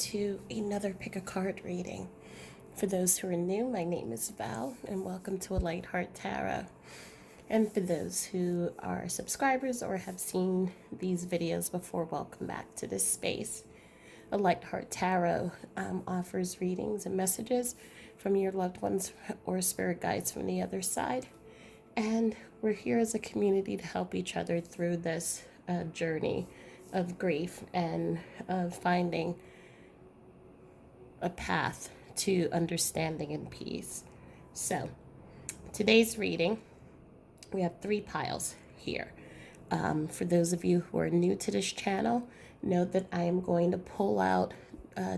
to another pick a card reading. For those who are new, my name is Val, and welcome to A Light Heart Tarot. And for those who are subscribers or have seen these videos before, welcome back to this space. A Light Heart Tarot offers readings and messages from your loved ones or spirit guides from the other side. And we're here as a community to help each other through this journey of grief and of finding a path to understanding and peace. So, today's reading, we have 3 piles here. For those of you who are new to this channel, know that I am going to pull out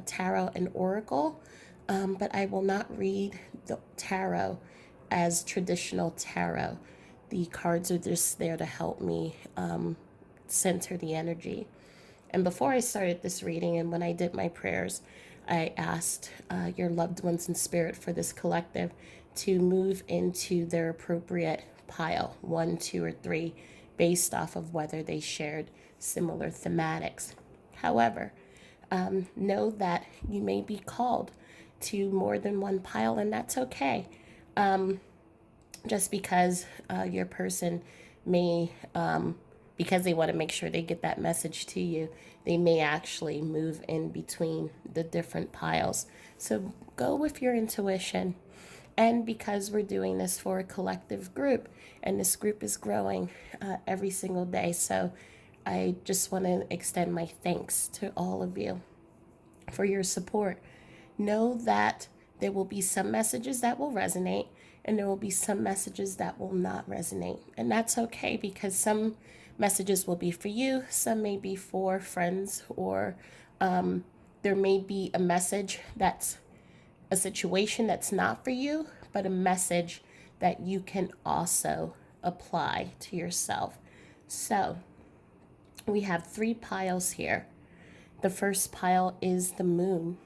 tarot and oracle, but I will not read the tarot as traditional tarot. The cards are just there to help me center the energy. And before I started this reading and when I did my prayers, I asked your loved ones in spirit for this collective to move into their appropriate pile, 1, 2, or 3, based off of whether they shared similar thematics. However, know that you may be called to more than one pile, and that's okay. Just because your person may, because they want to make sure they get that message to you, they may actually move in between the different piles. So go with your intuition. And because we're doing this for a collective group, and this group is growing every single day, so I just want to extend my thanks to all of you for your support. Know that there will be some messages that will resonate, and there will be some messages that will not resonate. And that's okay, because some messages will be for you, some may be for friends, or there may be a message that's a situation that's not for you, but a message that you can also apply to yourself. So we have 3 piles here. The first pile is the moon,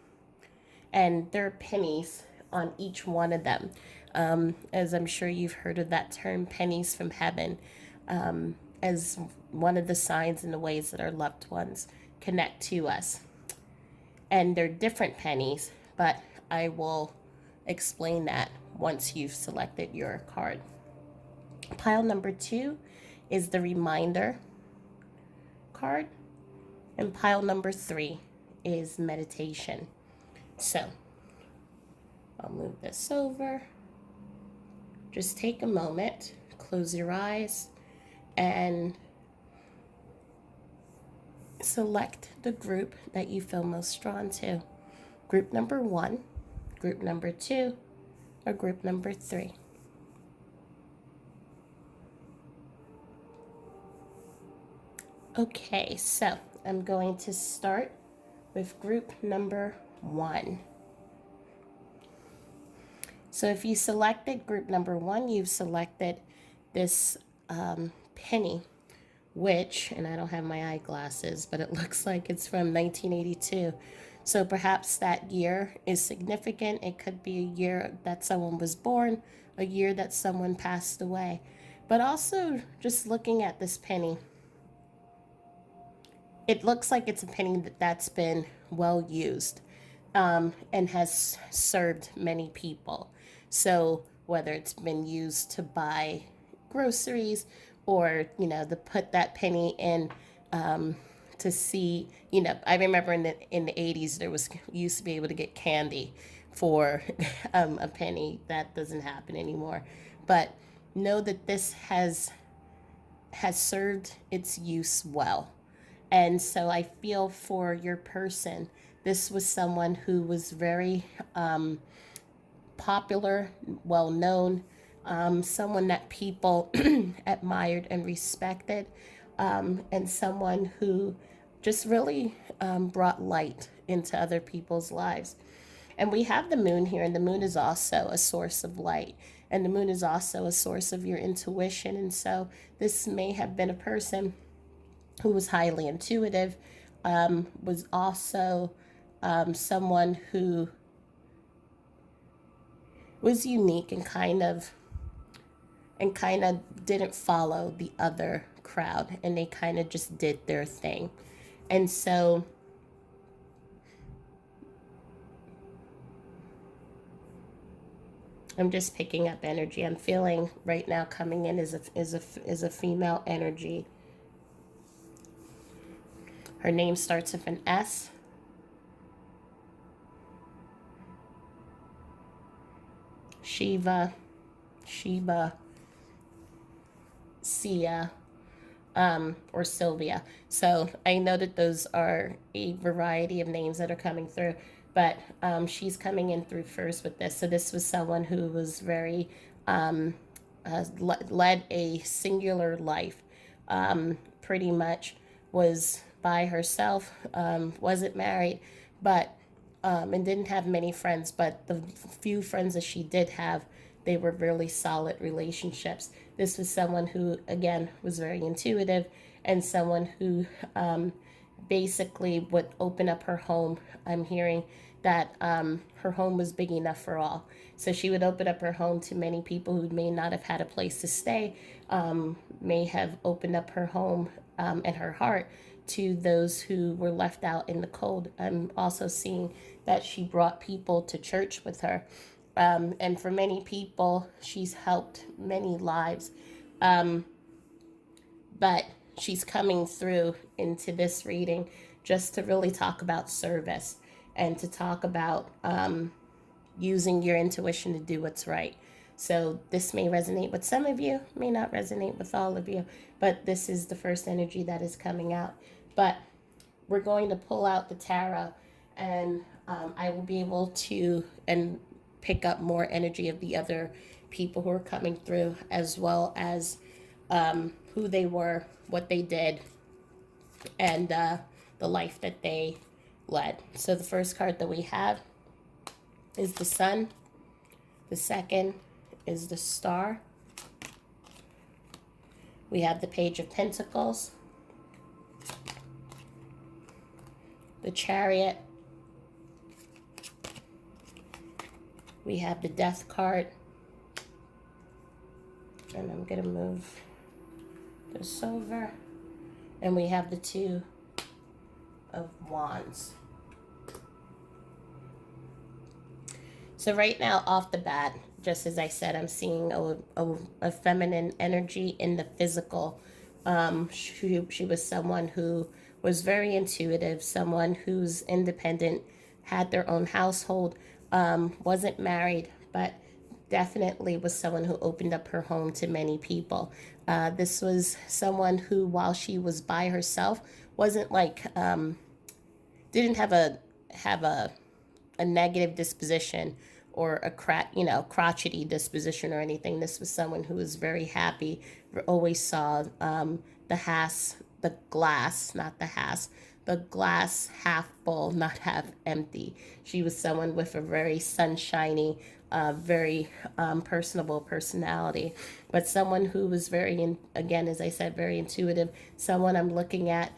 and there are pennies on each one of them. As I'm sure you've heard of that term, pennies from heaven, as one of the signs and the ways that our loved ones connect to us. And they're different pennies, but I will explain that once you've selected your card. Pile number 2 is the reminder card, and pile number 3 is meditation. So I'll move this over. Just take a moment, close your eyes, and select the group that you feel most drawn to. Group number 1, group number 2, or group number 3. Okay, so I'm going to start with group number 1. So if you selected group number 1, you've selected this penny, which, and I don't have my eyeglasses, but it looks like it's from 1982. So perhaps that year is significant. It could be a year that someone was born, a year that someone passed away. But also, just looking at this penny, it looks like it's a penny that's been well used and has served many people. So whether it's been used to buy groceries, or to put that penny in to see, I remember in the 80s there was used to be able to get candy for a penny. That doesn't happen anymore. But know that this has served its use well. And so I feel for your person, this was someone who was very popular, well known, someone that people admired and respected, and someone who just really brought light into other people's lives. And we have the moon here, and the moon is also a source of light, and the moon is also a source of your intuition. And so this may have been a person who was highly intuitive, was also someone who was unique and kind of didn't follow the other crowd, and they kind of just did their thing. And so I'm just picking up energy. I'm feeling right now coming in is a female energy. Her name starts with an S. Shiva, Sheba, Sia, or Sylvia. So I know that those are a variety of names that are coming through, but she's coming in through first with this. So this was someone who was very led a singular life, pretty much was by herself, wasn't married, but and didn't have many friends. But the few friends that she did have, they were really solid relationships. This was someone who, again, was very intuitive and someone who basically would open up her home. I'm hearing that her home was big enough for all. So she would open up her home to many people who may not have had a place to stay, may have opened up her home and her heart to those who were left out in the cold. I'm also seeing that she brought people to church with her. And for many people, she's helped many lives. But she's coming through into this reading just to really talk about service and to talk about using your intuition to do what's right. So this may resonate with some of you, may not resonate with all of you, but this is the first energy that is coming out. But we're going to pull out the tarot, and I will be able to and pick up more energy of the other people who are coming through, as well as who they were, what they did, and the life that they led. So the first card that we have is the Sun. The second is the Star. We have the Page of Pentacles, the Chariot. We have the Death card. And I'm going to move this over. And we have the Two of Wands. So right now, off the bat, just as I said, I'm seeing a feminine energy in the physical. She was someone who was very intuitive, someone who's independent, had their own household, wasn't married, but definitely was someone who opened up her home to many people. This was someone who, while she was by herself, wasn't like didn't have a negative disposition or a crotchety disposition or anything. This was someone who was very happy, always saw the glass, not the has, the glass half full, not half empty. She was someone with a very sunshiny, very personable personality, but someone who was again, as I said, very intuitive. Someone I'm looking at,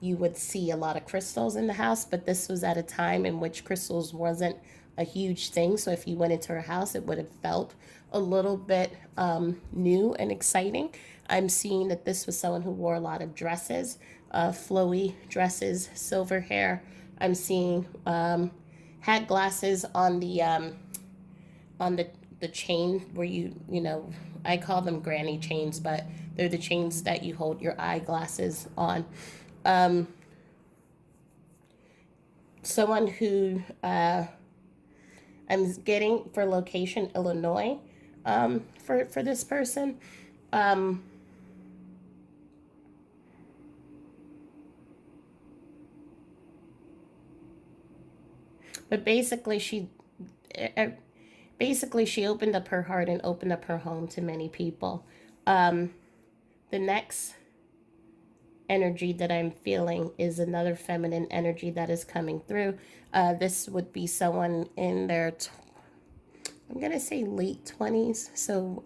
you would see a lot of crystals in the house, but this was at a time in which crystals wasn't a huge thing. So if you went into her house, it would have felt a little bit new and exciting. I'm seeing that this was someone who wore a lot of dresses, flowy dresses, silver hair. I'm seeing had glasses on the chain where I call them granny chains, but they're the chains that you hold your eyeglasses on. Someone who I'm getting for location Illinois for this person. But basically she opened up her heart and opened up her home to many people. The next energy that I'm feeling is another feminine energy that is coming through. This would be someone in their I'm going to say late 20s. So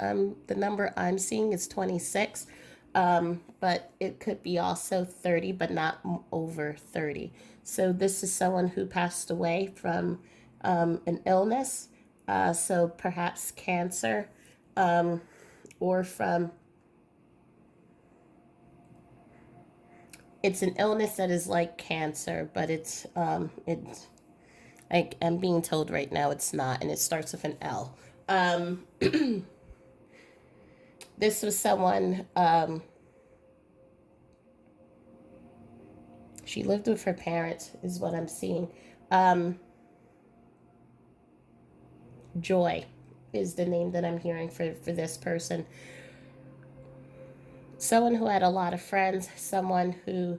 the number I'm seeing is 26. But it could be also 30, but not over 30. So this is someone who passed away from an illness. So perhaps cancer, or from, it's an illness that is like cancer, but I'm being told right now it's not, and it starts with an L. This was someone, she lived with her parents, is what I'm seeing. Um, Joy is the name that I'm hearing for this person. Someone who had a lot of friends, someone who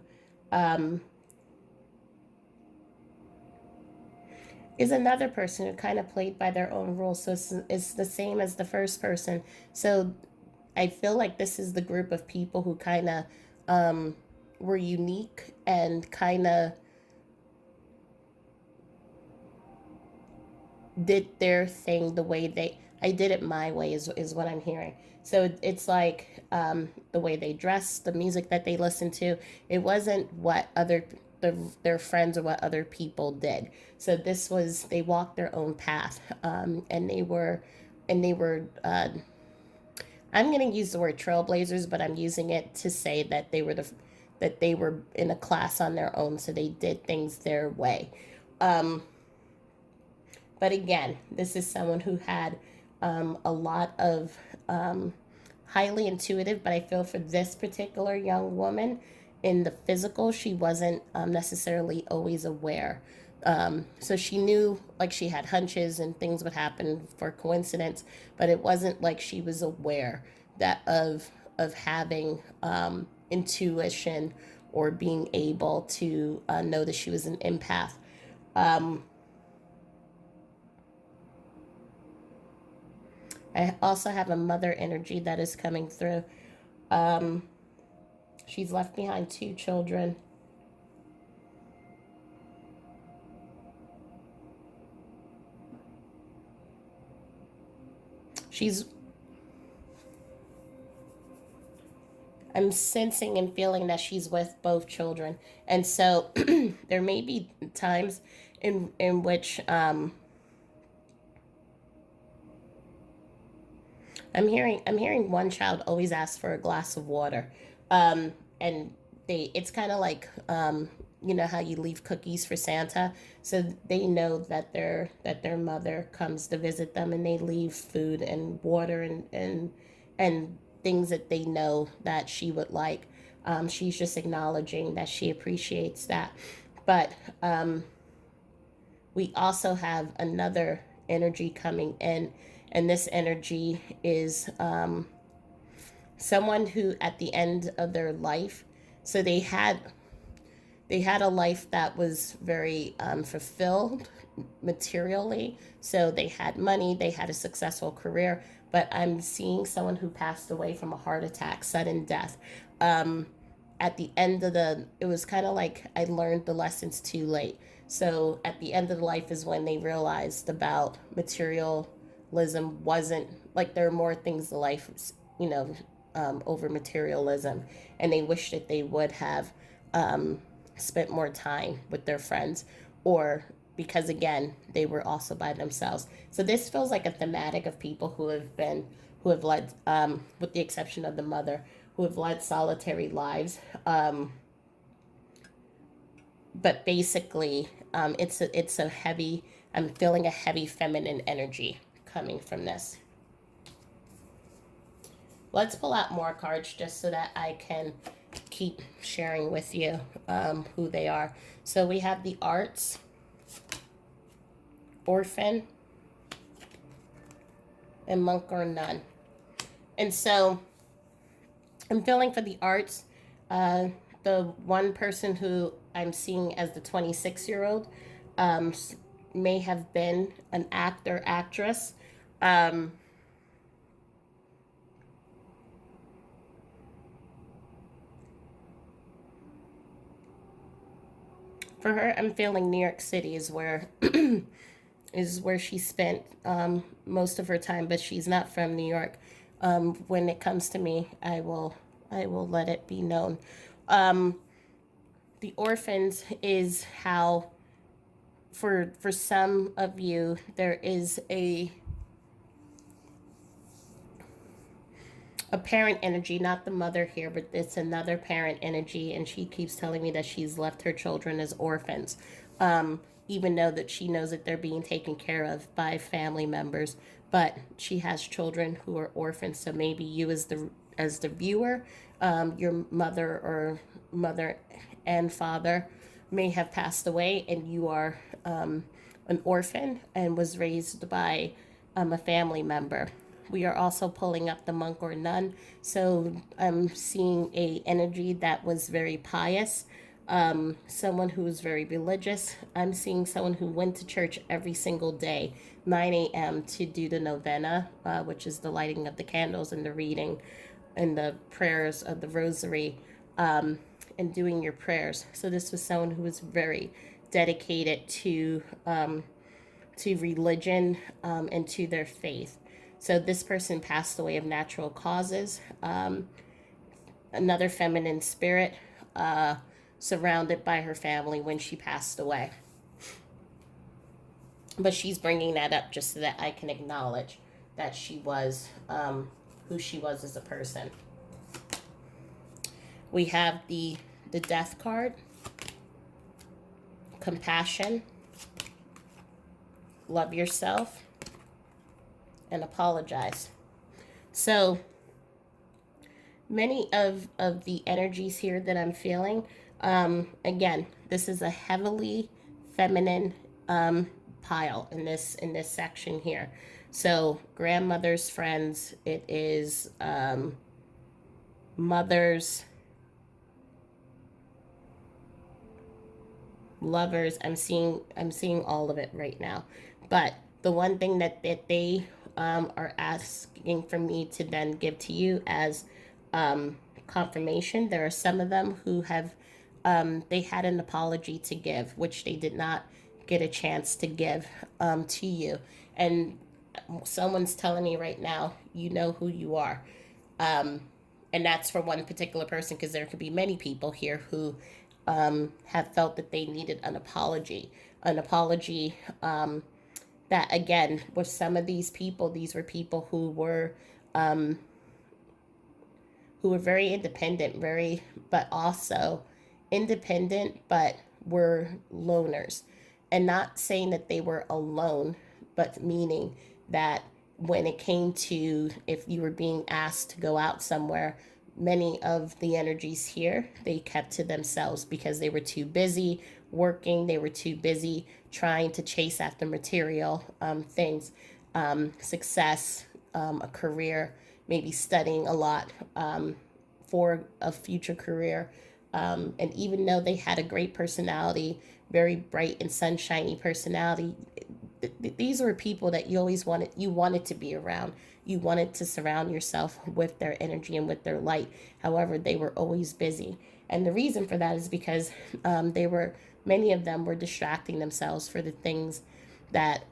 um, is another person who kind of played by their own rules. So it's the same as the first person. So I feel like this is the group of people who kind of were unique and kind of did their thing the way I did it my way is what I'm hearing. So it's like the way they dressed, the music that they listened to. It wasn't what their friends or what other people did. So this was, they walked their own path, and they were I'm going to use the word trailblazers, but I'm using it to say that that they were in a class on their own, so they did things their way. Um, but again, this is someone who had a lot of highly intuitive, but I feel for this particular young woman in the physical, she wasn't necessarily always aware. So she knew, like, she had hunches and things would happen for coincidence, but it wasn't like she was aware that of having intuition or being able to know that she was an empath. Um, I also have a mother energy that is coming through. Um, she's left behind two children. She's I'm sensing and feeling that she's with both children. And so there may be times in which I'm hearing one child always ask for a glass of water. And it's kind of like you know how you leave cookies for Santa, so they know that their mother comes to visit them, and they leave food and water and things that they know that she would like. She's just acknowledging that she appreciates that. But we also have another energy coming in, and this energy is someone who at the end of their life, so they had a life that was very fulfilled materially. So they had money, they had a successful career, but I'm seeing someone who passed away from a heart attack, sudden death. Um, at the end of it was kind of like I learned the lessons too late. So at the end of the life is when they realized about materialism wasn't, like, there are more things to life, you know, over materialism, and they wish that they would have um, spent more time with their friends, or because again they were also by themselves. So this feels like a thematic of people who have led, with the exception of the mother, who have led solitary lives. But basically, it's a heavy. I'm feeling a heavy feminine energy coming from this. Let's pull out more cards just so that I can keep sharing with you who they are. So we have the arts, orphan, and monk or nun. And so I'm feeling for the arts, uh, the one person who I'm seeing as the 26-year-old um, may have been an actor, actress. Um, for her, I'm feeling New York City is where she spent most of her time, but she's not from New York. When it comes to me, I will let it be known. Um, the orphans is how, for some of you, there is a parent energy, not the mother here, but it's another parent energy, and she keeps telling me that she's left her children as orphans, even though that she knows that they're being taken care of by family members. but she has children who are orphans. So maybe you as the viewer, your mother and father may have passed away, and you are an orphan and was raised by a family member. We are also pulling up the monk or nun. So I'm seeing a energy that was very pious, someone who was very religious. I'm seeing someone who went to church every single day, 9 a.m. to do the novena, which is the lighting of the candles and the reading and the prayers of the rosary, and doing your prayers. So this was someone who was very dedicated to religion, and to their faith. So this person passed away of natural causes. Another feminine spirit, surrounded by her family when she passed away. But she's bringing that up just so that I can acknowledge that she was, who she was as a person. We have the death card, compassion, love yourself, and apologize. So many of the energies here that I'm feeling, again, this is a heavily feminine pile in this section here. So grandmothers, friends, it is mothers, lovers. I'm seeing all of it right now. But the one thing that they are asking for me to then give to you as confirmation, there are some of them who have they had an apology to give, which they did not get a chance to give to you. And someone's telling me right now, you know who you are. And that's for one particular person, because there could be many people here who have felt that they needed an apology. An apology that, again, with some of these people, these were people who were very independent, but also independent, but were loners. And not saying that they were alone, but meaning that when it came to, if you were being asked to go out somewhere, many of the energies here, they kept to themselves because they were too busy working. They were too busy trying to chase after material things, success, a career, maybe studying a lot for a future career. And even though they had a great personality, very bright and sunshiny personality, these were people that you wanted to be around. You wanted to surround yourself with their energy and with their light. However, they were always busy. And the reason for that is because many of them were distracting themselves for the things that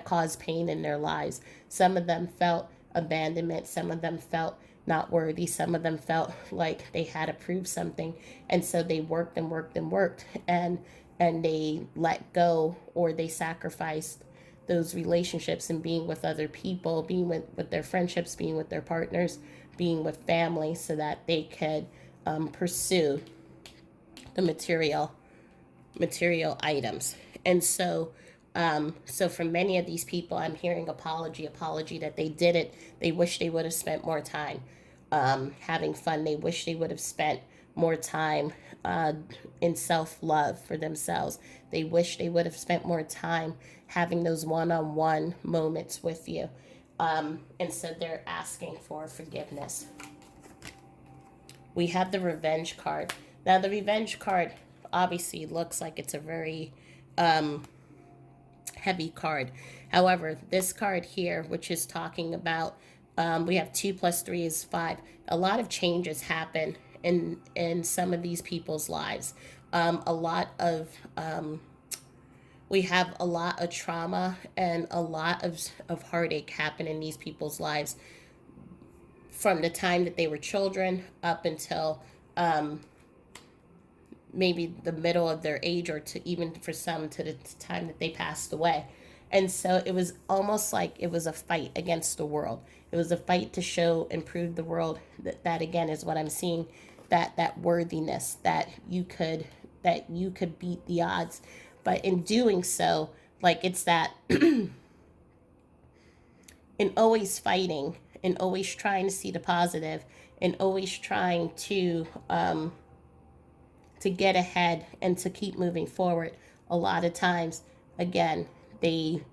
caused pain in their lives. Some of them felt abandonment. Some of them felt not worthy. Some of them felt like they had to prove something. And so they worked and worked and worked. And they let go, or they sacrificed those relationships and being with other people, being with their friendships, being with their partners, being with family, so that they could pursue the material items. And so for many of these people, I'm hearing apology that they did it. They wish they would have spent more time having fun. They wish they would have spent more time in self-love for themselves. They wish they would have spent more time having those one-on-one moments with you. And so they're asking for forgiveness. We have the revenge card. Now, the revenge card obviously looks like it's a very heavy card. However, this card here, which is talking about, we have 2 + 3 is 5. A lot of changes happen in some of these people's lives. We have a lot of trauma and a lot of heartache happen in these people's lives from the time that they were children up until maybe the middle of their age, or to even for some to the time that they passed away. And so it was almost like it was a fight against the world. It was a fight to show and prove the world that again is what I'm seeing, that worthiness, that you could beat the odds. But in doing so, like, it's that and always fighting and always trying to see the positive and always trying to get ahead and to keep moving forward. A lot of times, again, they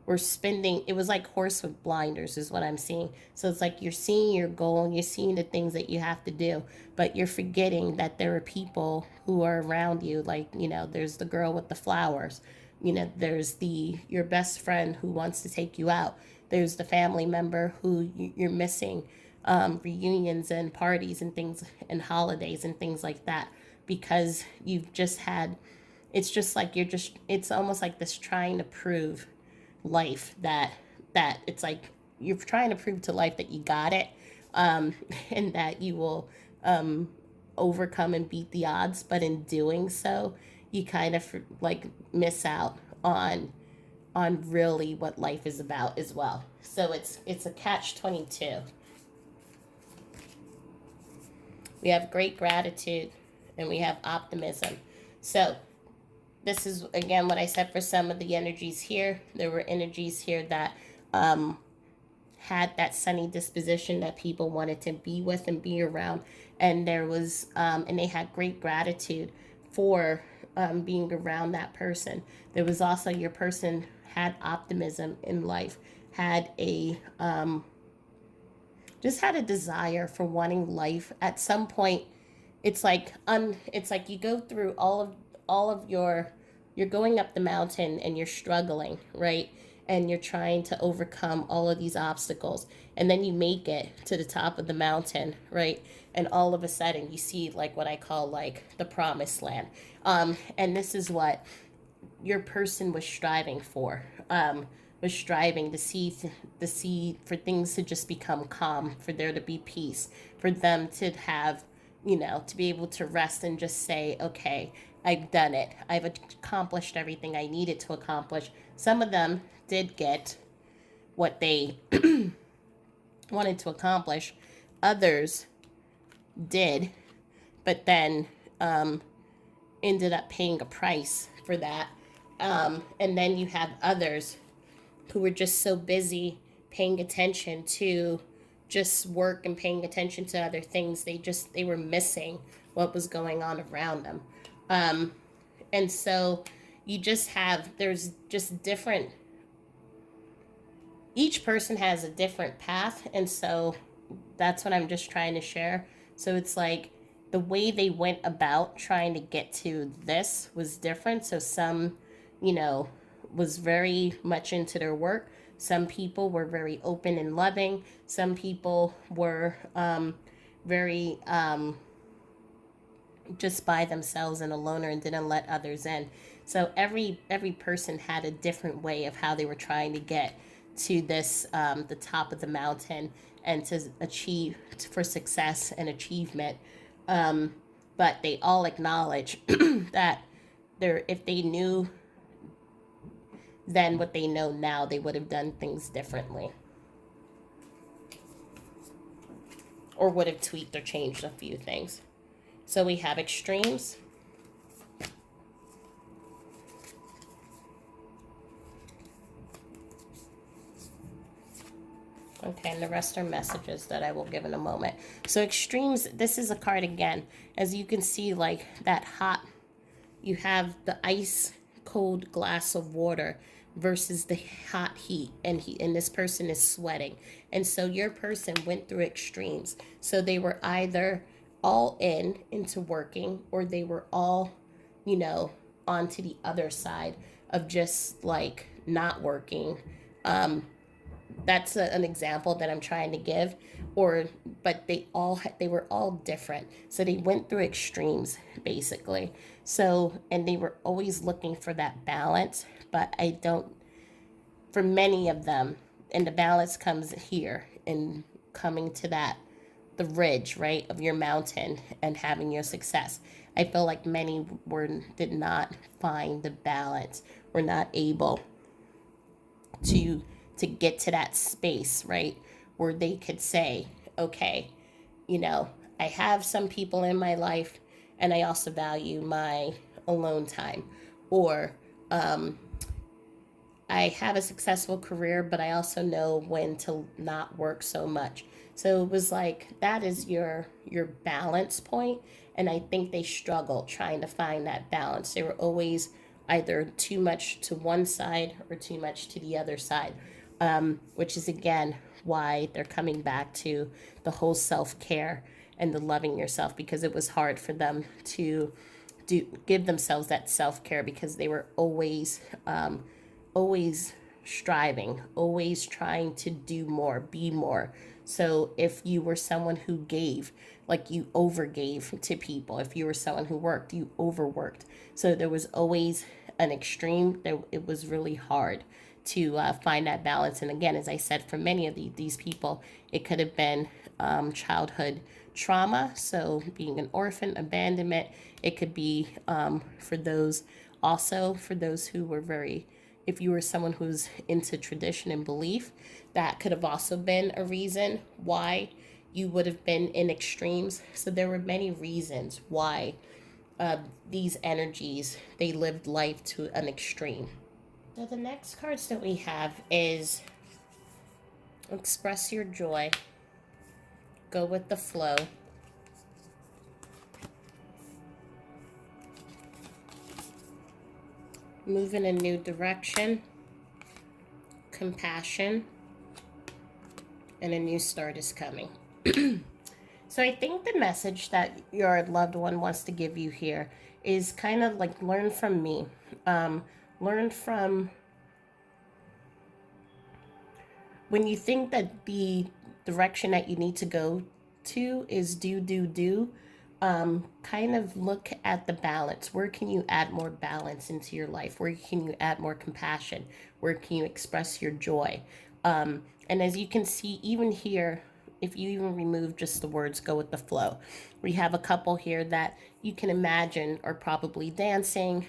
were spending, it was like horse with blinders is what I'm seeing. So it's like you're seeing your goal and you're seeing the things that you have to do, but you're forgetting that there are people who are around you. Like, there's the girl with the flowers, there's your best friend who wants to take you out, there's the family member who you're missing, reunions and parties and things and holidays and things like that, because you've just had, it's just like it's almost like this trying to prove life that it's like you're trying to prove to life that you got it, um, and that you will overcome and beat the odds, but in doing so you kind of like miss out on really what life is about as well. So it's a catch 22. We have great gratitude and we have optimism. So this is again what I said for some of the energies here. There were energies here that had that sunny disposition that people wanted to be with and be around, and there was and they had great gratitude for being around that person. There was also your person had optimism in life, had a just had a desire for wanting life at some point. It's like you go through all of you're going up the mountain and you're struggling, right? And you're trying to overcome all of these obstacles, and then you make it to the top of the mountain, right? And all of a sudden you see like what I call like the promised land. And this is what your person was striving for, was striving to see for things to just become calm, for there to be peace, for them to have, to be able to rest and just say, okay, I've done it, I've accomplished everything I needed to accomplish. Some of them did get what they wanted to accomplish, others did, but then ended up paying a price for that. And then you have others who were just so busy paying attention to just work and paying attention to other things, they were missing what was going on around them. And so you just have, there's just different, each person has a different path, and so that's what I'm just trying to share. So it's like the way they went about trying to get to this was different. So some, you know, was very much into their work. Some people were very open and loving. Some people were very just by themselves and a loner and didn't let others in. So every person had a different way of how they were trying to get to this the top of the mountain and to achieve for success and achievement. But they all acknowledge that if they knew then what they know now, they would have done things differently, or would have tweaked or changed a few things. So we have extremes. Okay, and the rest are messages that I will give in a moment. So extremes, this is a card again. As you can see, like that hot, you have the ice cold glass of water versus the hot heat, and this person is sweating. And so your person went through extremes. So they were either all into working, or they were all, onto the other side of just like not working. That's an example that I'm trying to give. But they were all different, so they went through extremes basically. So, and they were always looking for that balance, but I don't, for many of them, and the balance comes here in coming to that, the ridge, right, of your mountain and having your success. I feel like many did not find the balance, were not able to get to that space, right, where they could say, okay, I have some people in my life, and I also value my alone time, or I have a successful career, but I also know when to not work so much. So it was like that is your balance point, and I think they struggled trying to find that balance. They were always either too much to one side or too much to the other side, which is again why they're coming back to the whole self care and the loving yourself, because it was hard for them to give themselves that self care because they were always striving, always trying to do more, be more. So if you were someone who gave, like you overgave to people, if you were someone who worked, you overworked. So there was always an extreme. It was really hard to find that balance. And again, as I said, for many of these people, it could have been childhood trauma. So being an orphan, abandonment. It could be for those also for those who were very, if you were someone who's into tradition and belief, that could have also been a reason why you would have been in extremes. So there were many reasons why these energies, they lived life to an extreme. So the next cards that we have is express your joy, go with the flow, move in a new direction, compassion, and a new start is coming. So I think the message that your loved one wants to give you here is kind of like learn from me. Learn from when you think that the direction that you need to go to is do, kind of look at the balance. Where can you add more balance into your life? Where can you add more compassion? Where can you express your joy? And as you can see, even here, if you even remove just the words go with the flow, we have a couple here that you can imagine are probably dancing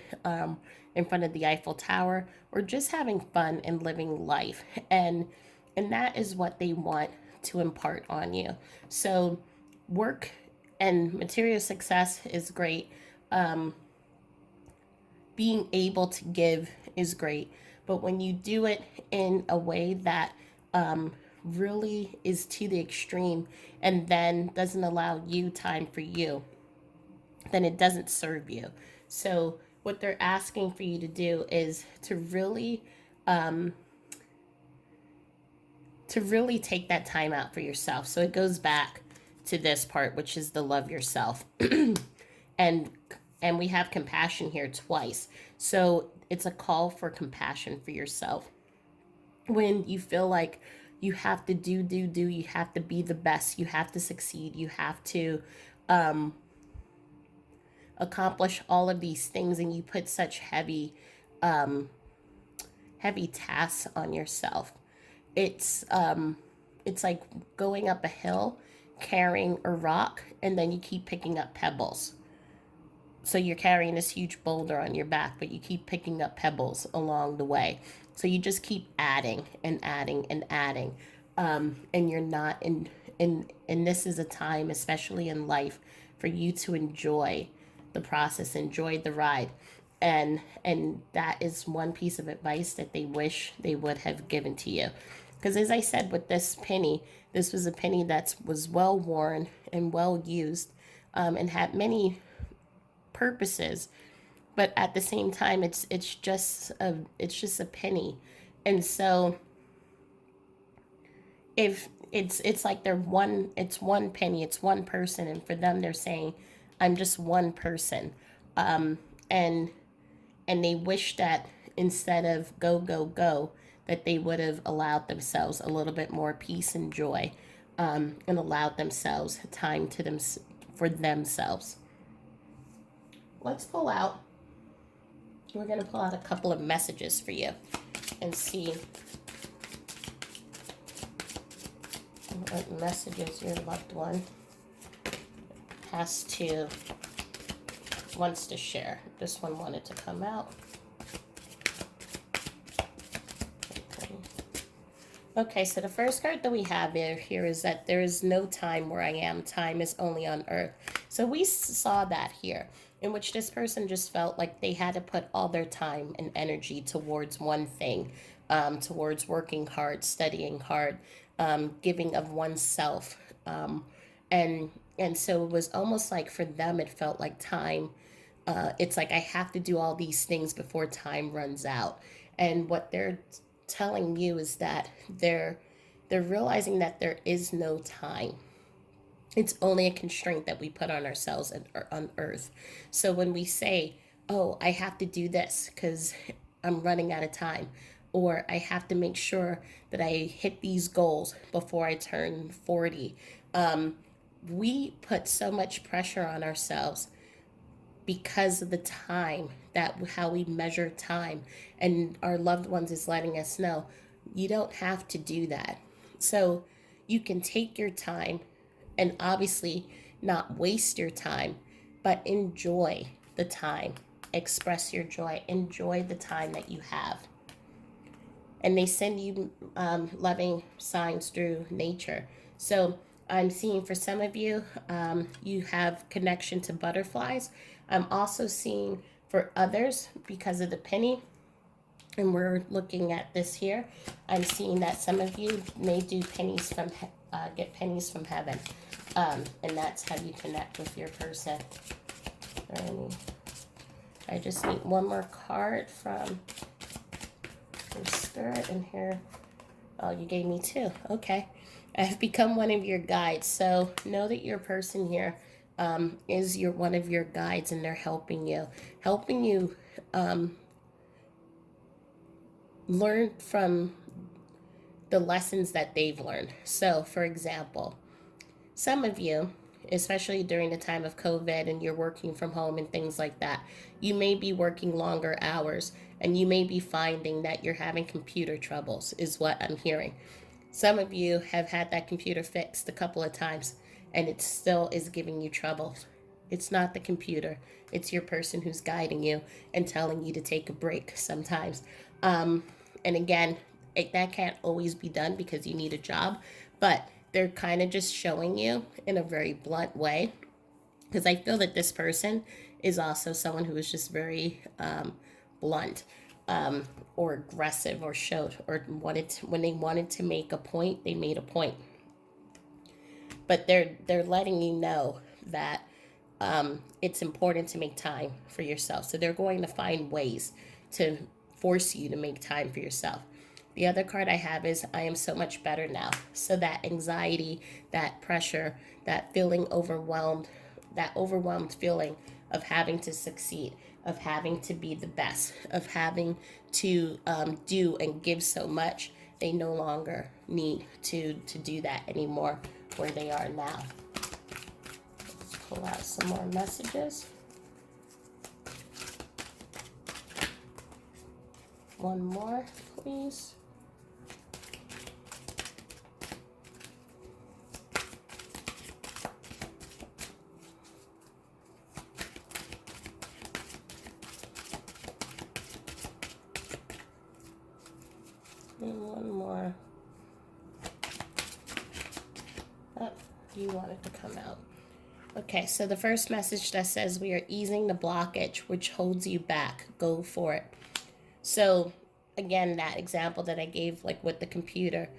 in front of the Eiffel Tower or just having fun and living life. And that is what they want to impart on you. So work and material success is great. Being able to give is great. But when you do it in a way that really is to the extreme and then doesn't allow you time for you, then it doesn't serve you. So what they're asking for you to do is to really take that time out for yourself. So it goes back to this part, which is the love yourself. and and we have compassion here twice. So it's a call for compassion for yourself. When you feel like you have to do, you have to be the best, you have to succeed, you have to accomplish all of these things, and you put such heavy tasks on yourself. It's like going up a hill carrying a rock and then you keep picking up pebbles. So you're carrying this huge boulder on your back, but you keep picking up pebbles along the way. So you just keep adding and adding and adding. And you're not and this is a time, especially in life, for you to enjoy the process, enjoy the ride. And that is one piece of advice that they wish they would have given to you. Because as I said with this penny, this was a penny that was well worn and well used, and had many purposes, but at the same time it's just a penny. And so if it's like it's one penny, it's one person, and for them they're saying I'm just one person. And they wish that instead of go, that they would have allowed themselves a little bit more peace and joy, and allowed themselves time to them for themselves. Let's pull out. We're going to pull out a couple of messages for you and see what messages your loved one wants to share. This one wanted to come out. Okay, so the first card that we have here is that there is no time where I am. Time is only on earth. So we saw that here, in which this person just felt like they had to put all their time and energy towards one thing. towards working hard, studying hard, giving of oneself. And and so it was almost like for them it felt like time, it's like I have to do all these things before time runs out. And what they're telling you is that they're realizing that there is no time. It's only a constraint that we put on ourselves and on earth. So when we say, oh, I have to do this because I'm running out of time, or I have to make sure that I hit these goals before I turn 40, we put so much pressure on ourselves because of the time, that how we measure time, and our loved ones is letting us know you don't have to do that. So you can take your time and obviously not waste your time, but enjoy the time. Express your joy, enjoy the time that you have. And they send you loving signs through nature. So I'm seeing for some of you, you have connection to butterflies. I'm also seeing for others, because of the penny, and we're looking at this here, I'm seeing that some of you may do pennies from, get pennies from heaven. And that's how you connect with your person. And I just need one more card from your spirit in here. Oh, you gave me two. Okay. I have become one of your guides. So know that your person here is your one of your guides, and they're helping you learn from the lessons that they've learned. So, for example, some of you, especially during the time of COVID and you're working from home and things like that, you may be working longer hours and you may be finding that you're having computer troubles, is what I'm hearing. Some of you have had that computer fixed a couple of times and it still is giving you trouble. It's not the computer, it's your person who's guiding you and telling you to take a break sometimes. And again, that can't always be done because you need a job, but they're kind of just showing you in a very blunt way, because I feel that this person is also someone who is just very blunt, or aggressive, or showed, or when they wanted to make a point, they made a point. But they're letting you know that it's important to make time for yourself. So they're going to find ways to force you to make time for yourself. The other card I have is I am so much better now. So that anxiety, that pressure, that feeling overwhelmed, that overwhelmed feeling of having to succeed, of having to be the best, of having to do and give so much, they no longer need to do that anymore where they are now. Let's pull out some more messages. One more, please. And one more. Oh, you want it to come out. Okay, so the first message that says we are easing the blockage which holds you back. Go for it. So again, that example that I gave, like with the computer,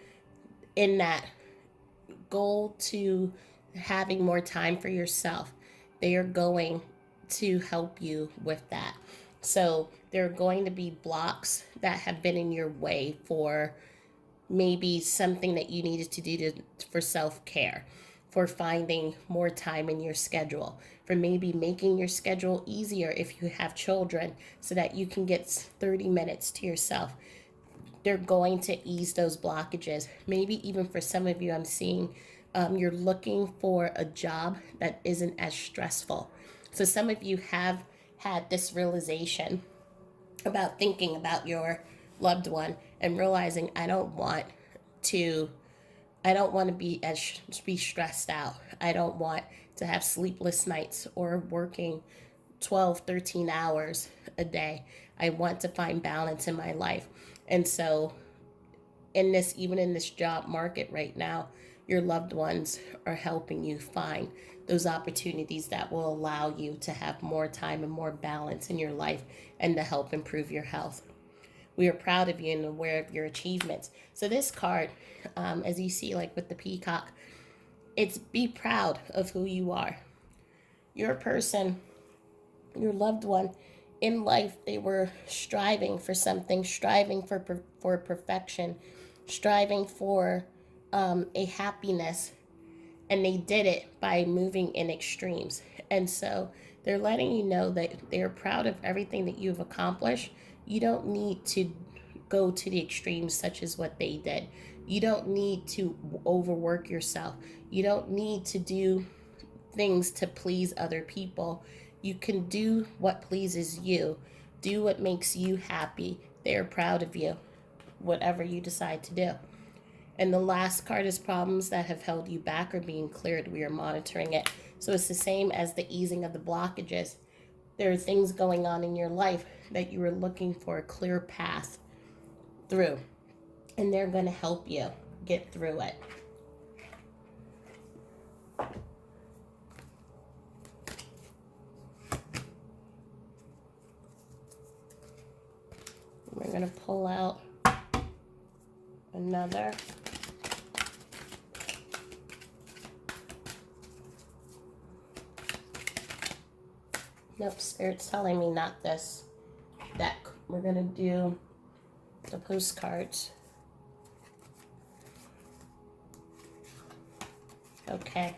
in that goal to having more time for yourself, they are going to help you with that. So there are going to be blocks that have been in your way for maybe something that you needed to do for self-care, for finding more time in your schedule, for maybe making your schedule easier if you have children so that you can get 30 minutes to yourself. They're going to ease those blockages. Maybe even for some of you, I'm seeing you're looking for a job that isn't as stressful. So some of you have had this realization about thinking about your loved one and realizing to I don't want to be stressed out. I don't want to have sleepless nights or working 12, 13 hours a day. I want to find balance in my life. And so even in this job market right now, your loved ones are helping you find those opportunities that will allow you to have more time and more balance in your life and to help improve your health. We are proud of you and aware of your achievements. So this card, as you see, like with the peacock, it's be proud of who you are. Your person, your loved one in life, they were striving for something, striving for perfection, striving for a happiness, and they did it by moving in extremes. And so they're letting you know that they're proud of everything that you've accomplished. You don't need to go to the extremes such as what they did. You don't need to overwork yourself. You don't need to do things to please other people. You can do what pleases you. Do what makes you happy. They're proud of you, whatever you decide to do. And the last card is problems that have held you back are being cleared. We are monitoring it. So it's the same as the easing of the blockages. There are things going on in your life that you are looking for a clear path through. And they're going to help you get through it. We're going to pull out another. Nope, Spirit's telling me not this deck. We're going to do the postcards. Okay.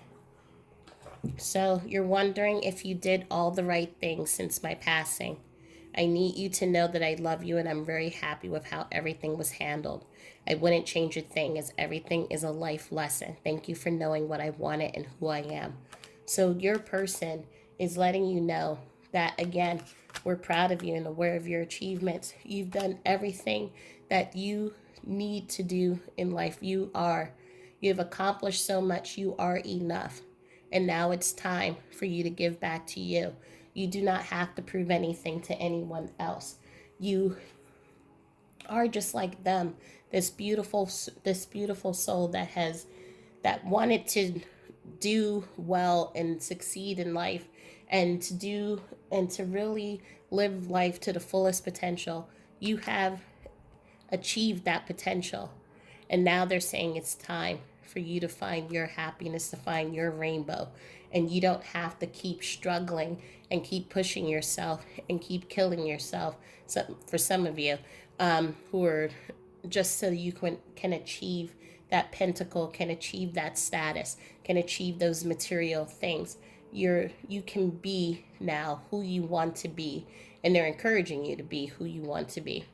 So you're wondering if you did all the right things since my passing. I need you to know that I love you and I'm very happy with how everything was handled. I wouldn't change a thing as everything is a life lesson. Thank you for knowing what I wanted and who I am. So your person is letting you know that, again, we're proud of you and aware of your achievements. You've done everything that you need to do in life. You have accomplished so much. You are enough. And now it's time for you to give back to you. You do not have to prove anything to anyone else. You are just like them. This beautiful soul that wanted to do well and succeed in life, and to really live life to the fullest potential. You have achieved that potential. And now they're saying it's time for you to find your happiness, to find your rainbow. And you don't have to keep struggling and keep pushing yourself and keep killing yourself. So for some of you who are just so you can achieve that pentacle, can achieve that status, can achieve those material things. You can be now who you want to be. And they're encouraging you to be who you want to be.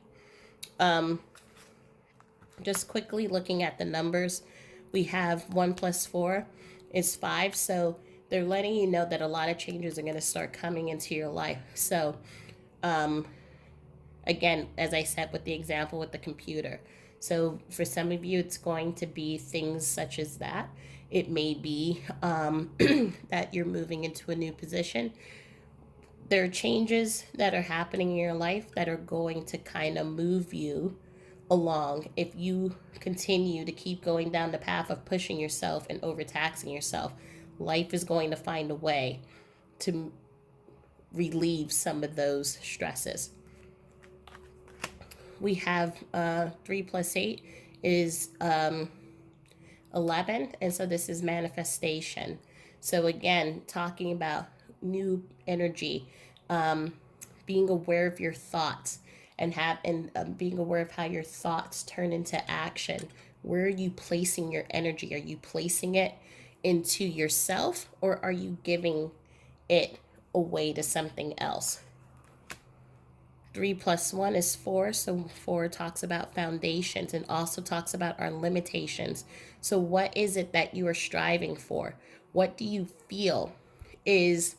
Just quickly looking at the numbers, we have 1 + 4 is 5. So they're letting you know that a lot of changes are going to start coming into your life. So again, as I said with the example with the computer. So for some of you, it's going to be things such as that. It may be that you're moving into a new position. There are changes that are happening in your life that are going to kind of move you along. If you continue to keep going down the path of pushing yourself and overtaxing yourself, life is going to find a way to relieve some of those stresses. We have 3 + 8 is 11, and so this is manifestation. So again, talking about new energy, being aware of your thoughts, and being aware of how your thoughts turn into action. Where are you placing your energy? Are you placing it into yourself, or are you giving it away to something else? 3 + 1 is 4. So 4 talks about foundations and also talks about our limitations. So what is it that you are striving for? What do you feel is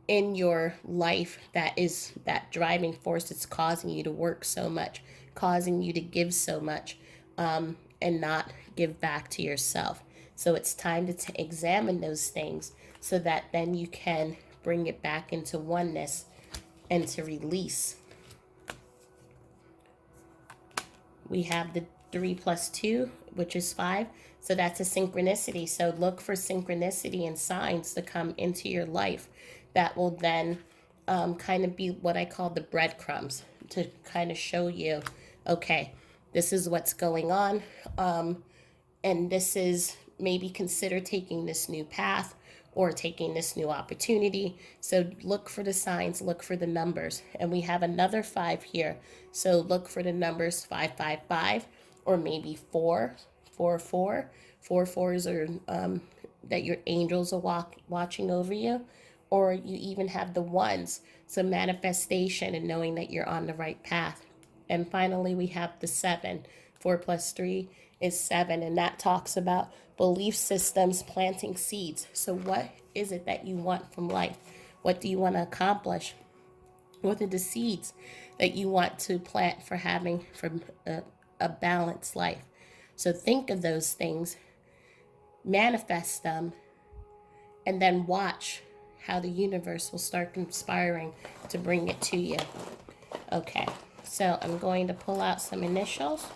in your life that is that driving force that's causing you to work so much, causing you to give so much, and not give back to yourself? So it's time to examine those things so that then you can bring it back into oneness and to release. We have the 3 + 2, which is 5. So that's a synchronicity. So look for synchronicity and signs to come into your life that will then kind of be what I call the breadcrumbs to kind of show you okay, this is what's going on. And this is maybe consider taking this new path or taking this new opportunity. So look for the signs, look for the numbers. And we have another 5 here. So look for the numbers 555 or maybe 444. 4 4s are that your angels are watching over you. Or you even have the ones. So manifestation and knowing that you're on the right path. And finally, we have the 7. 4 plus 3 is 7. And that talks about belief systems planting seeds. So, what is it that you want from life? What do you want to accomplish? What are the seeds that you want to plant for having from a balanced life? So, think of those things, manifest them, and then watch how the universe will start conspiring to bring it to you. Okay, so I'm going to pull out some initials.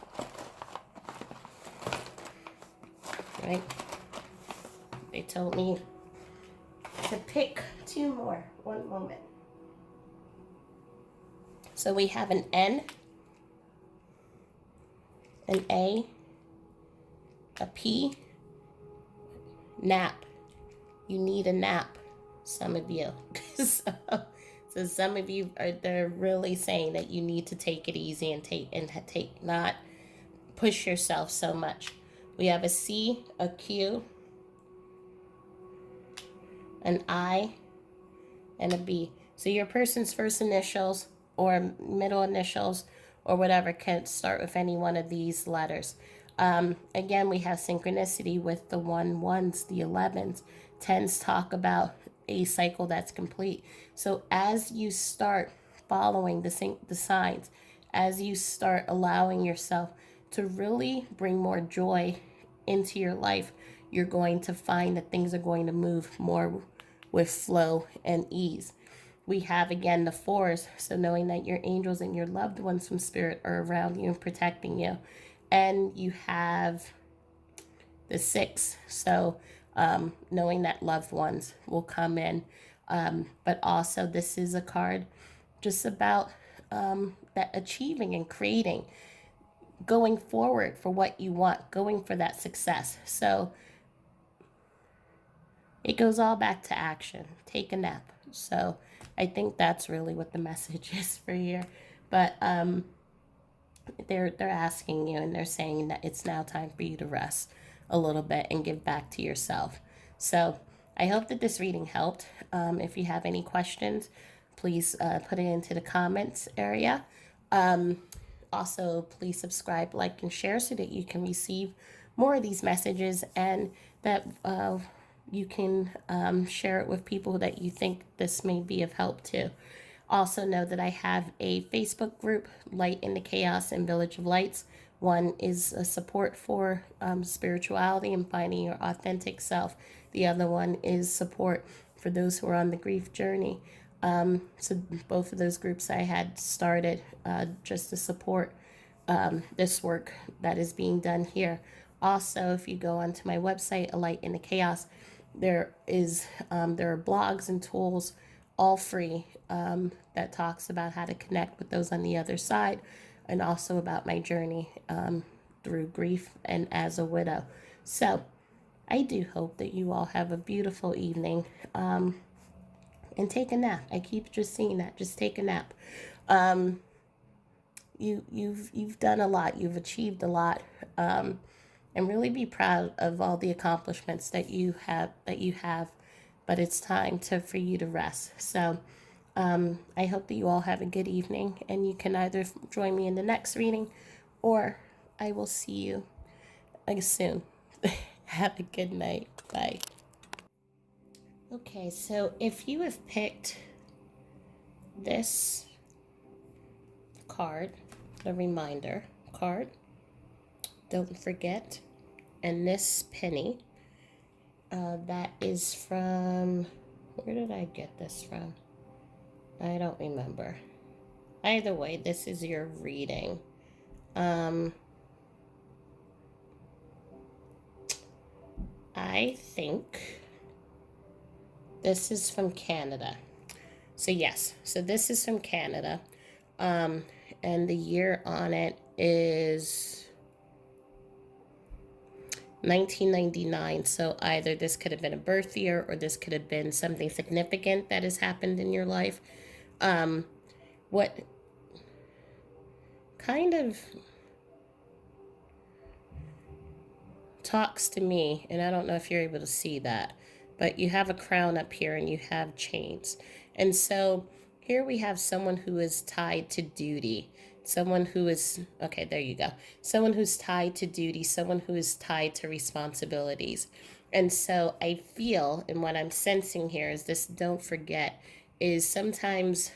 Right? They told me to pick 2 more. One moment. So we have an N, an A, a P, nap. You need a nap, some of you. So some of you they're really saying that you need to take it easy and take not push yourself so much. We have a C, a Q, an I, and a B. So your person's first initials or middle initials or whatever can start with any one of these letters. Again, we have synchronicity with the 1s, the 11s. 10s talk about a cycle that's complete. So as you start following the signs, as you start allowing yourself to really bring more joy into your life, you're going to find that things are going to move more with flow and ease. We have again the 4s, so knowing that your angels and your loved ones from spirit are around you and protecting you. And you have the 6, so knowing that loved ones will come in. But also, this is a card just about that achieving and creating, going forward for what you want, going for that success. So it goes all back to action. Take a nap. So I think that's really what the message is for here. But they're asking you and they're saying that it's now time for you to rest a little bit and give back to yourself. So I hope that this reading helped. If you have any questions, please put it into the comments area. Also, please subscribe, like, and share so that you can receive more of these messages and that you can share it with people that you think this may be of help to. Also know that I have a Facebook group, Light in the Chaos and Village of Lights. One is a support for spirituality and finding your authentic self. The other one is support for those who are on the grief journey. So both of those groups I had started just to support this work that is being done here. Also, if you go onto my website, A Light in the Chaos, there are blogs and tools, all free, that talks about how to connect with those on the other side, and also about my journey through grief and as a widow. So I do hope that you all have a beautiful evening, and take a nap. I keep just saying that. Just take a nap. You've done a lot. You've achieved a lot. And really be proud of all the accomplishments that you have. But it's time for you to rest. So I hope that you all have a good evening, and you can either join me in the next reading, or I will see you soon. Have a good night. Bye. Okay, so if you have picked this card, the reminder card, don't forget, and this penny, that is from, where did I get this from? I don't remember. Either way, this is your reading. I think this is from Canada. So yes, so this is from Canada. And the year on it is 1999. So either this could have been a birth year or this could have been something significant that has happened in your life. What kind of talks to me, and I don't know if you're able to see that, but you have a crown up here and you have chains. And so here we have someone who is tied to duty. Someone who is, okay, there you go. Someone who's tied to duty, someone who is tied to responsibilities. And so I feel, and what I'm sensing here is this: don't forget, is sometimes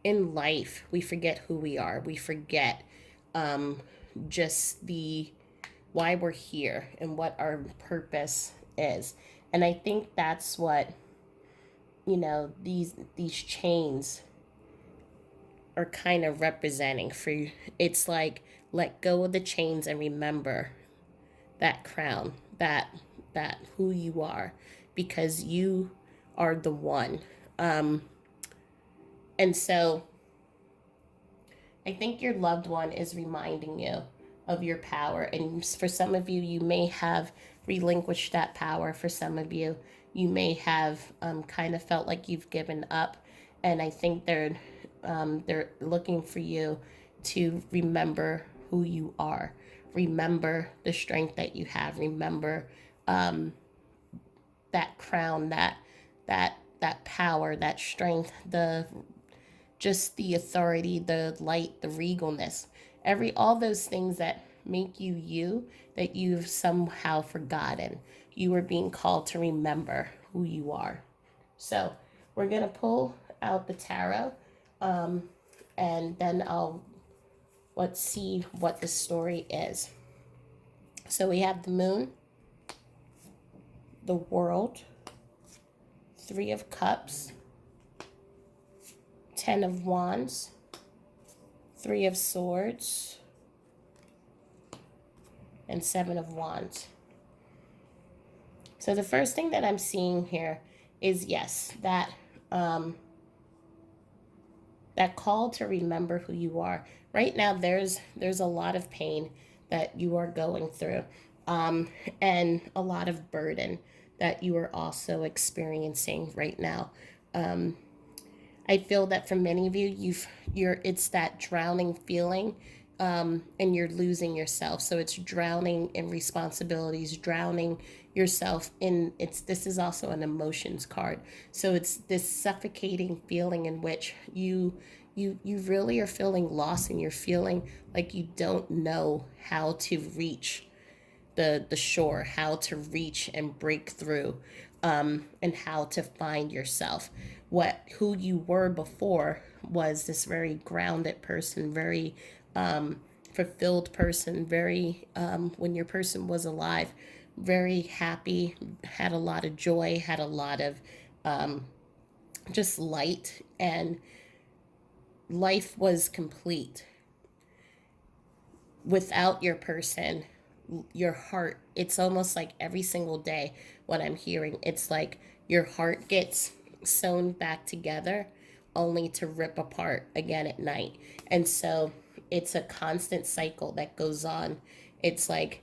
in life we forget who we are. We forget just the why we're here and what our purpose is. And I think that's what, these chains are kind of representing for you. It's like, let go of the chains and remember that crown, that who you are, because you are the one. And so I think your loved one is reminding you of your power. And for some of you, you may have relinquished that power. For some of you, you may have kind of felt like you've given up. And I think they're looking for you to remember who you are. Remember the strength that you have. Remember that crown, that power, that strength, just the authority, the light, the regalness, all those things that make you you, that you've somehow forgotten. You are being called to remember who you are. So we're going to pull out the tarot, and then let's see what the story is. So we have the moon, the world, 3 of cups, 10 of wands, 3 of swords, and 7 of wands. So the first thing that I'm seeing here is, yes, that call to remember who you are. Right now, there's a lot of pain that you are going through, and a lot of burden that you are also experiencing right now. I feel that for many of you, it's that drowning feeling, and you're losing yourself. So it's drowning in responsibilities, drowning yourself in this is also an emotions card. So it's this suffocating feeling in which you really are feeling lost, and you're feeling like you don't know how to reach the shore, how to reach and break through, and how to find yourself. Who you were before was this very grounded person, very fulfilled person, very when your person was alive, very happy, had a lot of joy, had a lot of just light, and life was complete. Without your person, your heart, it's almost like every single day what I'm hearing, it's like your heart gets sewn back together only to rip apart again at night. And so it's a constant cycle that goes on. It's like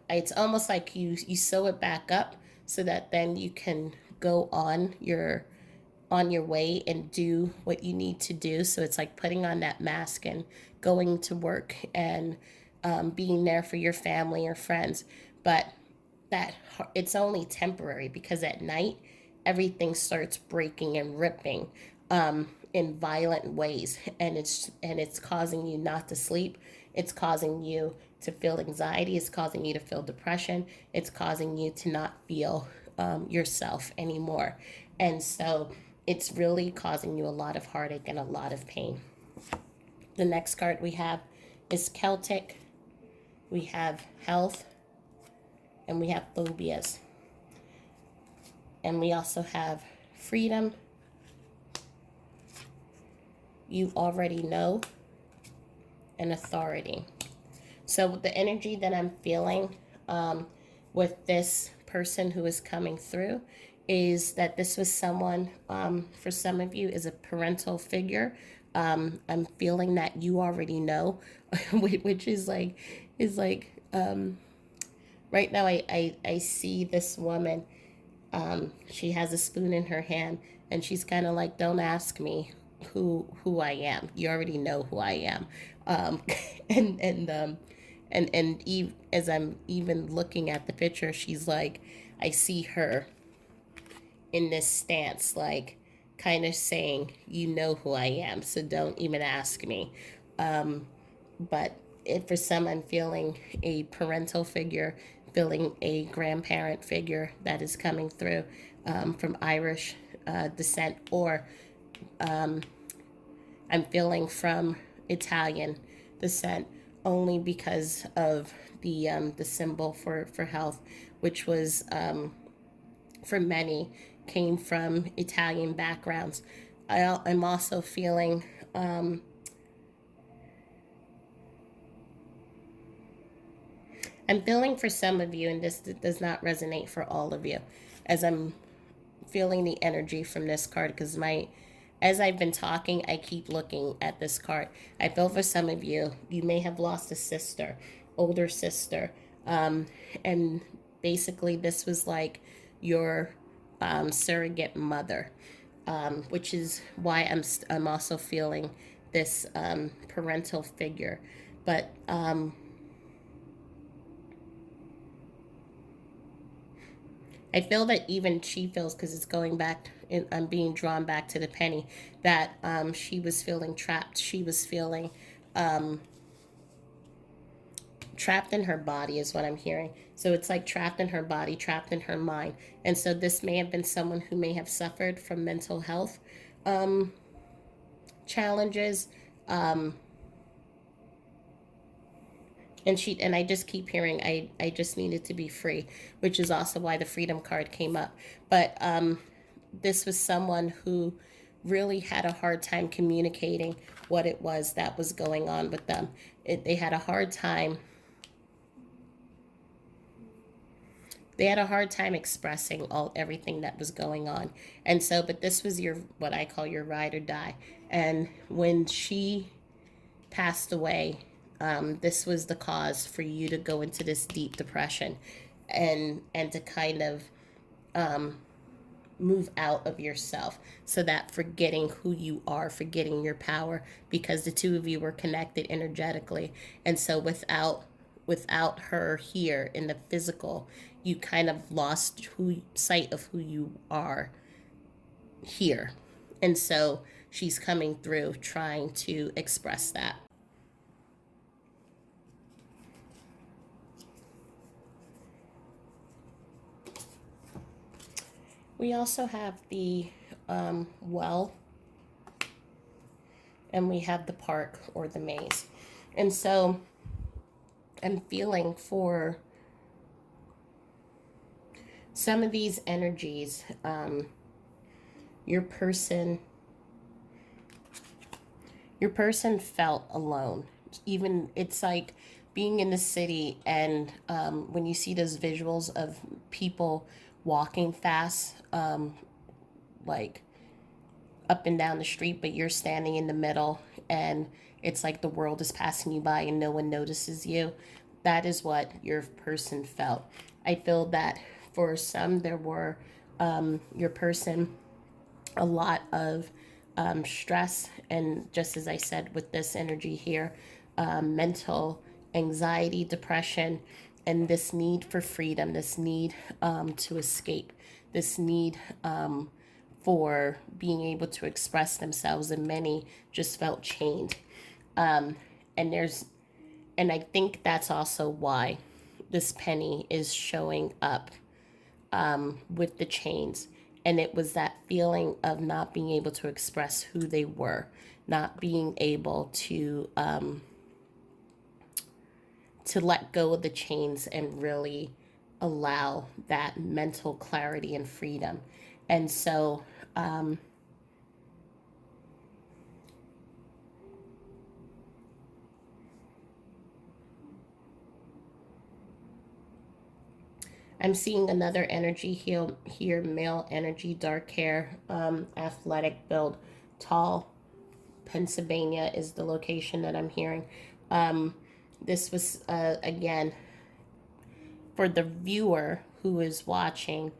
it's almost like you sew it back up so that then you can go on your way and do what you need to do. So it's like putting on that mask and going to work and being there for your family or friends. But that it's only temporary, because at night everything starts breaking and ripping in violent ways, and it's causing you not to sleep. It's causing you to feel anxiety. It's causing you to feel depression. It's causing you to not feel yourself anymore. And so it's really causing you a lot of heartache and a lot of pain. The next card we have is Celtic. We have health, and we have phobias. And we also have freedom. You already know, and authority. So the energy that I'm feeling with this person who is coming through is that this was someone, for some of you, is a parental figure. I'm feeling that you already know, which is like right now I see this woman. She has a spoon in her hand, and she's kind of like, don't ask me who I am. You already know who I am. um, and and um, as I'm even looking at the picture, she's like, I see her in this stance, like kind of saying, you know who I am, so don't even ask me. But if for some, I'm feeling a parental figure, feeling a grandparent figure that is coming through, from Irish descent, or I'm feeling from Italian descent, only because of the symbol for health, which was, for many, came from Italian backgrounds. I'm also feeling, I'm feeling for some of you, and this does not resonate for all of you, as I'm feeling the energy from this card, because as I've been talking, I keep looking at this card. I feel for some of you, you may have lost a sister, older sister, and basically this was like your surrogate mother, which is why I'm also feeling this parental figure. But I feel that even she feels, because it's going back, and I'm being drawn back to the penny, that she was feeling trapped. She was feeling trapped in her body, is what I'm hearing. So it's like trapped in her body, trapped in her mind. And so this may have been someone who may have suffered from mental health challenges. And I just keep hearing, I just needed to be free, which is also why the freedom card came up. But this was someone who really had a hard time communicating what it was that was going on with them. They had a hard time. They had a hard time expressing everything that was going on. And so, but this was your, what I call your ride or die. And when she passed away, this was the cause for you to go into this deep depression, and to kind of move out of yourself, so that forgetting who you are, forgetting your power, because the two of you were connected energetically. And so without her here in the physical, you kind of lost sight of who you are here. And so she's coming through trying to express that. We also have the well, and we have the park or the maze. And so I'm feeling for some of these energies, your person your person felt alone. Even, it's like being in the city, and when you see those visuals of people walking fast, like up and down the street, but you're standing in the middle, and it's like the world is passing you by and no one notices you. That is what your person felt. I feel that for some, there were, your person, a lot of stress, and just as I said with this energy here, mental anxiety, depression, and this need for freedom, this need to escape, this need for being able to express themselves, and many just felt chained. And there's, and I think that's also why this penny is showing up with the chains. And it was that feeling of not being able to express who they were, not being able to let go of the chains and really allow that mental clarity and freedom. And so I'm seeing another energy here, male energy, dark hair, athletic build, tall Pennsylvania is the location that I'm hearing. This was, again, for the viewer who is watching,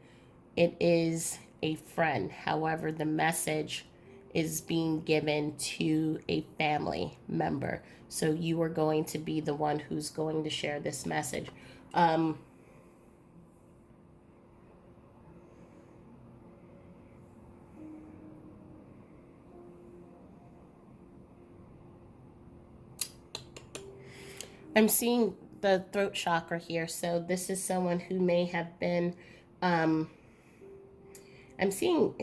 it is a friend. However, the message is being given to a family member. So you are going to be the one who's going to share this message. I'm seeing the throat chakra here. So this is someone who may have been, I'm seeing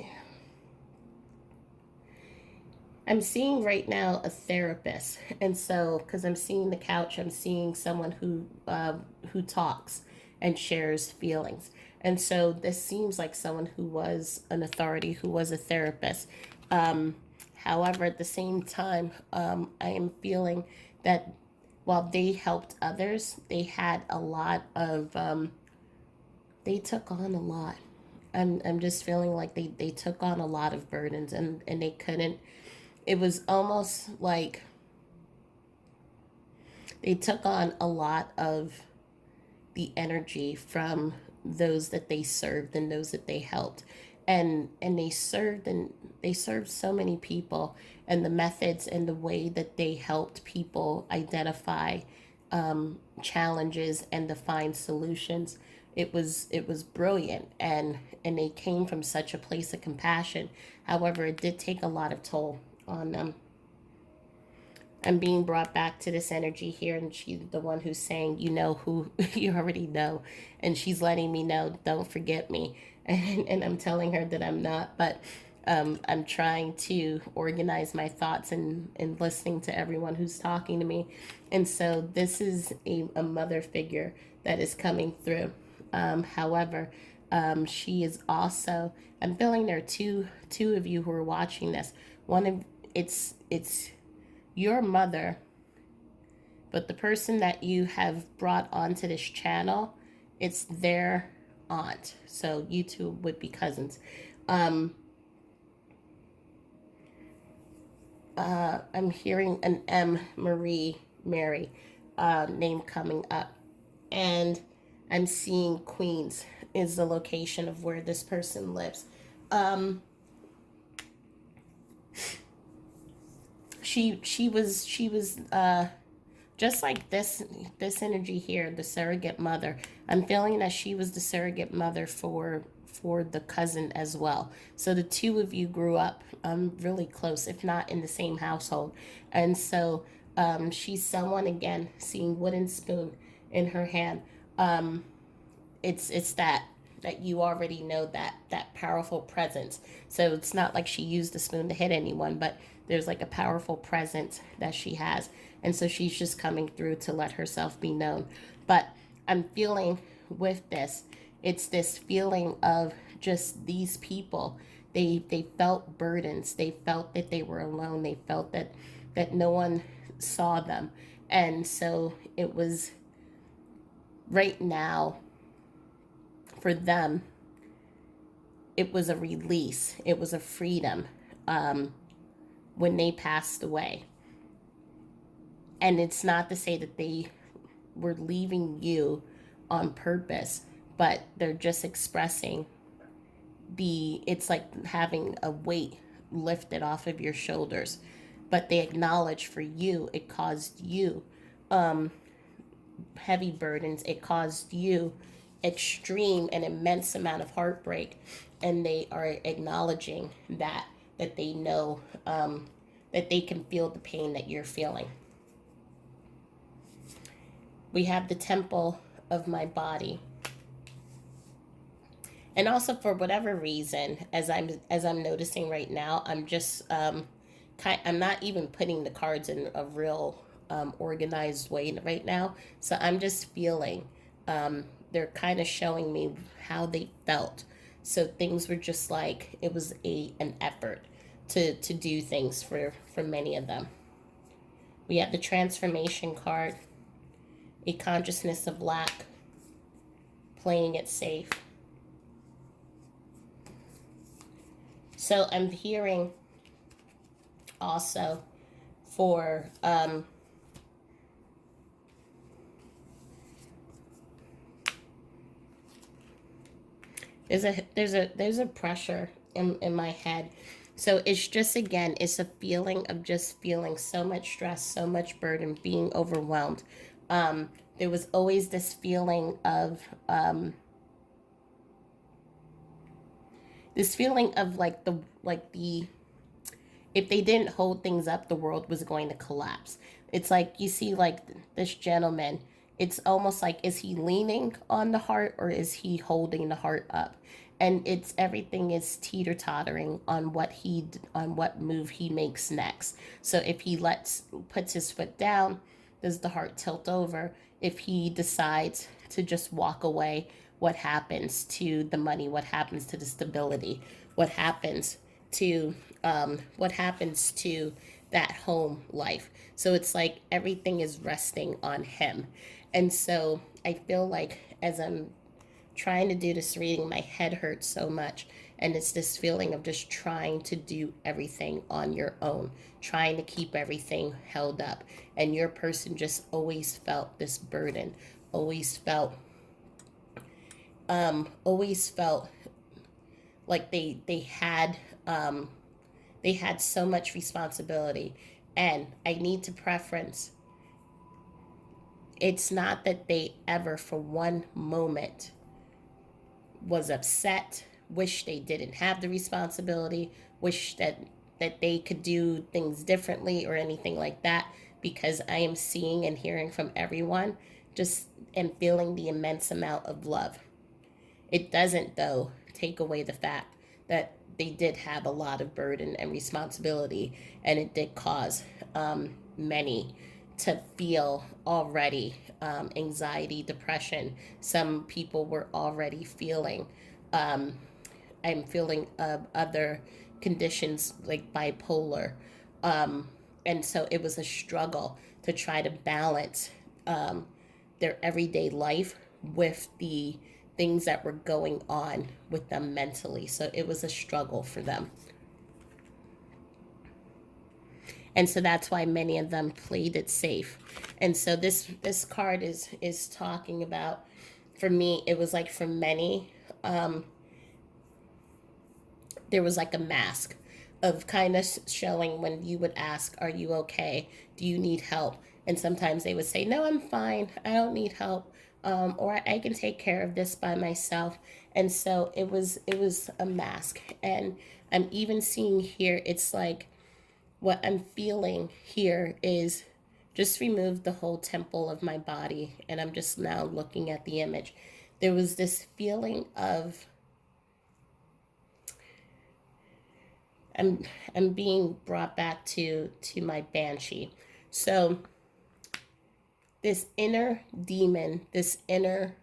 I'm seeing right now a therapist, and so because I'm seeing the couch, I'm seeing someone who talks and shares feelings, and so this seems like someone who was an authority, who was a therapist. However, at the same time, I am feeling that while they helped others, they had a lot of they took on a lot. I'm just feeling like they took on a lot of burdens, and they couldn't. It was almost like they took on a lot of the energy from those that they served and those that they helped, and they served so many people, and the methods and the way that they helped people identify challenges and to find solutions, it was brilliant, and they came from such a place of compassion. However, it did take a lot of toll on them. I'm being brought back to this energy here, and she's the one who's saying, you know who, you already know. And she's letting me know, don't forget me. And I'm telling her that I'm not, but I'm trying to organize my thoughts and listening to everyone who's talking to me. And so this is a mother figure that is coming through. However, she is also, I'm feeling there are two of you who are watching this. One of, it's your mother, but the person that you have brought onto this channel, it's their aunt. So you two would be cousins. I'm hearing an M, Marie, Mary name coming up. And I'm seeing Queens is the location of where this person lives. She was just like this energy here, the surrogate mother. I'm feeling that she was the surrogate mother for the cousin as well. So the two of you grew up really close, if not in the same household. And so she's someone, again, seeing wooden spoon in her hand. It's that you already know that powerful presence. So it's not like she used the spoon to hit anyone, but there's like a powerful presence that she has, and so she's just coming through to let herself be known. But I'm feeling with this, it's this feeling of just these people. They felt burdens. They felt that they were alone. They felt that no one saw them, and so it was right now for them, it was a release, it was a freedom when they passed away. And it's not to say that they were leaving you on purpose, but they're just expressing it's like having a weight lifted off of your shoulders. But they acknowledge for you, it caused you heavy burdens, it caused you extreme and immense amount of heartbreak, and they are acknowledging that they know that they can feel the pain that you're feeling. We have the temple of my body, and also for whatever reason, as I'm noticing right now, I'm just I'm not even putting the cards in a real organized way right now. So I'm just feeling they're kind of showing me how they felt. So things were just like it was an effort to do things for many of them. We have the transformation card, a consciousness of lack, playing it safe. So I'm hearing also for there's a pressure in my head. So it's just, again, it's a feeling of just feeling so much stress, so much burden, being overwhelmed. There was always this feeling of like the if they didn't hold things up, the world was going to collapse. It's like you see, like this gentleman, it's almost like, is he leaning on the heart or is he holding the heart up? And it's everything is teeter tottering on what move he makes next. So if he puts his foot down, does the heart tilt over? If he decides to just walk away, what happens to the money? What happens to the stability? What happens to that home life? So it's like everything is resting on him. And so I feel like as I'm trying to do this reading, my head hurts so much. And it's this feeling of just trying to do everything on your own, trying to keep everything held up. And your person just always felt this burden, always felt, always felt like they had so much responsibility. And I need to preference, it's not that they ever for one moment was upset, wish they didn't have the responsibility, wish that they could do things differently or anything like that, because I am seeing and hearing from everyone just and feeling the immense amount of love. It doesn't, though, take away the fact that they did have a lot of burden and responsibility, and it did cause many to feel already anxiety, depression. Some people were already feeling, I'm feeling other conditions like bipolar. And so it was a struggle to try to balance their everyday life with the things that were going on with them mentally. So it was a struggle for them. And so that's why many of them played it safe. And so this card is talking about, for me, it was like for many, there was like a mask of kind of showing when you would ask, are you okay? Do you need help? And sometimes they would say, no, I'm fine. I don't need help. Or I can take care of this by myself. And so it was a mask. And I'm even seeing here, it's like what I'm feeling here is just remove the whole temple of my body. And I'm just now looking at the image. There was this feeling of, I'm I'm being brought back to my banshee. So this inner demon, this inner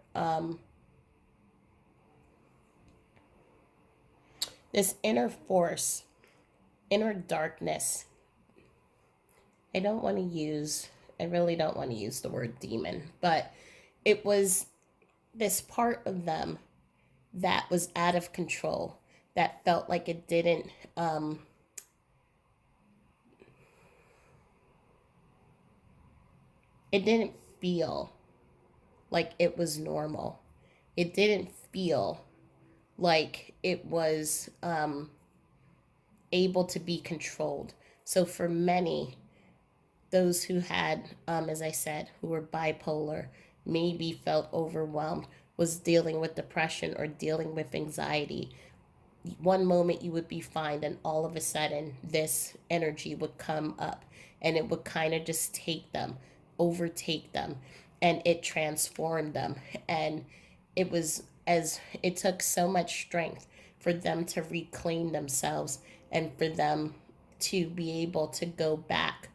force, inner darkness. I don't want to use I really don't want to use the word demon, but it was this part of them that was out of control, that felt like it didn't feel like it was normal. It didn't feel like it was able to be controlled. So for many, those who had, as I said, who were bipolar, maybe felt overwhelmed, was dealing with depression or dealing with anxiety. One moment you would be fine, and all of a sudden this energy would come up and it would kind of just take them, overtake them, and it transformed them. And it took so much strength for them to reclaim themselves and for them to be able to go back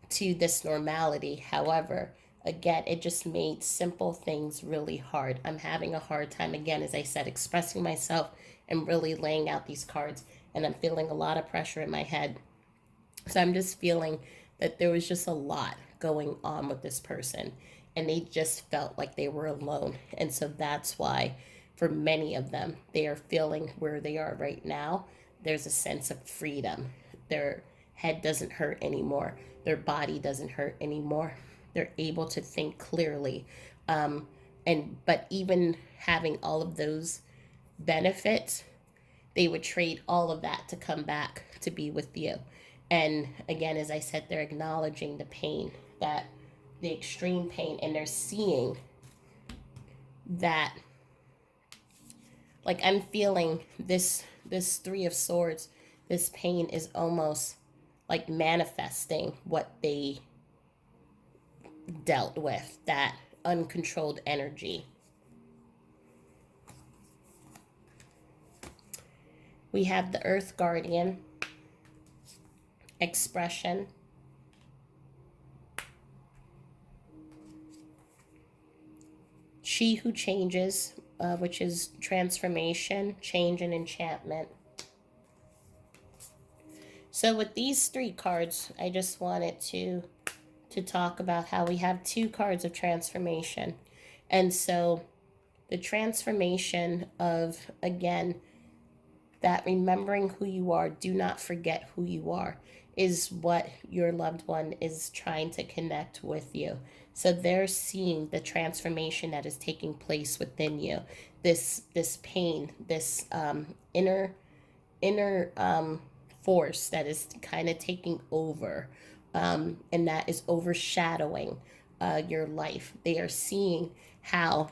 to this normality. However, again, it just made simple things really hard. I'm having a hard time, again, as I said, expressing myself and really laying out these cards. And I'm feeling a lot of pressure in my head. So I'm just feeling that there was just a lot going on with this person. And they just felt like they were alone. And so that's why, for many of them, they are feeling where they are right now. There's a sense of freedom. They're head doesn't hurt anymore, their body doesn't hurt anymore, they're able to think clearly. But even having all of those benefits, they would trade all of that to come back to be with you. And again, as I said, they're acknowledging the pain, that the extreme pain, and they're seeing that, like, I'm feeling this Three of Swords, this pain is almost like manifesting what they dealt with, that uncontrolled energy. We have the Earth Guardian, expression. She who changes, which is transformation, change, and enchantment. So with these three cards, I just wanted to talk about how we have two cards of transformation. And so the transformation of, again, that remembering who you are, do not forget who you are, is what your loved one is trying to connect with you. So they're seeing the transformation that is taking place within you. This pain, this inner force that is kind of taking over, and that is overshadowing your life. They are seeing how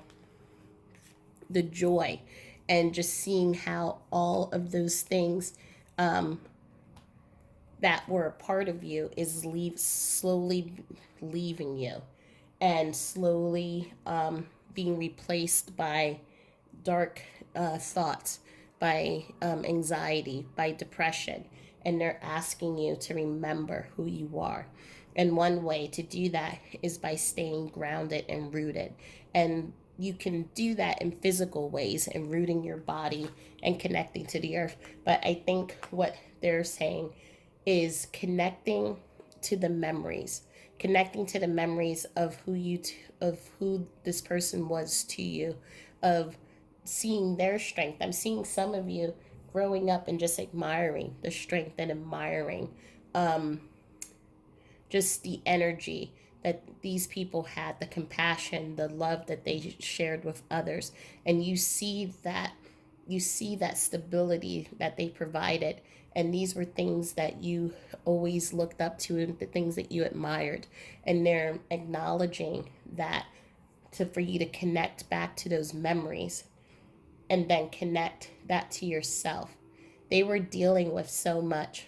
the joy, and just seeing how all of those things that were a part of you is slowly leaving you, and slowly being replaced by dark thoughts, by anxiety, by depression. And they're asking you to remember who you are. And one way to do that is by staying grounded and rooted. And you can do that in physical ways and rooting your body and connecting to the earth. But I think what they're saying is connecting to the memories of of who this person was to you, of seeing their strength. I'm seeing some of you growing up and just admiring the strength, and admiring just the energy that these people had, the compassion, the love that they shared with others. And you see that stability that they provided. And these were things that you always looked up to, and the things that you admired. And they're acknowledging that, for you to connect back to those memories, and then connect that to yourself. They were dealing with so much,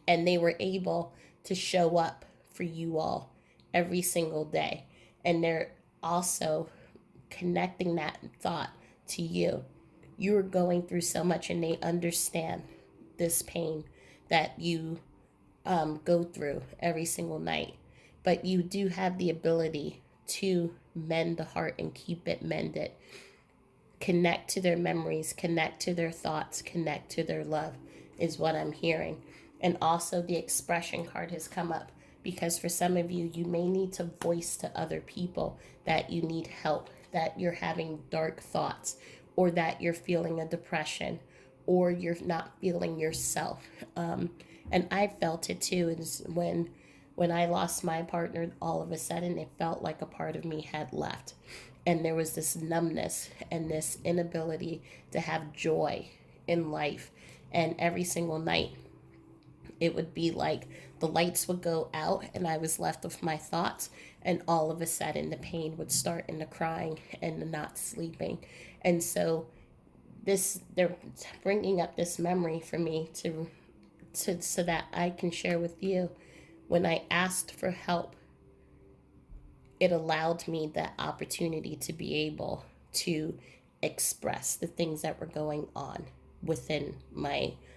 and they were able to show up for you all every single day. And they're also connecting that thought to you. You are going through so much, and they understand this pain that you go through every single night. But you do have the ability to mend the heart and keep it mended. Connect to their memories, connect to their thoughts, connect to their love, is what I'm hearing. And also the expression card has come up, because for some of you, you may need to voice to other people that you need help, that you're having dark thoughts, or that you're feeling a depression, or you're not feeling yourself. And I felt it too. Is when I lost my partner, all of a sudden it felt like a part of me had left. And there was this numbness and this inability to have joy in life. And every single night, it would be like the lights would go out and I was left with my thoughts. And all of a sudden, the pain would start, and the crying, and the not sleeping. And so they're bringing up this memory for me to so that I can share with you. When I asked for help, it allowed me that opportunity to be able to express the things that were going on within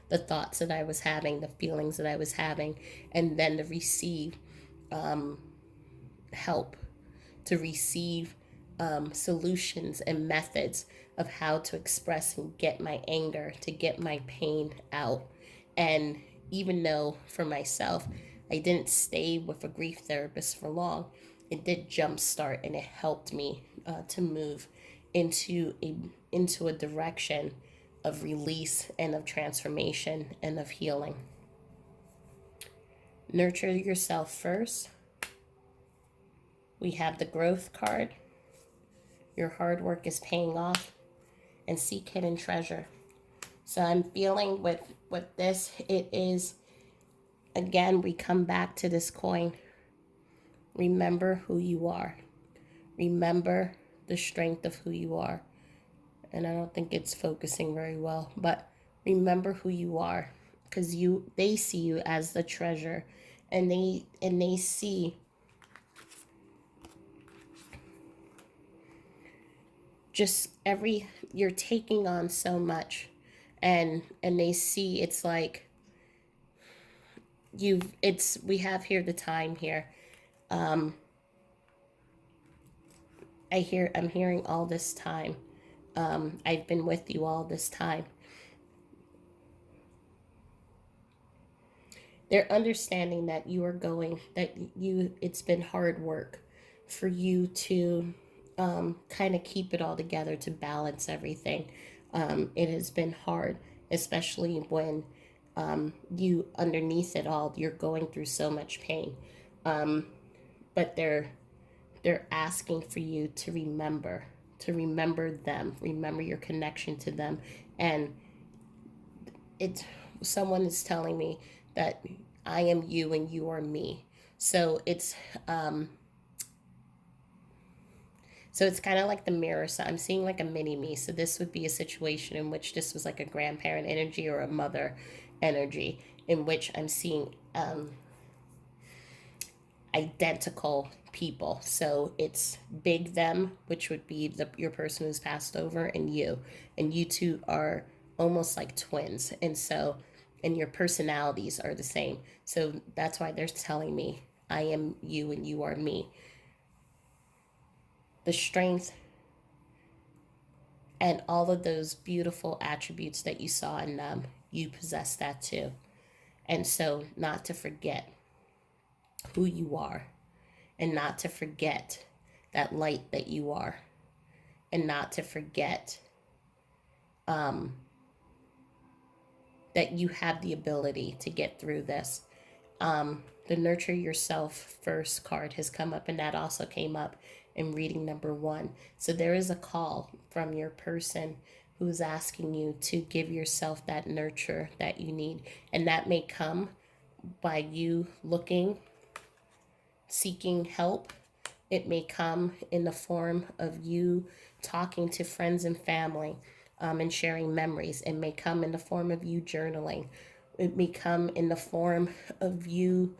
the thoughts that I was having, the feelings that I was having, and then to receive help, to receive solutions and methods of how to express and get my anger, to get my pain out. And even though for myself, I didn't stay with a grief therapist for long, it did jumpstart, and it helped me to move into a direction of release and of transformation and of healing. Nurture yourself first. We have the growth card. Your hard work is paying off. And seek hidden treasure. So I'm feeling with this, it is, again, we come back to this coin. Remember who you are. Remember the strength of who you are. And I don't think it's focusing very well, but remember who you are, because they see you as the treasure, and they see just you're taking on so much, and they see it's like we have here the time here. I'm hearing all this time. I've been with you all this time. They're understanding that it's been hard work for you to kind of keep it all together, to balance everything. It has been hard, especially when you, underneath it all, you're going through so much pain. But they're asking for you to remember them, remember your connection to them. And it's, someone is telling me that I am you and you are me. So it's kind of like the mirror. So I'm seeing like a mini me. So this would be a situation in which this was like a grandparent energy or a mother energy, in which I'm seeing identical people. So it's big them, which would be your person who's passed over, and you two are almost like twins. And your personalities are the same. So that's why they're telling me I am you and you are me. The strength and all of those beautiful attributes that you saw in them, you possess that too. And so, not to forget who you are, and not to forget that light that you are, and not to forget that you have the ability to get through this. The Nurture Yourself First card has come up, and that also came up in reading number 1. So there is a call from your person who's asking you to give yourself that nurture that you need. And that may come by you seeking help. It may come in the form of you talking to friends and family, and sharing memories. It may come in the form of you journaling. It may come in the form of you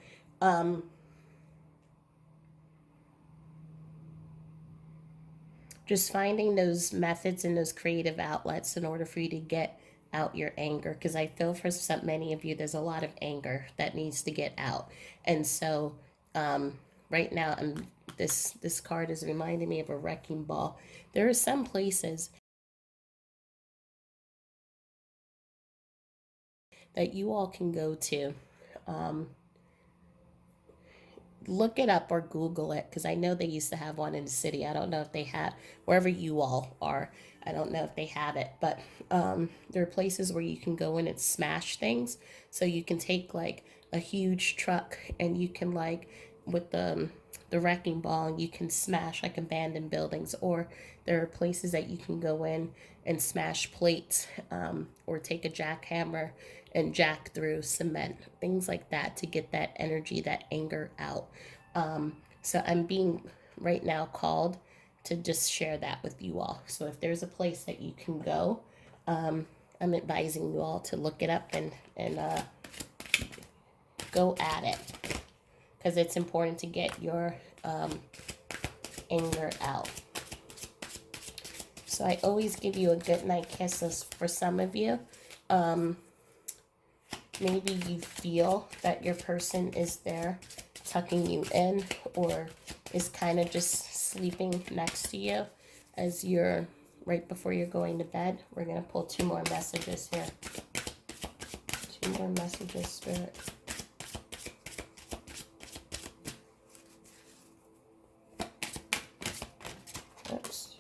just finding those methods and those creative outlets in order for you to get out your anger. Because I feel for many of you, there's a lot of anger that needs to get out. And so right now, this card is reminding me of a wrecking ball. There are some places that you all can go to. Look it up or Google it, because I know they used to have one in the city. I don't know if they have, wherever you all are, I don't know if they have it, but there are places where you can go in and smash things. So you can take like a huge truck, and you can, like, with the wrecking ball, and you can smash like abandoned buildings. Or there are places that you can go in and smash plates, or take a jackhammer and jack through cement, things like that, to get that energy, that anger out. So I'm being right now called to just share that with you all. So if there's a place that you can go, I'm advising you all to look it up and go at it, because it's important to get your anger out. So I always give you a good night kiss. For some of you, maybe you feel that your person is there tucking you in, or is kind of just sleeping next to you as you're right before you're going to bed. We're going to pull 2 more messages here. 2 more messages, Spirit. Oops.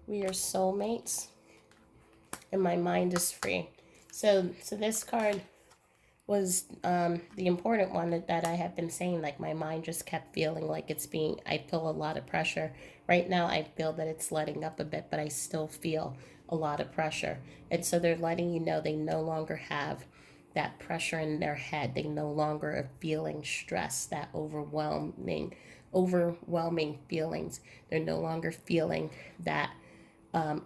We are soulmates, and my mind is free. So this card was the important one that I have been saying. Like my mind just kept feeling like I feel a lot of pressure. Right now, I feel that it's letting up a bit, but I still feel a lot of pressure. And so they're letting you know they no longer have that pressure in their head. They no longer are feeling stress, that overwhelming feelings. They're no longer feeling that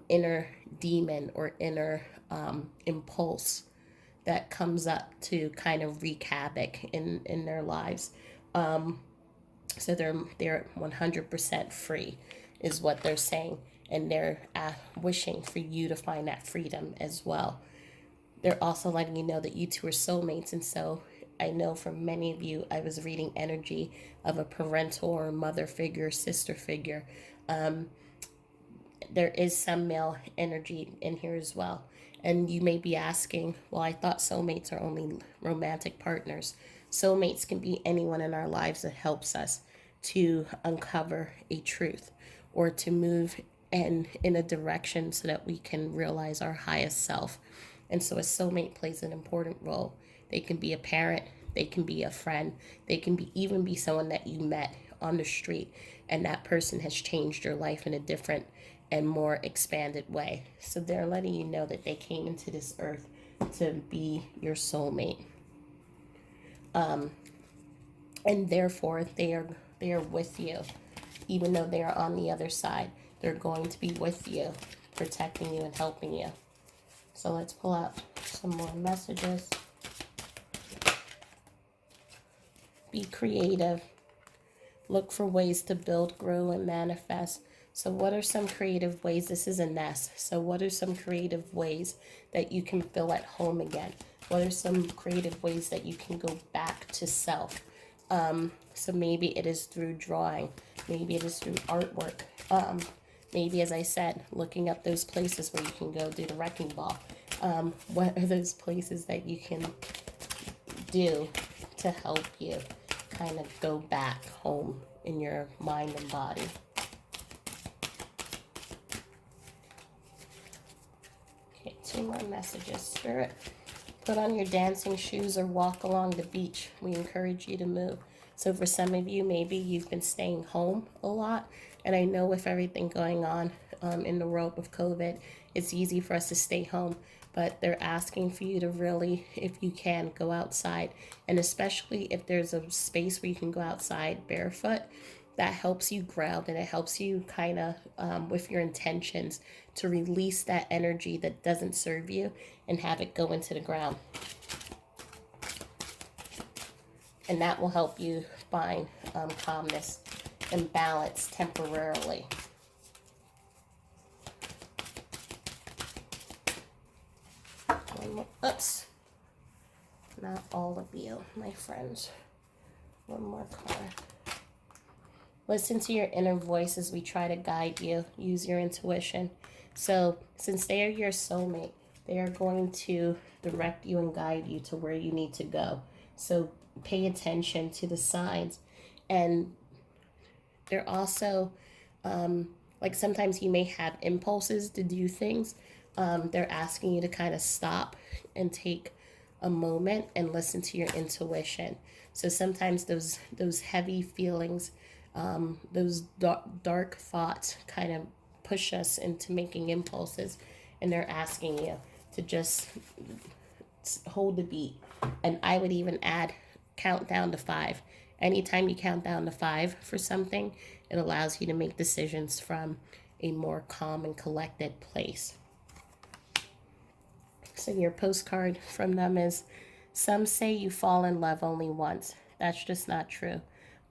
inner demon or inner impulse that comes up to kind of wreak havoc in their lives. So they're 100% free, is what they're saying, and they're wishing for you to find that freedom as well. They're also letting you know that you two are soulmates, and so I know for many of you, I was reading energy of a parental or mother figure, sister figure. There is some male energy in here as well. And you may be asking, well, I thought soulmates are only romantic partners. Soulmates can be anyone in our lives that helps us to uncover a truth or to move in a direction so that we can realize our highest self. And so a soulmate plays an important role. They can be a parent, they can be a friend, they can be even be someone that you met on the street and that person has changed your life in a different and more expanded way. So they're letting you know that they came into this earth to be your soulmate. And therefore they are with you. Even though they are on the other side, they're going to be with you, protecting you and helping you. So let's pull out some more messages. Be creative. Look for ways to build, grow, and manifest. So what are some creative ways? This is a nest. So what are some creative ways that you can feel at home again? What are some creative ways that you can go back to self? So maybe it is through drawing. Maybe it is through artwork. Maybe, as I said, looking up those places where you can go do the wrecking ball. What are those places that you can do to help you kind of go back home in your mind and body? Okay, 2 more messages. Spirit, put on your dancing shoes or walk along the beach. We encourage you to move. So for some of you, maybe you've been staying home a lot. And I know with everything going on in the world with COVID, it's easy for us to stay home. But they're asking for you to really, if you can, go outside. And especially if there's a space where you can go outside barefoot, that helps you ground and it helps you kind of with your intentions to release that energy that doesn't serve you and have it go into the ground. And that will help you find calmness and balance temporarily. Oops. Not all of you, my friends. One more card. Listen to your inner voice as we try to guide you. Use your intuition. So, since they are your soulmate, they are going to direct you and guide you to where you need to go. So, pay attention to the signs. And they're also, like sometimes you may have impulses to do things. They're asking you to kind of stop and take a moment and listen to your intuition. So sometimes those heavy feelings, those dark thoughts kind of push us into making impulses, and they're asking you to just hold the beat. And I would even add count down to 5. Anytime you count down to 5 for something, it allows you to make decisions from a more calm and collected place. So your postcard from them is, some say you fall in love only once. That's just not true.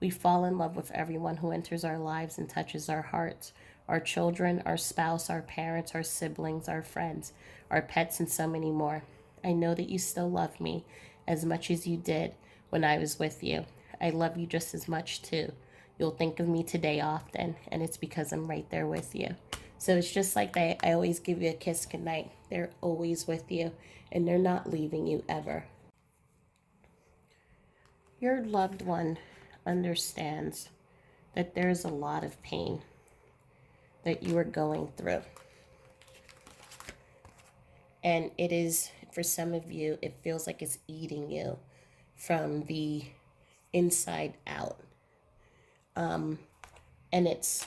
We fall in love with everyone who enters our lives and touches our hearts. Our children, our spouse, our parents, our siblings, our friends, our pets, and so many more. I know that you still love me as much as you did when I was with you. I love you just as much too. You'll think of me today often, and it's because I'm right there with you. So it's just like I always give you a kiss goodnight. They're always with you, and they're not leaving you ever. Your loved one understands that there's a lot of pain that you are going through. And it is for some of you, it feels like it's eating you from the inside out. And it's,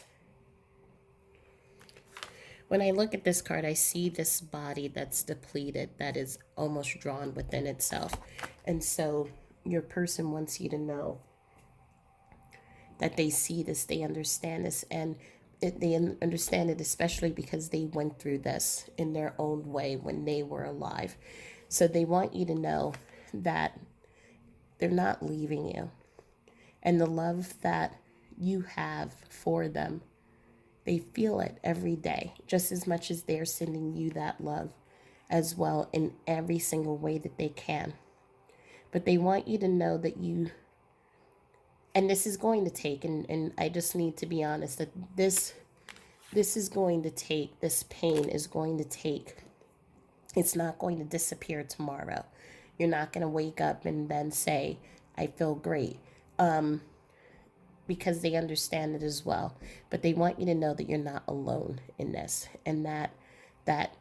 when I look at this card, I see this body that's depleted, that is almost drawn within itself. And so your person wants you to know that they see this, they understand this, and they understand it especially because they went through this in their own way when they were alive. So they want you to know that they're not leaving you. And the love that you have for them, they feel it every day, just as much as they're sending you that love as well in every single way that they can. But they want you to know that you, and this is going to take, and I just need to be honest, that this is going to take, this pain is going to take, it's not going to disappear tomorrow. You're not going to wake up and then say, I feel great. Because they understand it as well. But they want you to know that you're not alone in this, and that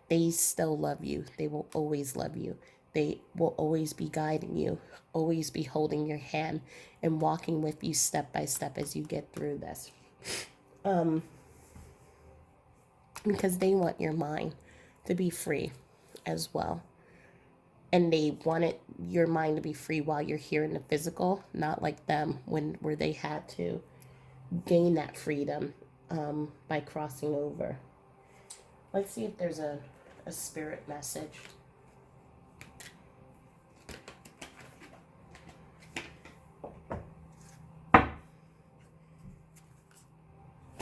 they still love you. They will always love you. They will always be guiding you, always be holding your hand and walking with you step by step as you get through this. Because they want your mind to be free as well. And they wanted your mind to be free while you're here in the physical, not like them where they had to gain that freedom by crossing over. Let's see if there's a spirit message.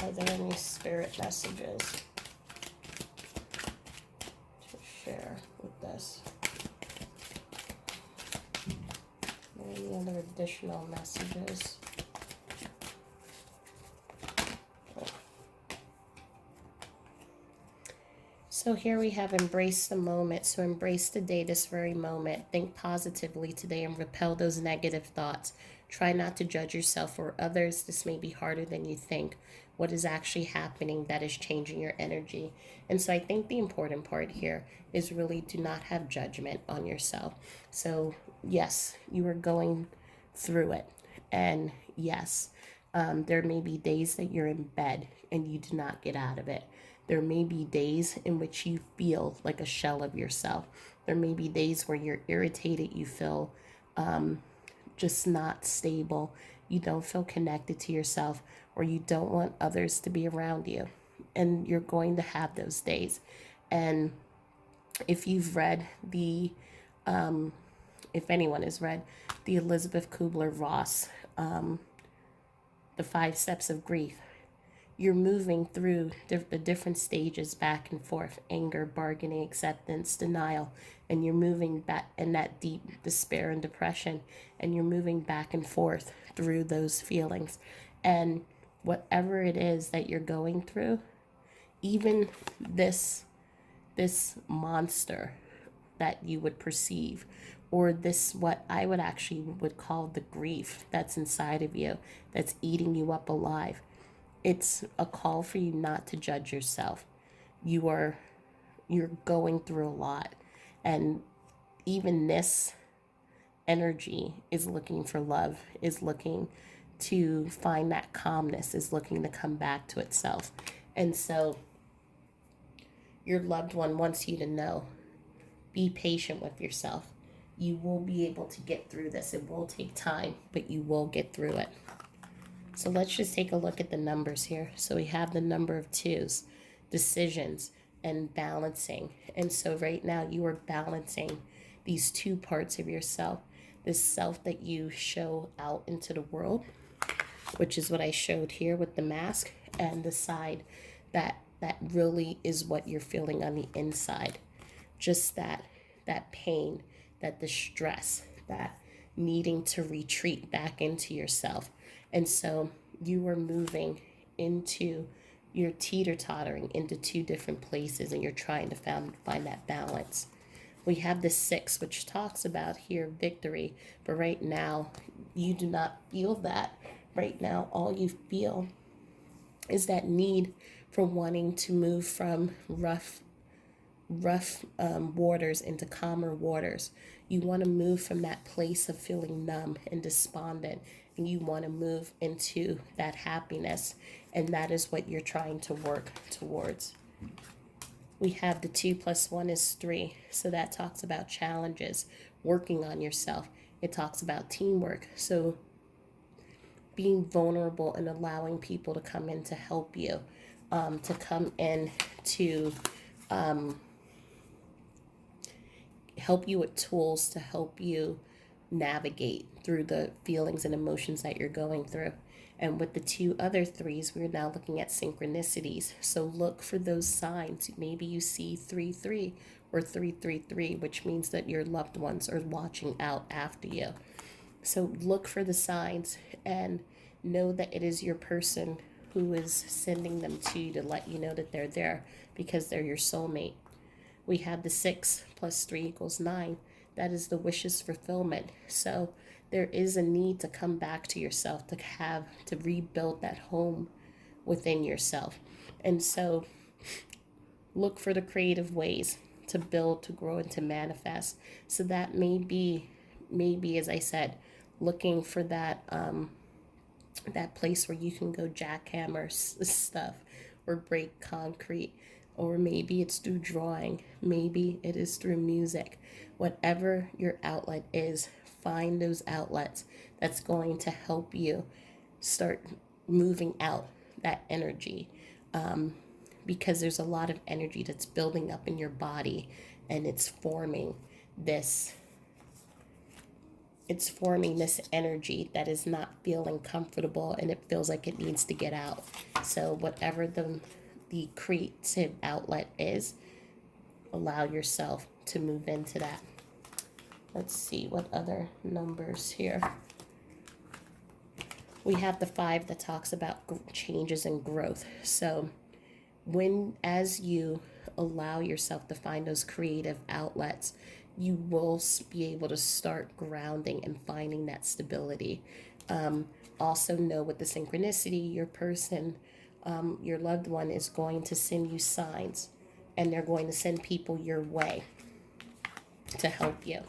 Are there any spirit messages to share with this? Any other additional messages? So here we have embrace the moment. So embrace the day, this very moment. Think positively today and repel those negative thoughts. Try not to judge yourself or others. This may be harder than you think. What is actually happening that is changing your energy? And so I think the important part here is really to not have judgment on yourself. So yes, you are going through it. And yes, there may be days that you're in bed and you do not get out of it. There may be days in which you feel like a shell of yourself. There may be days where you're irritated, you feel just not stable, you don't feel connected to yourself, or you don't want others to be around you. And you're going to have those days. And if you've read if anyone has read the Elizabeth Kubler-Ross, The 5 Steps of Grief, you're moving through the different stages back and forth: anger, bargaining, acceptance, denial, and you're moving back in that deep despair and depression, and you're moving back and forth through those feelings. And whatever it is that you're going through, even this monster that you would perceive, or this, what I would actually would call the grief that's inside of you, that's eating you up alive, it's a call for you not to judge yourself. You're going through a lot, and even this energy is looking for love, is looking to find that calmness, is looking to come back to itself. And so your loved one wants you to know, be patient with yourself. You will be able to get through this. It will take time, but you will get through it. So let's just take a look at the numbers here. So we have the number of 2s, decisions, and balancing. And so right now you are balancing these 2 parts of yourself. This self that you show out into the world, which is what I showed here with the mask, and the side that really is what you're feeling on the inside. Just that pain, that distress, that needing to retreat back into yourself. And so you are moving into, you're teeter-tottering into 2 different places, and you're trying to find that balance. We have the 6, which talks about here victory, but right now you do not feel that. Right now all you feel is that need for wanting to move from rough rough waters into calmer waters. You want to move from that place of feeling numb and despondent, and you want to move into that happiness, and that is what you're trying to work towards. We have the 2 plus 1 is 3, so that talks about challenges, working on yourself. It talks about teamwork, so being vulnerable and allowing people to come in to help you, to come in to help you with tools to help you navigate through the feelings and emotions that you're going through. And with the 2 other 3s, we're now looking at synchronicities. So look for those signs. Maybe you see 3-3 or 3-3-3, which means that your loved ones are watching out after you. So look for the signs and know that it is your person who is sending them to you to let you know that they're there, because they're your soulmate. We have the 6 plus 3 equals 9. That is the wishes fulfillment. So there is a need to come back to yourself, to rebuild that home within yourself. And so look for the creative ways to build, to grow, and to manifest. So that maybe, as I said, looking for that that place where you can go jackhammer stuff or break concrete, or maybe it's through drawing, maybe it is through music. Whatever your outlet is, find those outlets that's going to help you start moving out that energy, because there's a lot of energy that's building up in your body, and it's forming this energy that is not feeling comfortable, and it feels like it needs to get out. So whatever the creative outlet is, allow yourself to move into that. Let's see what other numbers here. We have the 5 that talks about changes and growth. So as you allow yourself to find those creative outlets, you will be able to start grounding and finding that stability. Also know with the synchronicity, your person, your loved one is going to send you signs, and they're going to send people your way to help you.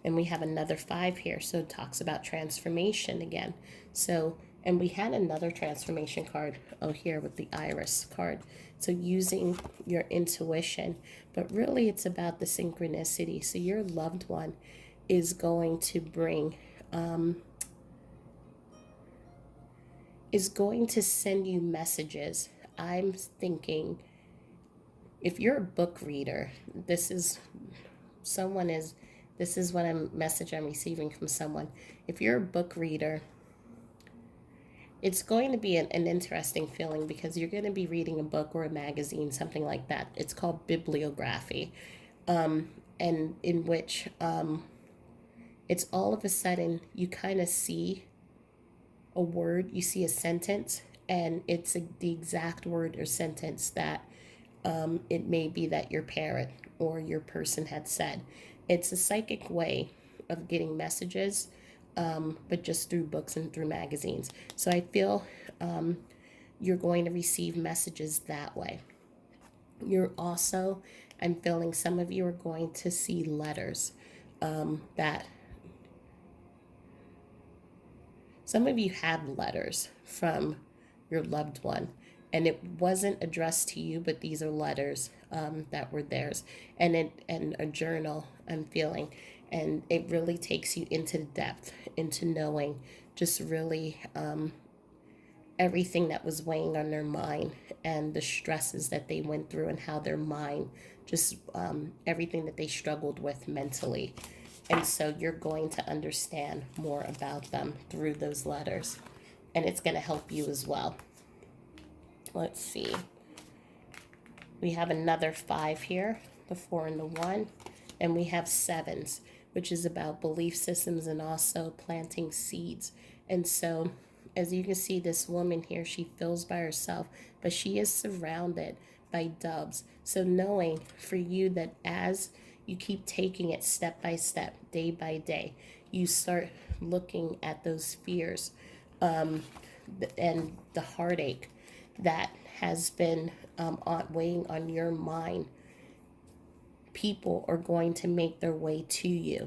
And we have another 5 here, so it talks about transformation again. So, and we had another transformation card here with the iris card. So using your intuition, but really it's about the synchronicity. So your loved one is going to bring, is going to send you messages. I'm thinking, if you're a book reader, this is what message I'm receiving from someone. If you're a book reader, it's going to be an interesting feeling, because you're going to be reading a book or a magazine, something like that. It's called bibliography, and in which it's all of a sudden you kind of see a word, you see a sentence, and it's the exact word or sentence that it may be that your parent or your person had said. It's a psychic way of getting messages, but just through books and through magazines. So I feel you're going to receive messages that way. I'm feeling some of you are going to see letters that some of you have letters from your loved one, and it wasn't addressed to you, but these are letters that were theirs, and a journal, I'm feeling, and it really takes you into the depth, into knowing just really everything that was weighing on their mind, and the stresses that they went through, and how their mind just everything that they struggled with mentally. And so you're going to understand more about them through those letters, and it's going to help you as well. Let's see. We have another 5 here, the 4 and the 1, and we have 7s, which is about belief systems and also planting seeds. And so, as you can see, this woman here, she feels by herself, but she is surrounded by doves. So knowing for you that as you keep taking it step by step, day by day, you start looking at those fears and the heartache that has been weighing on your mind people are going to make their way to you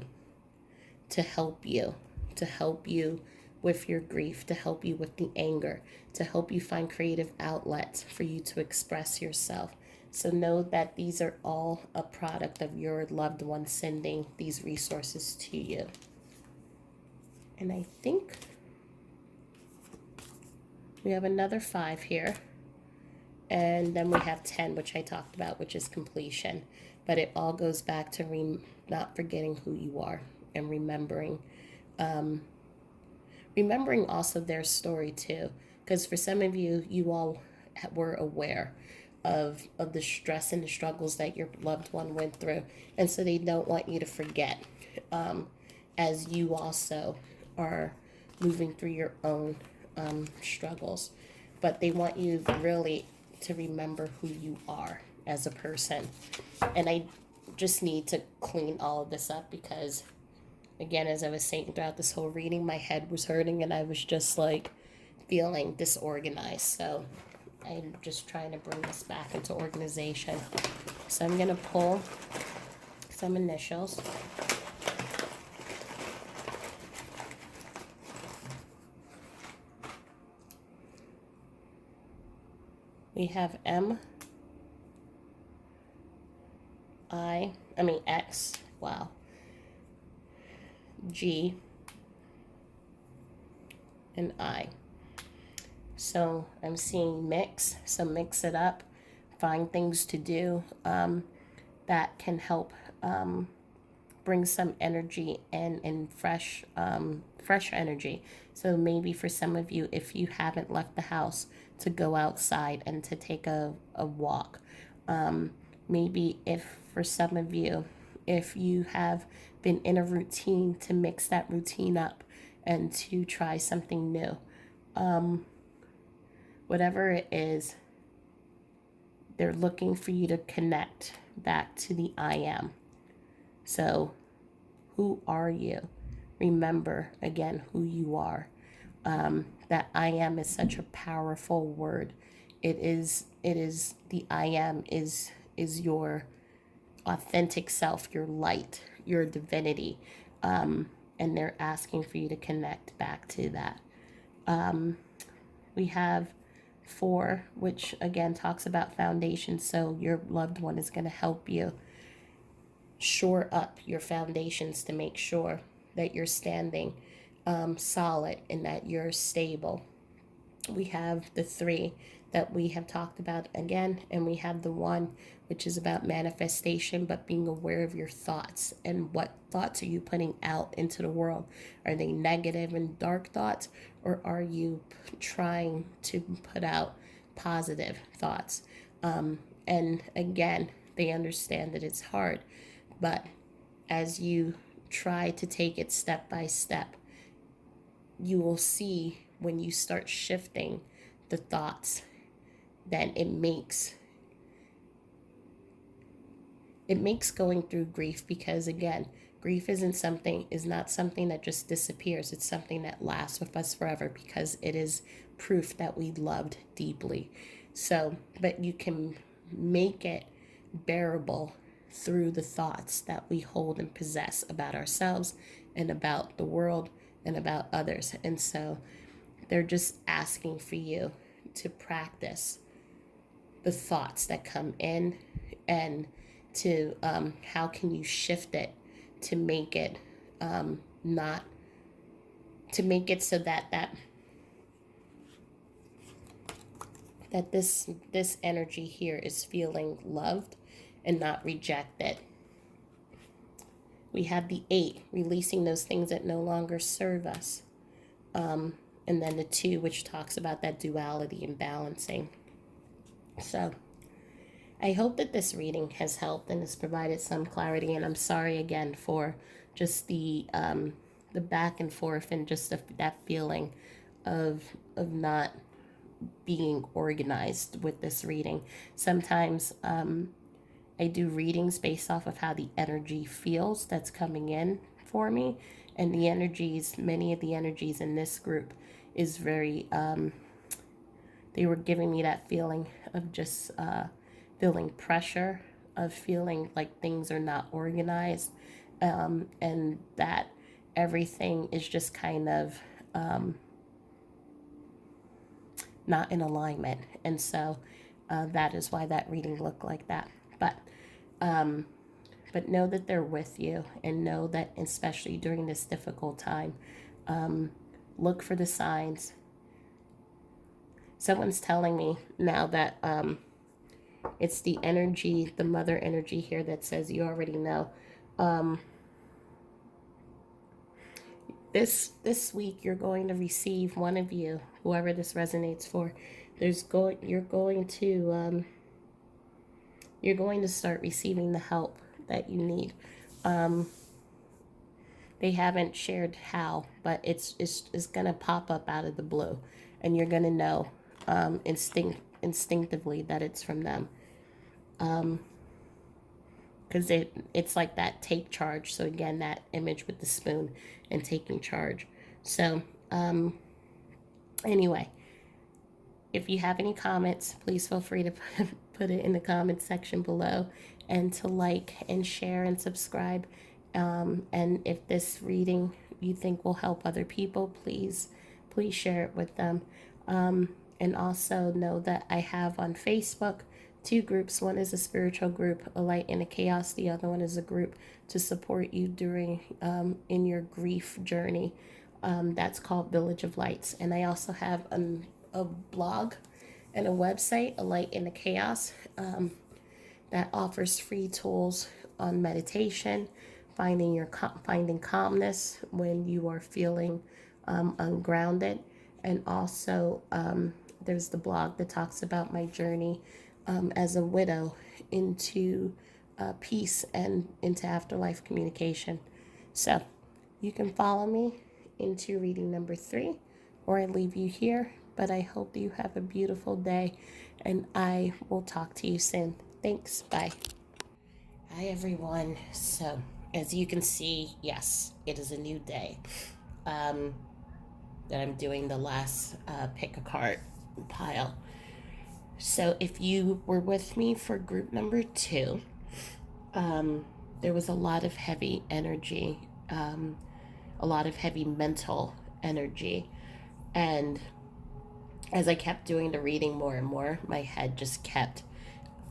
to help you, to help you with your grief, to help you with the anger, to help you find creative outlets for you to express yourself. So know that these are all a product of your loved one sending these resources to you. And I think we have another 5 here. And then we have 10, which I talked about, which is completion. But it all goes back to not forgetting who you are and remembering also their story too. Because for some of you, you all were aware of the stress and the struggles that your loved one went through. And so they don't want you to forget, as you also are moving through your own struggles. But they want you really to remember who you are as a person. And I just need to clean all of this up because, again, as I was saying throughout this whole reading, my head was hurting and I was just like feeling disorganized. So I'm just trying to bring this back into organization. So I'm going to pull some initials. We have X, wow, G, and I. So I'm seeing mix, so mix it up, find things to do that can help bring some energy and fresh energy. So maybe for some of you, if you haven't left the house, to go outside and to take a walk. Maybe if for some of you, if you have been in a routine, to mix that routine up and to try something new. Whatever it is, they're looking for you to connect back to the I am. So who are you? Remember again who you are. That I am is such a powerful word. It is the I am is your authentic self, your light, your divinity. And they're asking for you to connect back to that. We have 4, which again talks about foundation. So your loved one is going to help you shore up your foundations to make sure that you're standing solid and that you're stable. We have the 3 that we have talked about again, and we have the 1, which is about manifestation, but being aware of your thoughts and what thoughts are you putting out into the world. Are they negative and dark thoughts, or are you trying to put out positive thoughts? And again, they understand that it's hard, but as you try to take it step by step, you will see when you start shifting the thoughts that it makes going through grief, because again, grief is not something that just disappears. It's something that lasts with us forever because it is proof that we loved deeply. So, but you can make it bearable through the thoughts that we hold and possess about ourselves and about the world and about others. And so they're just asking for you to practice the thoughts that come in, and to how can you shift it to make it not to make it so that this energy here is feeling loved and not rejected. We have the 8, releasing those things that no longer serve us. And then the 2, which talks about that duality and balancing. So I hope that this reading has helped and has provided some clarity. And I'm sorry again for just the back and forth and just that feeling of not being organized with this reading. Sometimes I do readings based off of how the energy feels that's coming in for me. And the energies, many of the energies in this group is very, they were giving me that feeling of just feeling pressure, of feeling like things are not organized, and that everything is just kind of not in alignment. And so that is why that reading looked like that. Um, but know that they're with you, and know that especially during this difficult time, look for the signs. Someone's telling me now that it's the energy, the mother energy here, that says you already know. This week you're going to receive, one of you, whoever this resonates for, you're going to start receiving the help that you need. They haven't shared how, but it's gonna pop up out of the blue, and you're gonna know instinctively that it's from them. Because it's like that take charge. So again, that image with the spoon and taking charge. So anyway, if you have any comments, please feel free to put it in the comment section below, and to like and share and subscribe. And if this reading you think will help other people, please share it with them. And also know that I have on Facebook 2 groups. One is a spiritual group, A Light in a Chaos. The other one is a group to support you during in your grief journey. That's called Village of Lights. And I also have a blog and a website, A Light in the Chaos, that offers free tools on meditation, finding calmness when you are feeling ungrounded. And also there's the blog that talks about my journey as a widow into peace and into afterlife communication. So you can follow me into reading number 3, or I leave you here. But I hope you have a beautiful day, and I will talk to you soon. Thanks. Bye. Hi, everyone. So as you can see, yes, it is a new day that I'm doing the last pick a card pile. So if you were with me for group number 2, there was a lot of heavy energy, a lot of heavy mental energy. And as I kept doing the reading more and more, my head just kept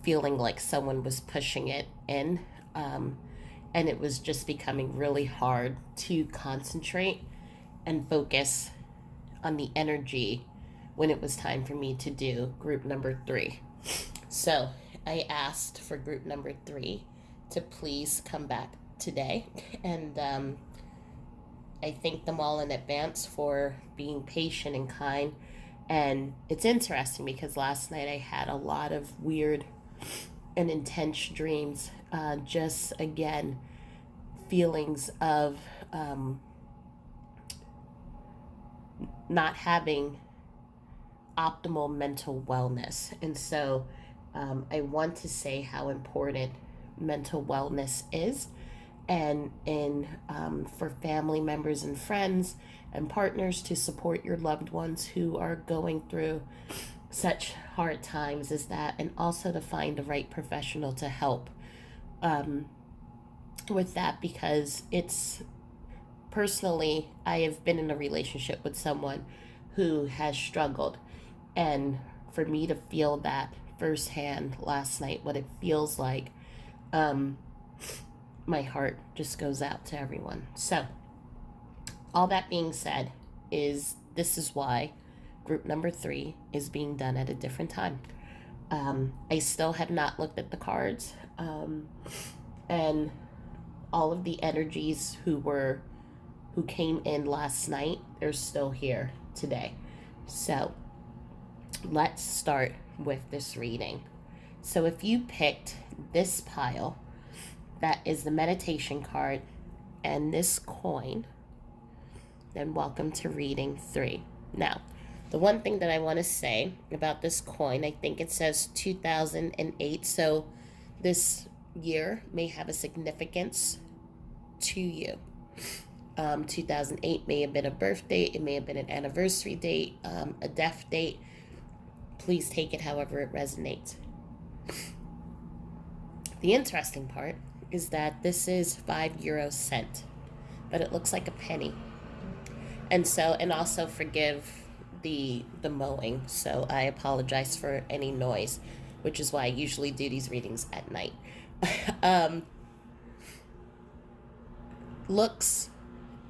feeling like someone was pushing it in. And it was just becoming really hard to concentrate and focus on the energy when it was time for me to do group number 3. So I asked for group number 3 to please come back today. And I thank them all in advance for being patient and kind. And it's interesting because last night I had a lot of weird and intense dreams. Just again, feelings of not having optimal mental wellness. And so I want to say how important mental wellness is, and for family members and friends and partners to support your loved ones who are going through such hard times as that, and also to find the right professional to help with that, because it's personally, I have been in a relationship with someone who has struggled, and for me to feel that firsthand last night, what it feels like, my heart just goes out to everyone. So all that being said, this is why group number 3 is being done at a different time. I still have not looked at the cards, and all of the energies who came in last night, they're still here today. So let's start with this reading. So if you picked this pile, that is the meditation card, and this coin, then welcome to reading 3. Now, the one thing that I want to say about this coin, I think it says 2008, so this year may have a significance to you. 2008 may have been a birth date, it may have been an anniversary date, a death date. Please take it however it resonates. The interesting part is that this is 5 euro cent, but it looks like a penny. And so, and also forgive the mowing. So I apologize for any noise, which is why I usually do these readings at night. um, Looks,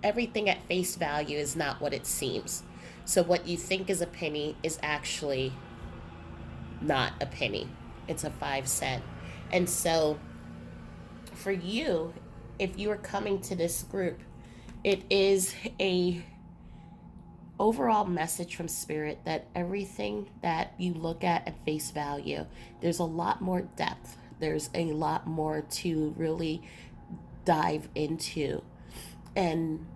everything at face value is not what it seems. So what you think is a penny is actually not a penny. It's a 5 cent. And so for you, if you are coming to this group, it is a overall message from spirit that everything that you look at face value, there's a lot more depth. There's a lot more to really dive into. And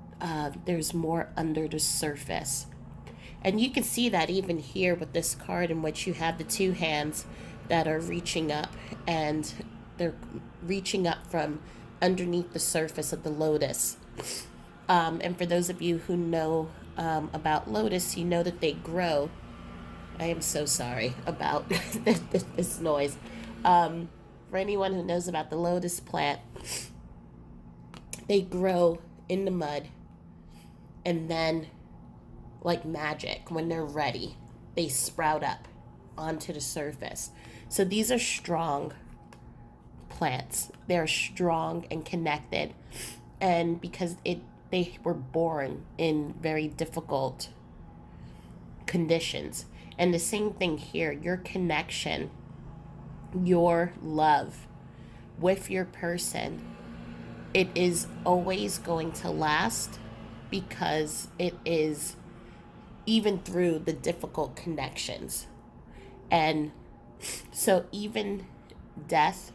there's more under the surface. And you can see that even here with this card, in which you have the two hands that are reaching up, and they're reaching up from underneath the surface of the lotus. And for those of you who know about lotus, you know that they grow. I am so sorry about this noise. For anyone who knows about the lotus plant, they grow in the mud, and then, like magic, when they're ready, they sprout up onto the surface. So these are strong plants. They're strong and connected. And because they were born in very difficult conditions. And the same thing here, your connection, your love with your person, it is always going to last, because it is even through the difficult connections. And so even death,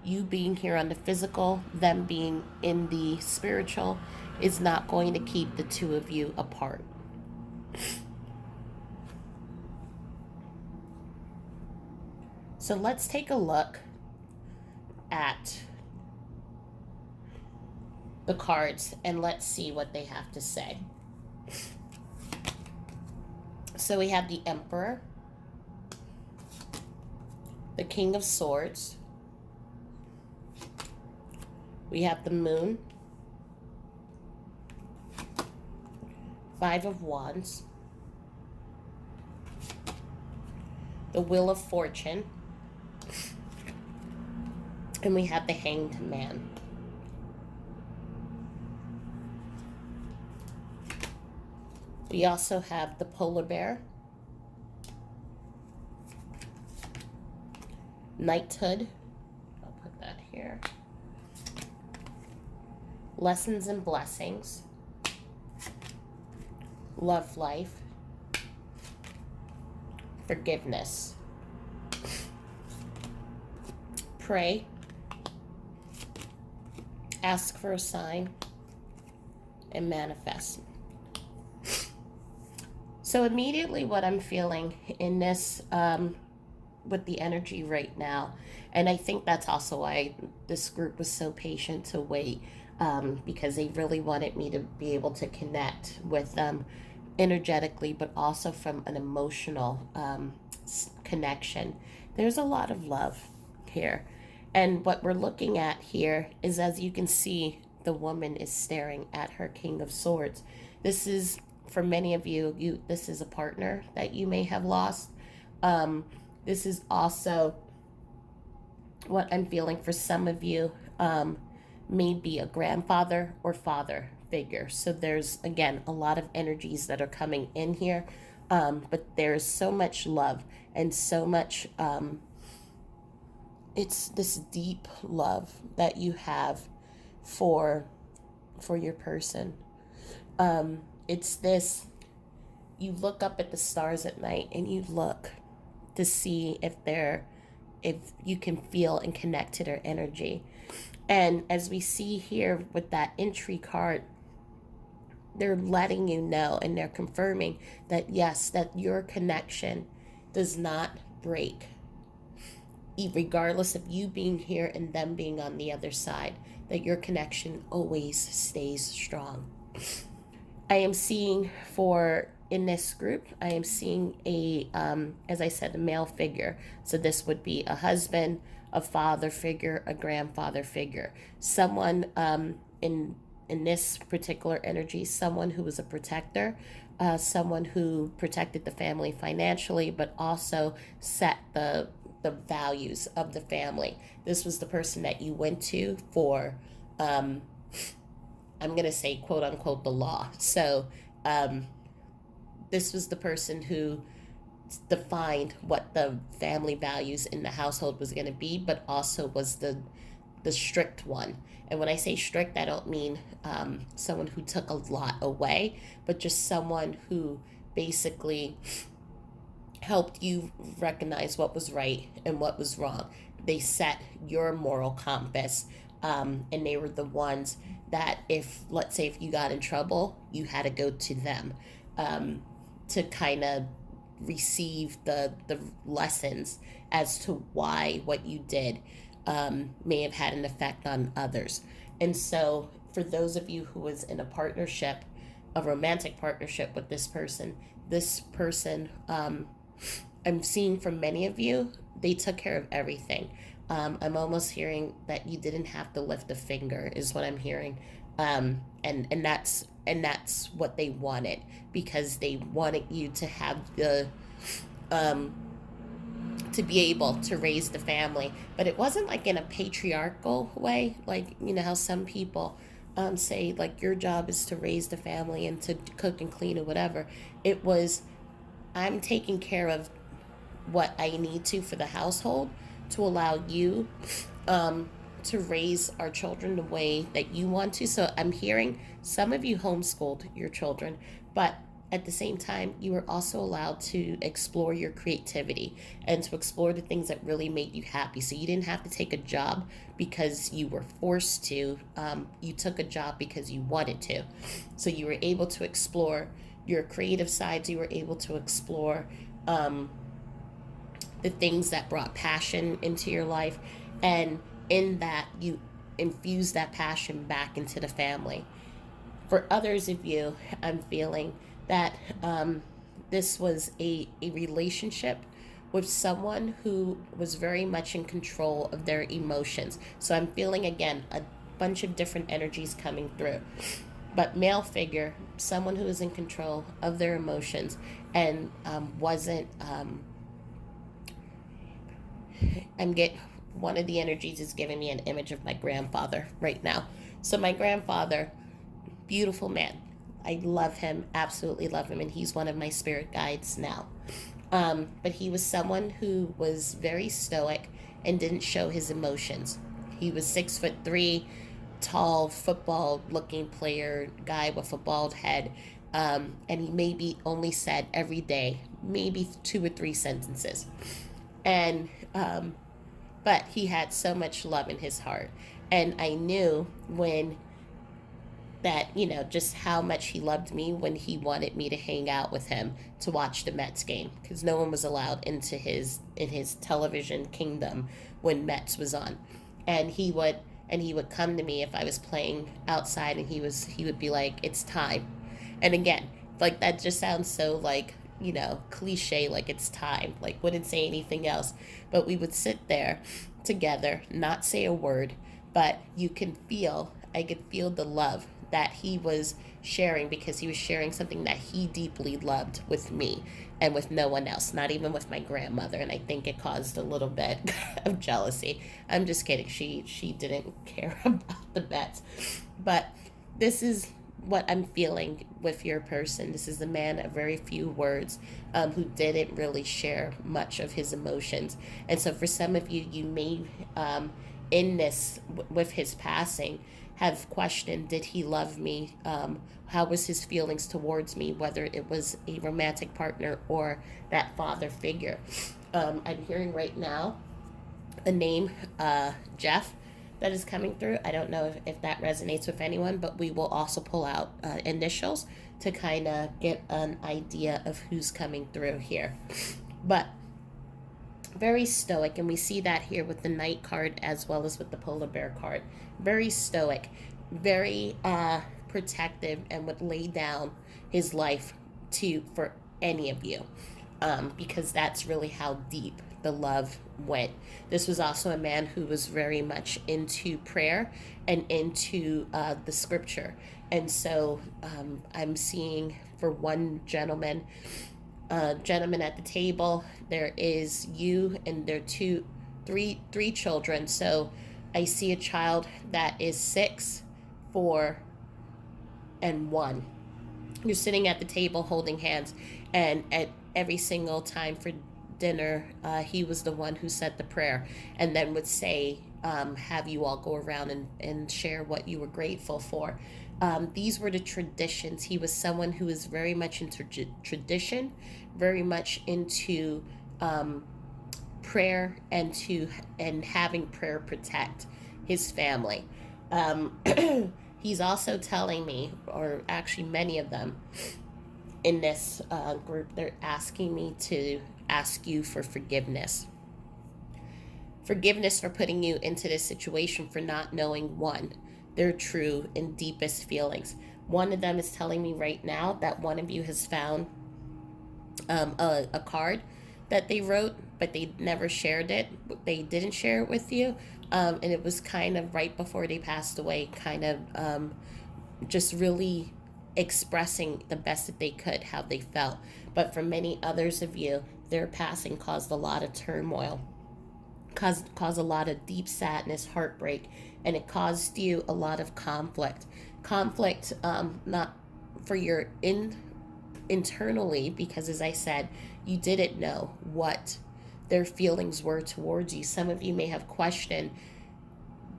you being here on the physical, them being in the spiritual, is not going to keep the two of you apart. So let's take a look at the cards and let's see what they have to say. So we have the Emperor, the King of Swords, we have the Moon, Five of Wands, the Wheel of Fortune, and we have the Hanged Man. We also have the Polar Bear, Knighthood, I'll put that here, Lessons and Blessings, Love Life, Forgiveness, Pray, Ask for a Sign, and Manifest. So immediately what I'm feeling in this, with the energy right now, and I think that's also why this group was so patient to wait, because they really wanted me to be able to connect with them energetically, but also from an emotional connection. There's a lot of love here. And what we're looking at here is, as you can see, the woman is staring at her King of Swords. This is, for many of you, this is a partner that you may have lost. This is also what I'm feeling for some of you, may be a grandfather or father figure. So there's, again, a lot of energies that are coming in here, but there's so much love and so much, it's this deep love that you have for your person. It's this, you look up at the stars at night and you look to see if you can feel and connect to their energy. And as we see here with that entry card, they're letting you know, and they're confirming that yes, that your connection does not break, regardless of you being here and them being on the other side, that your connection always stays strong. I am seeing in this group, I am seeing as I said, a male figure. So this would be a husband, a father figure, a grandfather figure, someone in this particular energy, someone who was a protector, someone who protected the family financially, but also set the values of the family. This was the person that you went to for, um, I'm going to say, quote unquote, the law. So um, this was the person who defined what the family values in the household was going to be, but also was the strict one. And when I say strict, I don't mean someone who took a lot away, but just someone who basically helped you recognize what was right and what was wrong. They set your moral compass, and they were the ones that, if, let's say, if you got in trouble, you had to go to them um, to kind of receive the lessons as to why what you did may have had an effect on others. And so, for those of you who was in a partnership, a romantic partnership with this person, I'm seeing from many of you, they took care of everything. I'm almost hearing that you didn't have to lift a finger, is what I'm hearing, and that's what they wanted, because they wanted you to have the um, to be able to raise the family. But it wasn't like in a patriarchal way, like, you know how some people say, like, your job is to raise the family and to cook and clean or whatever. It was, I'm taking care of what I need to for the household to allow you to raise our children the way that you want to. So I'm hearing some of you homeschooled your children, but at the same time, you were also allowed to explore your creativity and to explore the things that really made you happy. So you didn't have to take a job because you were forced to. You took a job because you wanted to. So you were able to explore your creative sides. You were able to explore the things that brought passion into your life. And in that, you infuse that passion back into the family. For others of you, I'm feeling that this was a relationship with someone who was very much in control of their emotions. So I'm feeling, again, a bunch of different energies coming through. But male figure, someone who is in control of their emotions and wasn't. I'm getting, one of the energies is giving me an image of my grandfather right now. So my grandfather, beautiful man. I love him, absolutely love him, and he's one of my spirit guides now. But he was someone who was very stoic and didn't show his emotions. He was 6'3", tall, football-looking player, guy with a bald head, and he maybe only said every day maybe 2 or 3 sentences, and but he had so much love in his heart, and I knew when that, just how much he loved me when he wanted me to hang out with him to watch the Mets game, because no one was allowed into his television kingdom when Mets was on. And he would come to me if I was playing outside, and he would be like, it's time. And again, like, that just sounds so, like, cliche, like it's time, like wouldn't say anything else. But we would sit there together, not say a word, but I could feel the love that he was sharing, because he was sharing something that he deeply loved with me and with no one else, not even with my grandmother. And I think it caused a little bit of jealousy. I'm just kidding. She didn't care about the Mets. But this is what I'm feeling with your person. This is a man of very few words, who didn't really share much of his emotions. And so for some of you, you may, in this, with his passing, have questioned, did he love me? How was his feelings towards me, whether it was a romantic partner or that father figure? I'm hearing right now a name, Jeff, that is coming through. I don't know if that resonates with anyone, but we will also pull out initials to kind of get an idea of who's coming through here. But very stoic, and we see that here with the Knight card as well as with the Polar Bear card. Very stoic, very protective, and would lay down his life for any of you. because that's really how deep the love went. This was also a man who was very much into prayer and into the scripture. And so I'm seeing for one gentleman at the table, there is you and there are three children. So I see a child that is 6, 4, and 1. You're sitting at the table holding hands, and at every single time for dinner, he was the one who said the prayer and then would say, have you all go around and share what you were grateful for. These were the traditions. He was someone who was very much into tradition, very much into prayer, and having prayer protect his family. Um, he's also telling me, or actually many of them in this group, they're asking me to ask you for forgiveness. Forgiveness for putting you into this situation, for not knowing one, their true and deepest feelings. One of them is telling me right now that one of you has found a card that they wrote, but they never shared it. They didn't share it with you. And it was kind of right before they passed away, kind of just really expressing the best that they could how they felt. But for many others of you, their passing caused a lot of turmoil, caused a lot of deep sadness, heartbreak, and it caused you a lot of conflict, not for your internally, because as I said, you didn't know what their feelings were towards you. Some of you may have questioned,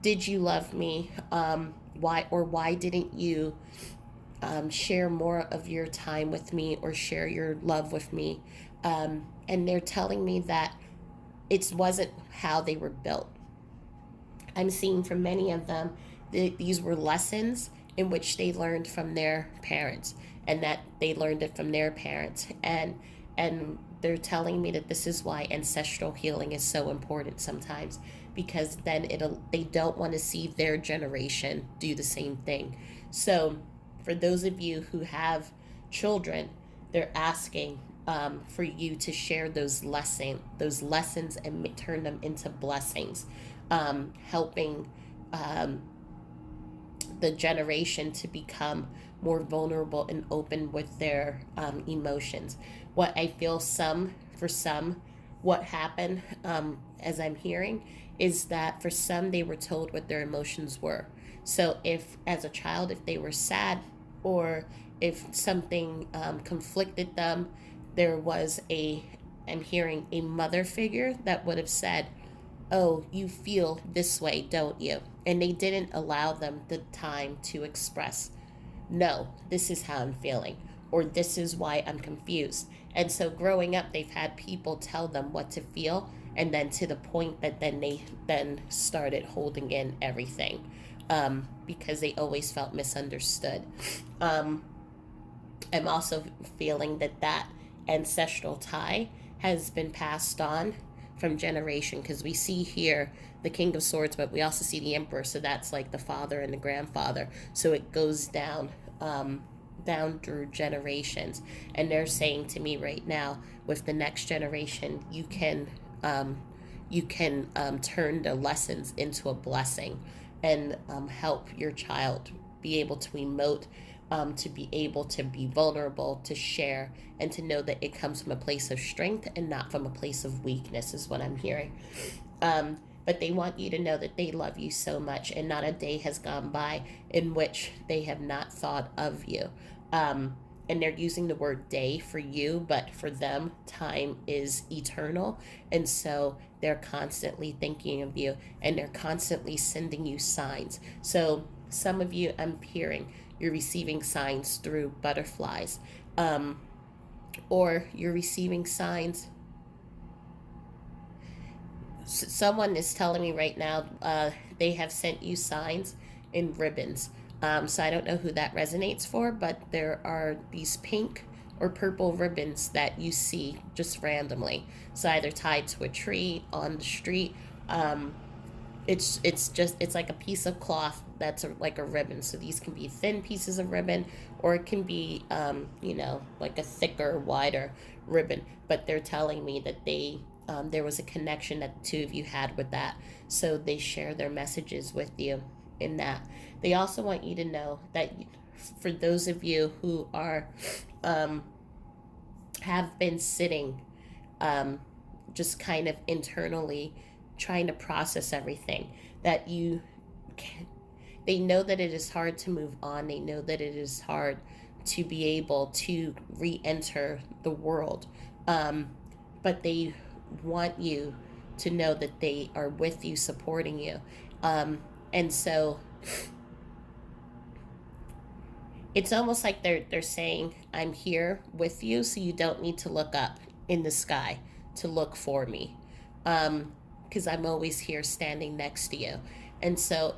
did you love me? Why didn't you share more of your time with me or share your love with me? And they're telling me that it wasn't how they were built. I'm seeing from many of them that these were lessons in which they learned from their parents, and that they learned it from their parents, and they're telling me that this is why ancestral healing is so important sometimes, because then they don't want to see their generation do the same thing. So for those of you who have children, they're asking for you to share those lessons and turn them into blessings, helping the generation to become more vulnerable and open with their emotions. What I feel for some, what happened, as I'm hearing, is that for some they were told what their emotions were. So if as a child, if they were sad, or if something conflicted them, there was I'm hearing a mother figure that would have said, oh, you feel this way, don't you? And they didn't allow them the time to express, no, this is how I'm feeling, or this is why I'm confused. And so growing up, they've had people tell them what to feel, and then to the point that then they then started holding in everything, because they always felt misunderstood. Um, I'm also feeling that ancestral tie has been passed on from generation, because we see here the King of Swords, but we also see the Emperor, so that's like the father and the grandfather. So it goes down through generations, and they're saying to me right now, with the next generation, you can turn the lessons into a blessing, and help your child be able to emote, to be able to be vulnerable, to share, and to know that it comes from a place of strength and not from a place of weakness, is what I'm hearing. But they want you to know that they love you so much, and not a day has gone by in which they have not thought of you. And they're using the word day for you, but for them, time is eternal. And so they're constantly thinking of you, and they're constantly sending you signs. So some of you, I'm hearing, you're receiving signs through butterflies, or you're receiving signs. Someone is telling me right now, they have sent you signs in ribbons. So I don't know who that resonates for, but there are these pink or purple ribbons that you see just randomly. So either tied to a tree, on the street, It's like a piece of cloth that's like a ribbon. So these can be thin pieces of ribbon, or it can be like a thicker, wider ribbon. But they're telling me that there was a connection that the two of you had with that, so they share their messages with you in that. They also want you to know that for those of you who are um, have been sitting um, just kind of internally trying to process everything, that you can, they know that it is hard to move on. They know that it is hard to be able to re-enter the world, um, but they want you to know that they are with you, supporting you, and so it's almost like they're saying, I'm here with you, so you don't need to look up in the sky to look for me, because I'm always here standing next to you. And so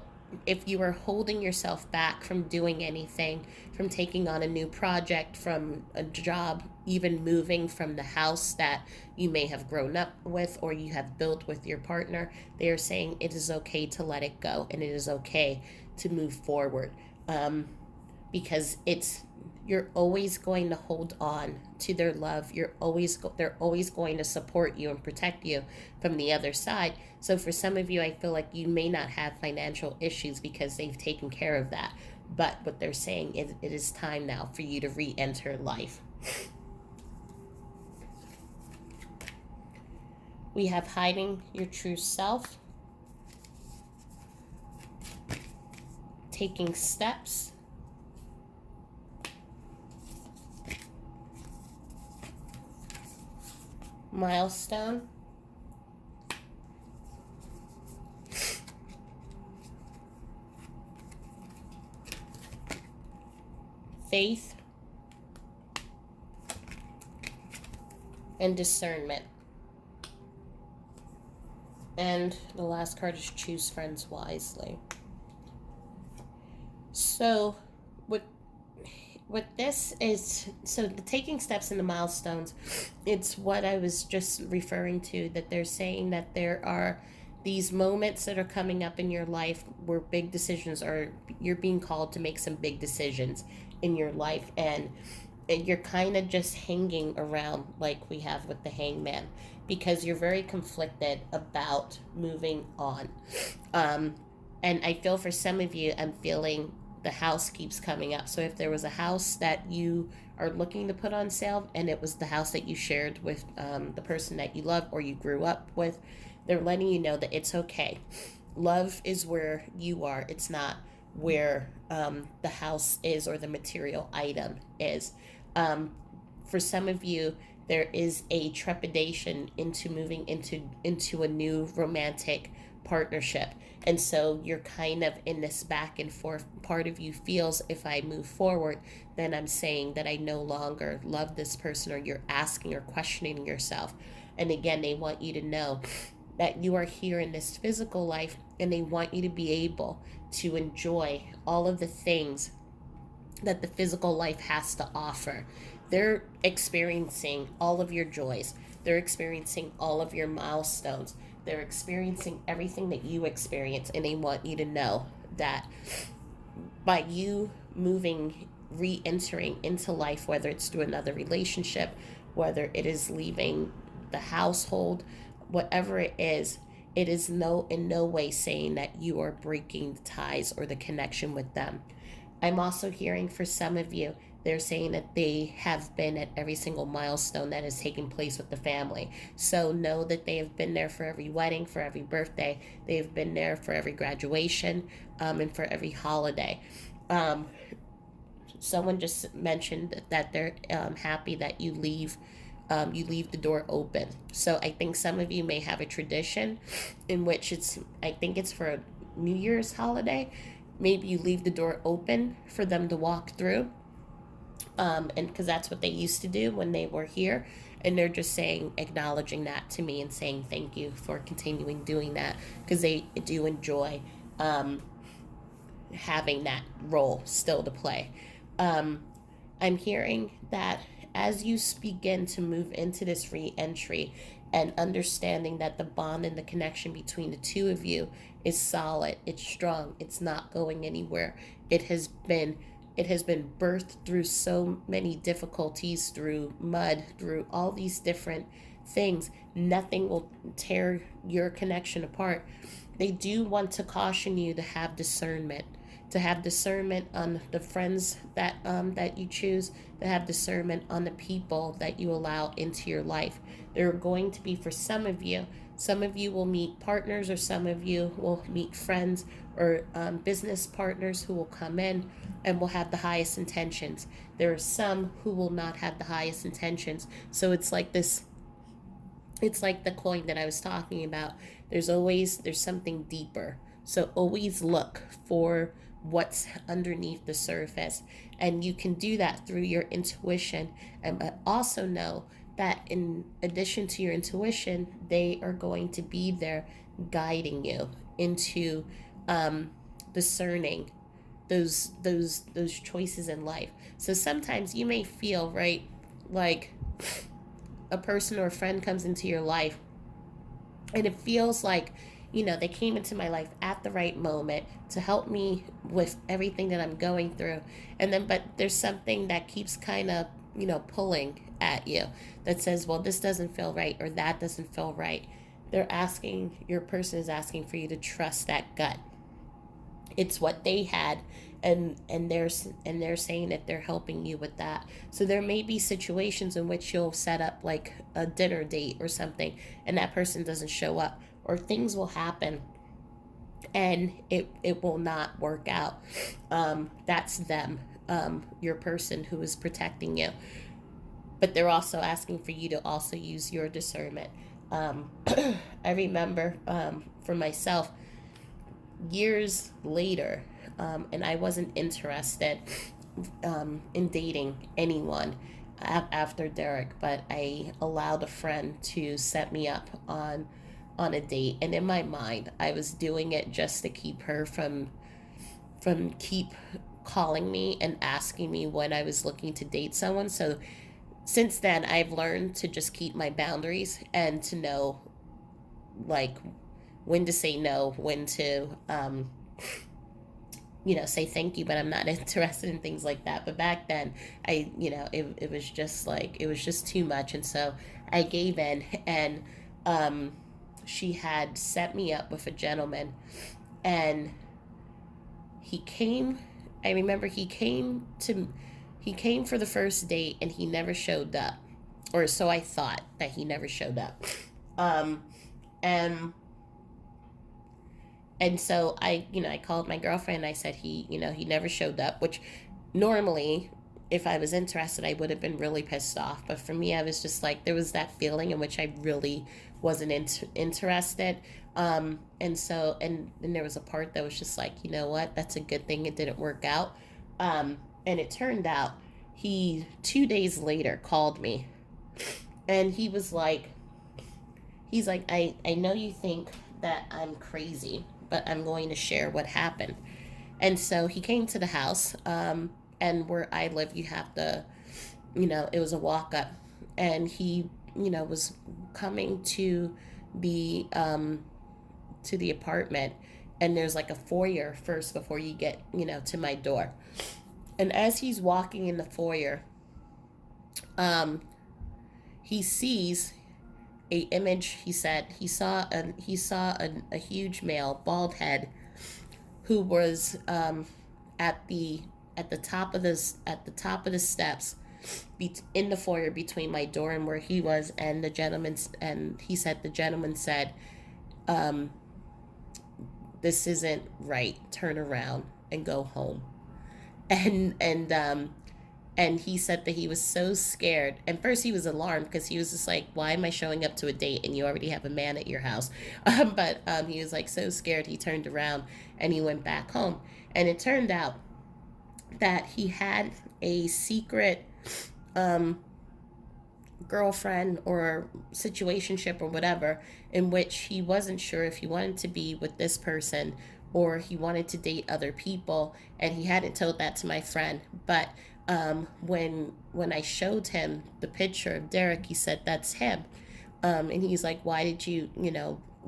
if you are holding yourself back from doing anything, from taking on a new project, from a job, even moving from the house that you may have grown up with or you have built with your partner, they are saying it is okay to let it go, and it is okay to move forward. Because you're always going to hold on to their love. They're always going to support you and protect you from the other side. So for some of you, I feel like you may not have financial issues because they've taken care of that. But what they're saying is it is time now for you to re-enter life. We have hiding your true self, taking steps, milestone, faith, and discernment. And the last card is choose friends wisely. So what this is, so the taking steps and the milestones, it's what I was just referring to, that they're saying that there are these moments that are coming up in your life where big decisions are, you're being called to make some big decisions in your life, and you're kind of just hanging around like we have with the hangman, because you're very conflicted about moving on. And I feel for some of you, I'm feeling the house keeps coming up. So if there was a house that you are looking to put on sale, and it was the house that you shared with the person that you love or you grew up with, they're letting you know that it's okay. Love is where you are. It's not where the house is or the material item is. For some of you, there is a trepidation into moving into a new romantic partnership, and so you're kind of in this back and forth. Part of you feels, if I move forward, then I'm saying that I no longer love this person, or you're asking or questioning yourself. And again, they want you to know that you are here in this physical life, and they want you to be able to enjoy all of the things that the physical life has to offer. They're experiencing all of your joys. They're experiencing all of your milestones. They're experiencing everything that you experience, and they want you to know that by you moving, re-entering into life, whether it's through another relationship, whether it is leaving the household, whatever it is in no way saying that you are breaking the ties or the connection with them. I'm also hearing for some of you, they're saying that they have been at every single milestone that has taken place with the family. So know that they have been there for every wedding, for every birthday. They have been there for every graduation, and for every holiday. Um, Someone just mentioned that they're happy that you leave the door open. So I think some of you may have a tradition in which I think it's for a New Year's holiday. Maybe you leave the door open for them to walk through. And because that's what they used to do when they were here. And they're just acknowledging that to me and saying thank you for continuing doing that, because they do enjoy having that role still to play. Um, I'm hearing that as you begin to move into this re entry and understanding that the bond and the connection between the two of you is solid, it's strong, it's not going anywhere. It has been it has been birthed through so many difficulties, through mud, through all these different things. Nothing will tear your connection apart. They do want to caution you to have discernment on the friends that you choose, to have discernment on the people that you allow into your life. There are going to be, for some of you will meet partners, or some of you will meet friends or business partners who will come in and will have the highest intentions. There are some who will not have the highest intentions. So it's like the coin that I was talking about. There's something deeper. So always look for what's underneath the surface, and you can do that through your intuition. And also know that in addition to your intuition, they are going to be there guiding you into discerning those choices in life. So sometimes you may feel, right, like a person or a friend comes into your life and it feels like, they came into my life at the right moment to help me with everything that I'm going through. And then, but there's something that keeps kind of, pulling at you, that says, well, this doesn't feel right, or that doesn't feel right. Your person is asking for you to trust that gut. It's what they had, and they're saying that they're helping you with that. So there may be situations in which you'll set up like a dinner date or something, and that person doesn't show up, or things will happen and it will not work out. That's them, your person who is protecting you, but they're also asking for you to also use your discernment. um, I remember, for myself, years later, and I wasn't interested in dating anyone after Derek, but I allowed a friend to set me up on a date, and in my mind, I was doing it just to keep her from keep calling me and asking me when I was looking to date someone. So since then, I've learned to just keep my boundaries and to know, like, when to say no, when to say thank you, but I'm not interested in things like that. But back then, it was just like, it was just too much. And so I gave in, and she had set me up with a gentleman, and he came. I remember he came for the first date, and he never showed up. Or so I thought, that he never showed up. Um, and And so I called my girlfriend, and I said he never showed up, which normally, if I was interested, I would have been really pissed off. But for me, I was just like, there was that feeling in which I really wasn't interested. And there was a part that was just like, you know what, that's a good thing it didn't work out. And it turned out, he 2 days later called me, and he's like, I know you think that I'm crazy, but I'm going to share what happened. And so he came to the house, and where I live, you have to, it was a walk up, and he, was coming to the apartment, and there's like a foyer first before you get, to my door. And as he's walking in the foyer, um, he sees a image. He said he saw a huge male, bald head, who was at the at the top of the steps, in the foyer between my door and where he was, and he said, the gentleman said, um, "This isn't right. Turn around and go home." And he said that he was so scared. And first he was alarmed, because he was just like, why am I showing up to a date and you already have a man at your house? But he was like so scared, he turned around and he went back home. And it turned out that he had a secret um, girlfriend or situationship or whatever, in which he wasn't sure if he wanted to be with this person or he wanted to date other people, and he hadn't told that to my friend. But when I showed him the picture of Derek, he said, that's him. And he's like, why did you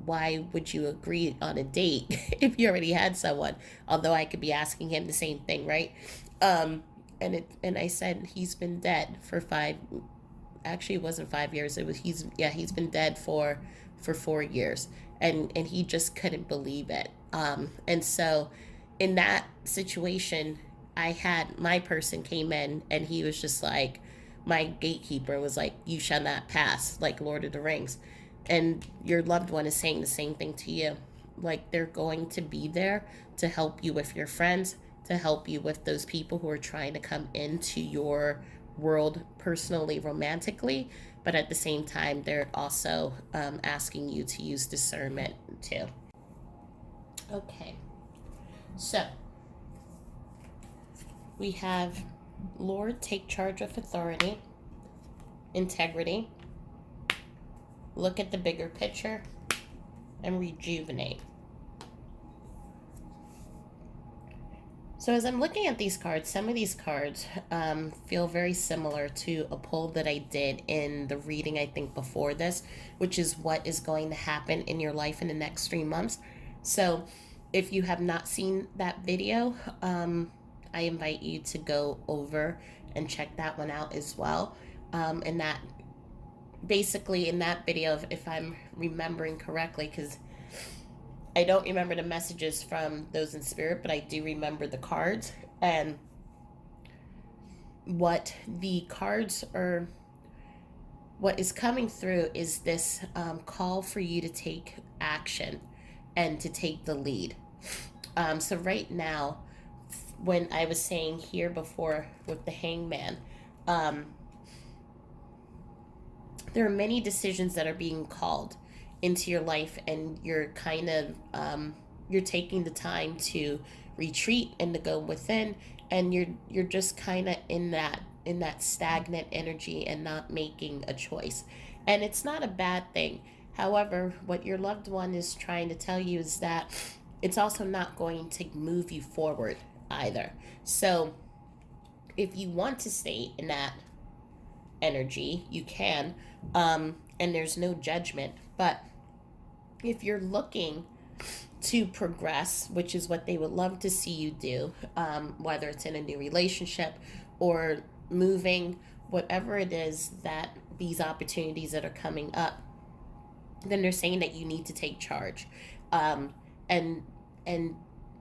why would you agree on a date if you already had someone? Although I could be asking him the same thing, right? Um, and I said he's been dead for five. Actually, it wasn't 5 years. It was he's been dead for 4 years, and he just couldn't believe it. And so in that situation, I had my person came in, and he was just like, my gatekeeper was like, you shall not pass, like Lord of the Rings. And your loved one is saying the same thing to you. Like, they're going to be there to help you with your friends, to help you with those people who are trying to come into your world personally, romantically, but at the same time, they're also asking you to use discernment too. Okay, so we have Lord, take charge of authority, integrity, look at the bigger picture, and rejuvenate. So as I'm looking at these cards, some of these cards feel very similar to a poll that I did in the reading, I think, before this, which is what is going to happen in your life in the next 3 months. So if you have not seen that video, I invite you to go over and check that one out as well. And that basically in that video, if I'm remembering correctly, because I don't remember the messages from those in spirit, but I do remember the cards. And what the cards are, what is coming through is this call for you to take action and to take the lead. So right now, when I was saying here before with the hangman, there are many decisions that are being called into your life, and you're kind of you're taking the time to retreat and to go within, and you're just kind of in that stagnant energy and not making a choice, and it's not a bad thing. However, what your loved one is trying to tell you is that it's also not going to move you forward either. So if you want to stay in that energy, you can, and there's no judgment. But if you're looking to progress, which is what they would love to see you do, whether it's in a new relationship or moving, whatever it is that these opportunities that are coming up, then they're saying that you need to take charge. And and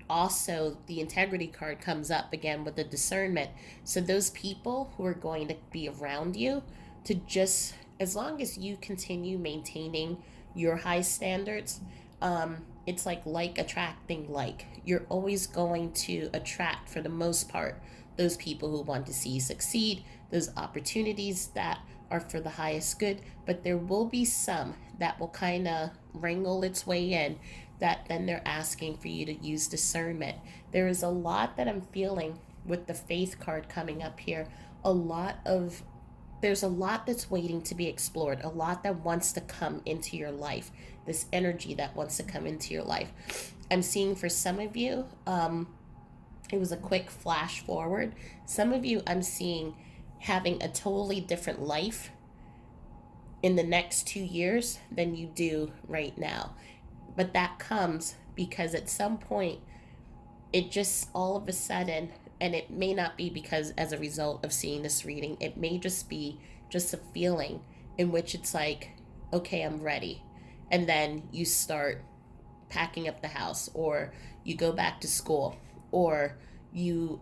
also the integrity card comes up again with the discernment. So those people who are going to be around you, to just, as long as you continue maintaining your high standards, it's like attracting like. You're always going to attract, for the most part, those people who want to see you succeed, those opportunities that are for the highest good. But there will be some that will kind of wrangle its way in, that then they're asking for you to use discernment. There is a lot that I'm feeling with the faith card coming up here. There's a lot that's waiting to be explored, a lot that wants to come into your life, this energy that wants to come into your life. I'm seeing for some of you, it was a quick flash forward. Some of you I'm seeing having a totally different life in the next 2 years than you do right now. But that comes because at some point, it just all of a sudden, and it may not be because as a result of seeing this reading, it may just be just a feeling in which it's like, okay, I'm ready. And then you start packing up the house, or you go back to school, or you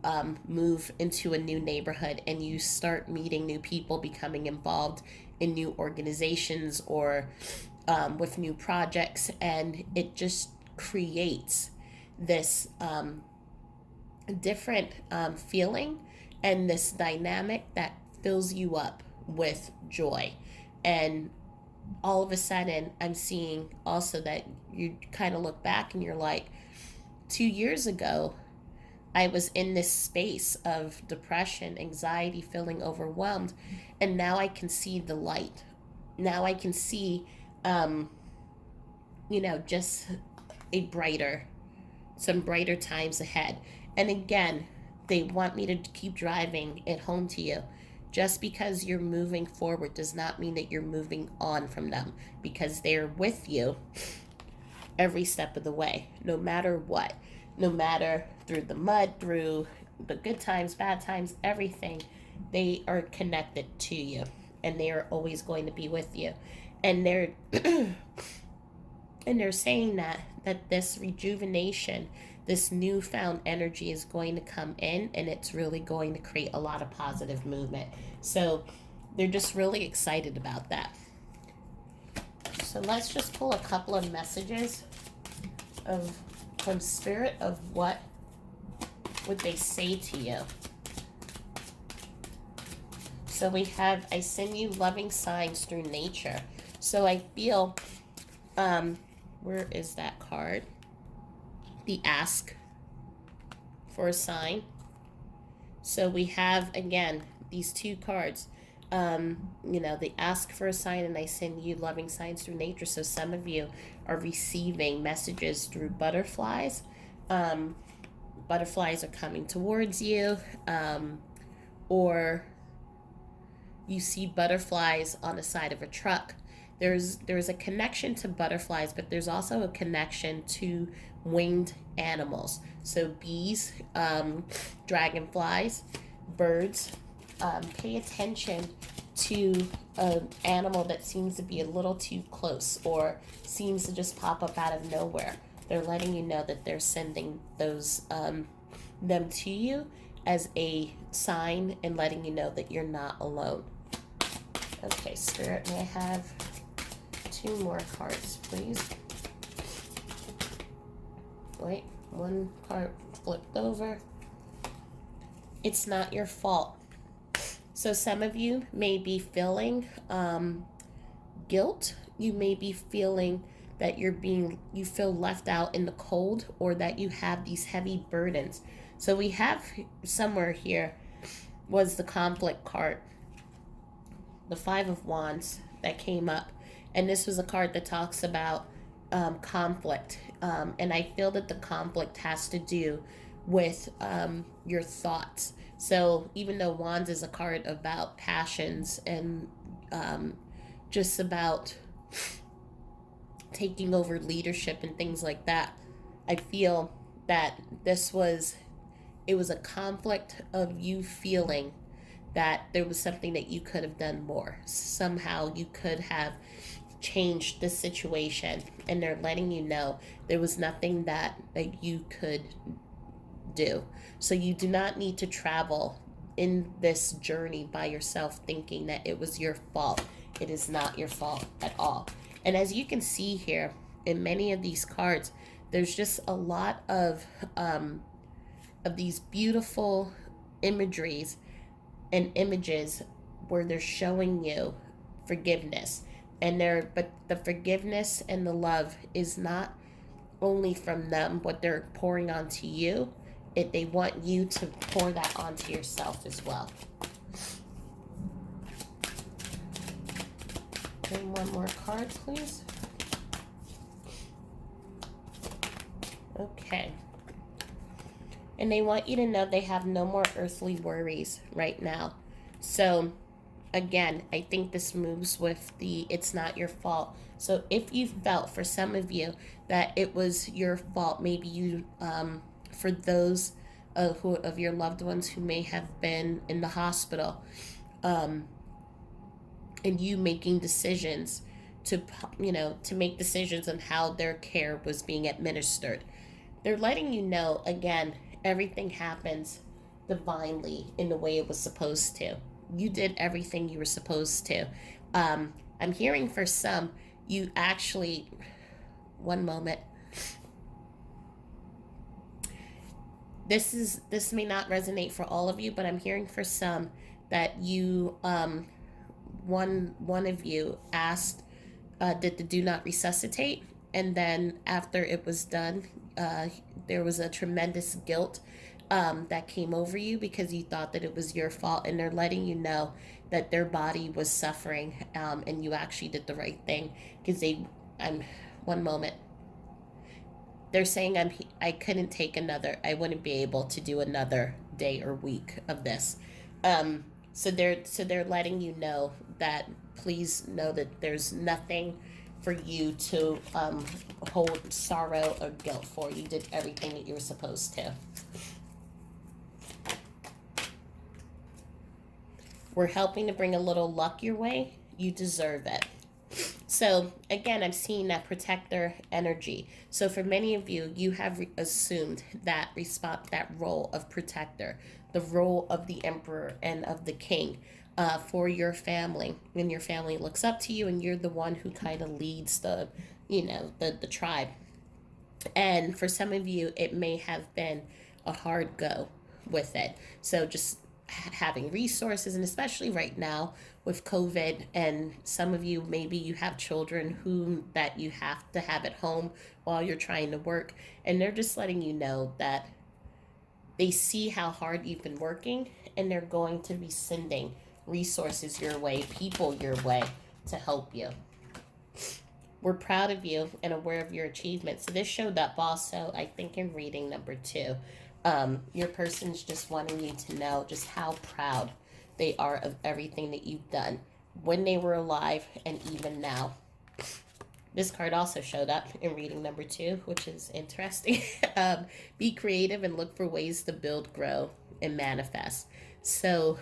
move into a new neighborhood and you start meeting new people, becoming involved in new organizations or with new projects, and it just creates this different feeling and this dynamic that fills you up with joy. And all of a sudden, I'm seeing also that you kind of look back and you're like, 2 years ago, I was in this space of depression, anxiety, feeling overwhelmed, and now I can see the light. Now I can see, just a some brighter times ahead. And again, they want me to keep driving it home to you. Just because you're moving forward does not mean that you're moving on from them, because they're with you every step of the way, no matter what, no matter through the mud, through the good times, bad times, everything. They are connected to you, and they are always going to be with you. And they're and they're saying that this rejuvenation, this newfound energy is going to come in, and it's really going to create a lot of positive movement. So they're just really excited about that. So let's just pull a couple of messages of from spirit of what would they say to you. So we have, I send you loving signs through nature. So I feel, where is that card? The ask for a sign. So we have, again, these two cards. The ask for a sign, and I send you loving signs through nature. So some of you are receiving messages through butterflies. Butterflies are coming towards you, or you see butterflies on the side of a truck. There's a connection to butterflies, but there's also a connection to winged animals. So bees, dragonflies, birds. Pay attention to an animal that seems to be a little too close or seems to just pop up out of nowhere. They're letting you know that they're sending those them to you as a sign and letting you know that you're not alone. Okay, Spirit, may I have 2 more cards, please? Wait, one card flipped over. It's not your fault. So some of you may be feeling guilt. You may be feeling that you feel left out in the cold, or that you have these heavy burdens. So we have somewhere here was the conflict card, the 5 of Wands that came up. And this was a card that talks about conflict. And I feel that the conflict has to do with your thoughts. So even though Wands is a card about passions and just about taking over leadership and things like that, I feel that it was a conflict of you feeling that there was something that you could have done more. Somehow you could have changed the situation, and they're letting you know there was nothing that you could do. So you do not need to travel in this journey by yourself thinking that it was your fault. It is not your fault at all. And as you can see here in many of these cards, there's just a lot of these beautiful imageries and images where they're showing you forgiveness. But the forgiveness and the love is not only from them, what they're pouring onto you. They want you to pour that onto yourself as well. And one more card, please. Okay. And they want you to know they have no more earthly worries right now. So again, I think this moves with it's not your fault. So if you felt, for some of you, that it was your fault, maybe you, for those of your loved ones who may have been in the hospital, and you making decisions to make decisions on how their care was being administered. They're letting you know, again, everything happens divinely in the way it was supposed to. You did everything you were supposed to. I'm hearing for some, you actually, one moment. This may not resonate for all of you, but I'm hearing for some that you, one of you asked did the do not resuscitate, and then after it was done, there was a tremendous guilt that came over you because you thought that it was your fault, and they're letting you know that their body was suffering, and you actually did the right thing because one moment. They're saying I couldn't take I wouldn't be able to do another day or week of this. So they're letting you know that please know that there's nothing for you to hold sorrow or guilt for. You did everything that you were supposed to. We're helping to bring a little luck your way. You deserve it. So again, I'm seeing that protector energy. So for many of you, you have assumed that that role of protector, the role of the emperor and of the king, for your family. When your family looks up to you, and you're the one who kind of leads the tribe. And for some of you, it may have been a hard go with it. So just having resources, and especially right now with COVID, and some of you, maybe you have children who that you have to have at home while you're trying to work, and they're just letting you know that they see how hard you've been working, and they're going to be sending resources your way, people your way, to help you. We're proud of you and aware of your achievements. So this showed up also, I think, in reading number 2. Your person's just wanting you to know just how proud they are of everything that you've done when they were alive and even now. This card also showed up in reading number 2, which is interesting. Be creative and look for ways to build, grow, and manifest. So,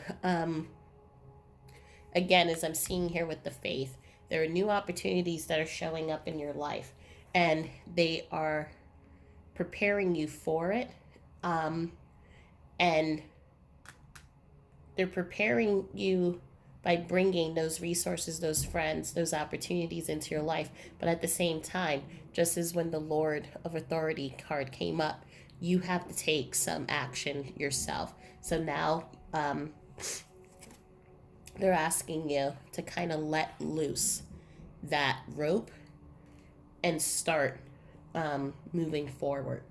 again, as I'm seeing here with the faith, there are new opportunities that are showing up in your life, and they are preparing you for it. And they're preparing you by bringing those resources, those friends, those opportunities into your life. But at the same time, just as when the Lord of Authority card came up, you have to take some action yourself. So now they're asking you to kind of let loose that rope and start moving forward.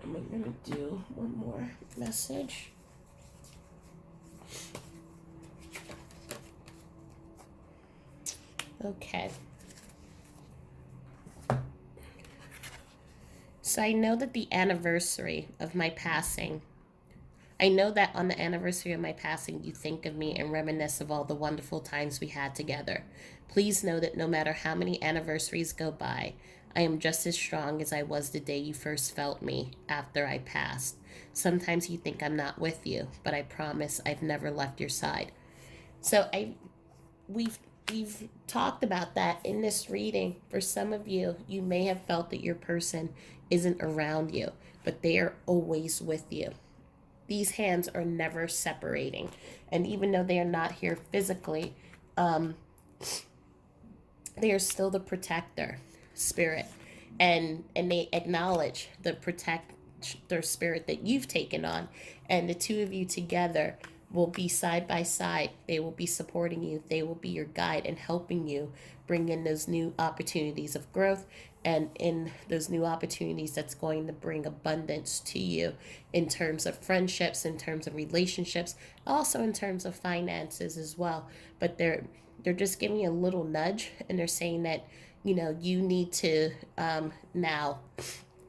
I'm going to do one more message. Okay. So I know that the anniversary of my passing, I know that on the anniversary of my passing, you think of me and reminisce of all the wonderful times we had together. Please know that no matter how many anniversaries go by, I am just as strong as I was the day you first felt me after I passed. Sometimes you think I'm not with you, but I promise I've never left your side. So we've talked about that in this reading. For some of you, you may have felt that your person isn't around you, but they are always with you. These hands are never separating. And even though they are not here physically, they are still the protector spirit. And they acknowledge the protector spirit that you've taken on. And the two of you together will be side by side. They will be supporting you. They will be your guide and helping you bring in those new opportunities of growth, and in those new opportunities that's going to bring abundance to you in terms of friendships, in terms of relationships, also in terms of finances as well. But they're just giving you a little nudge, and they're saying that you need to now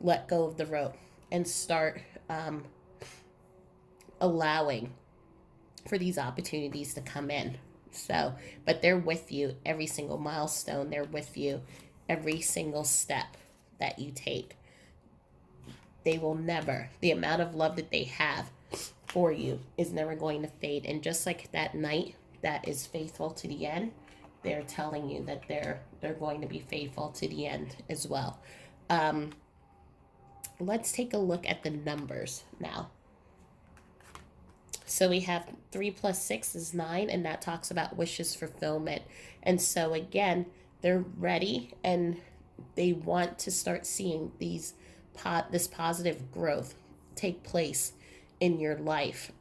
let go of the rope and start allowing for these opportunities to come in. So, but they're with you every single milestone. They're with you every single step that you take. They will never, the amount of love that they have for you is never going to fade. And just like that knight that is faithful to the end, they're telling you that they're going to be faithful to the end as well. Let's take a look at the numbers now. So we have 3 plus 6 is 9, and that talks about wishes fulfillment. And so again, they're ready, and they want to start seeing this positive growth take place in your life.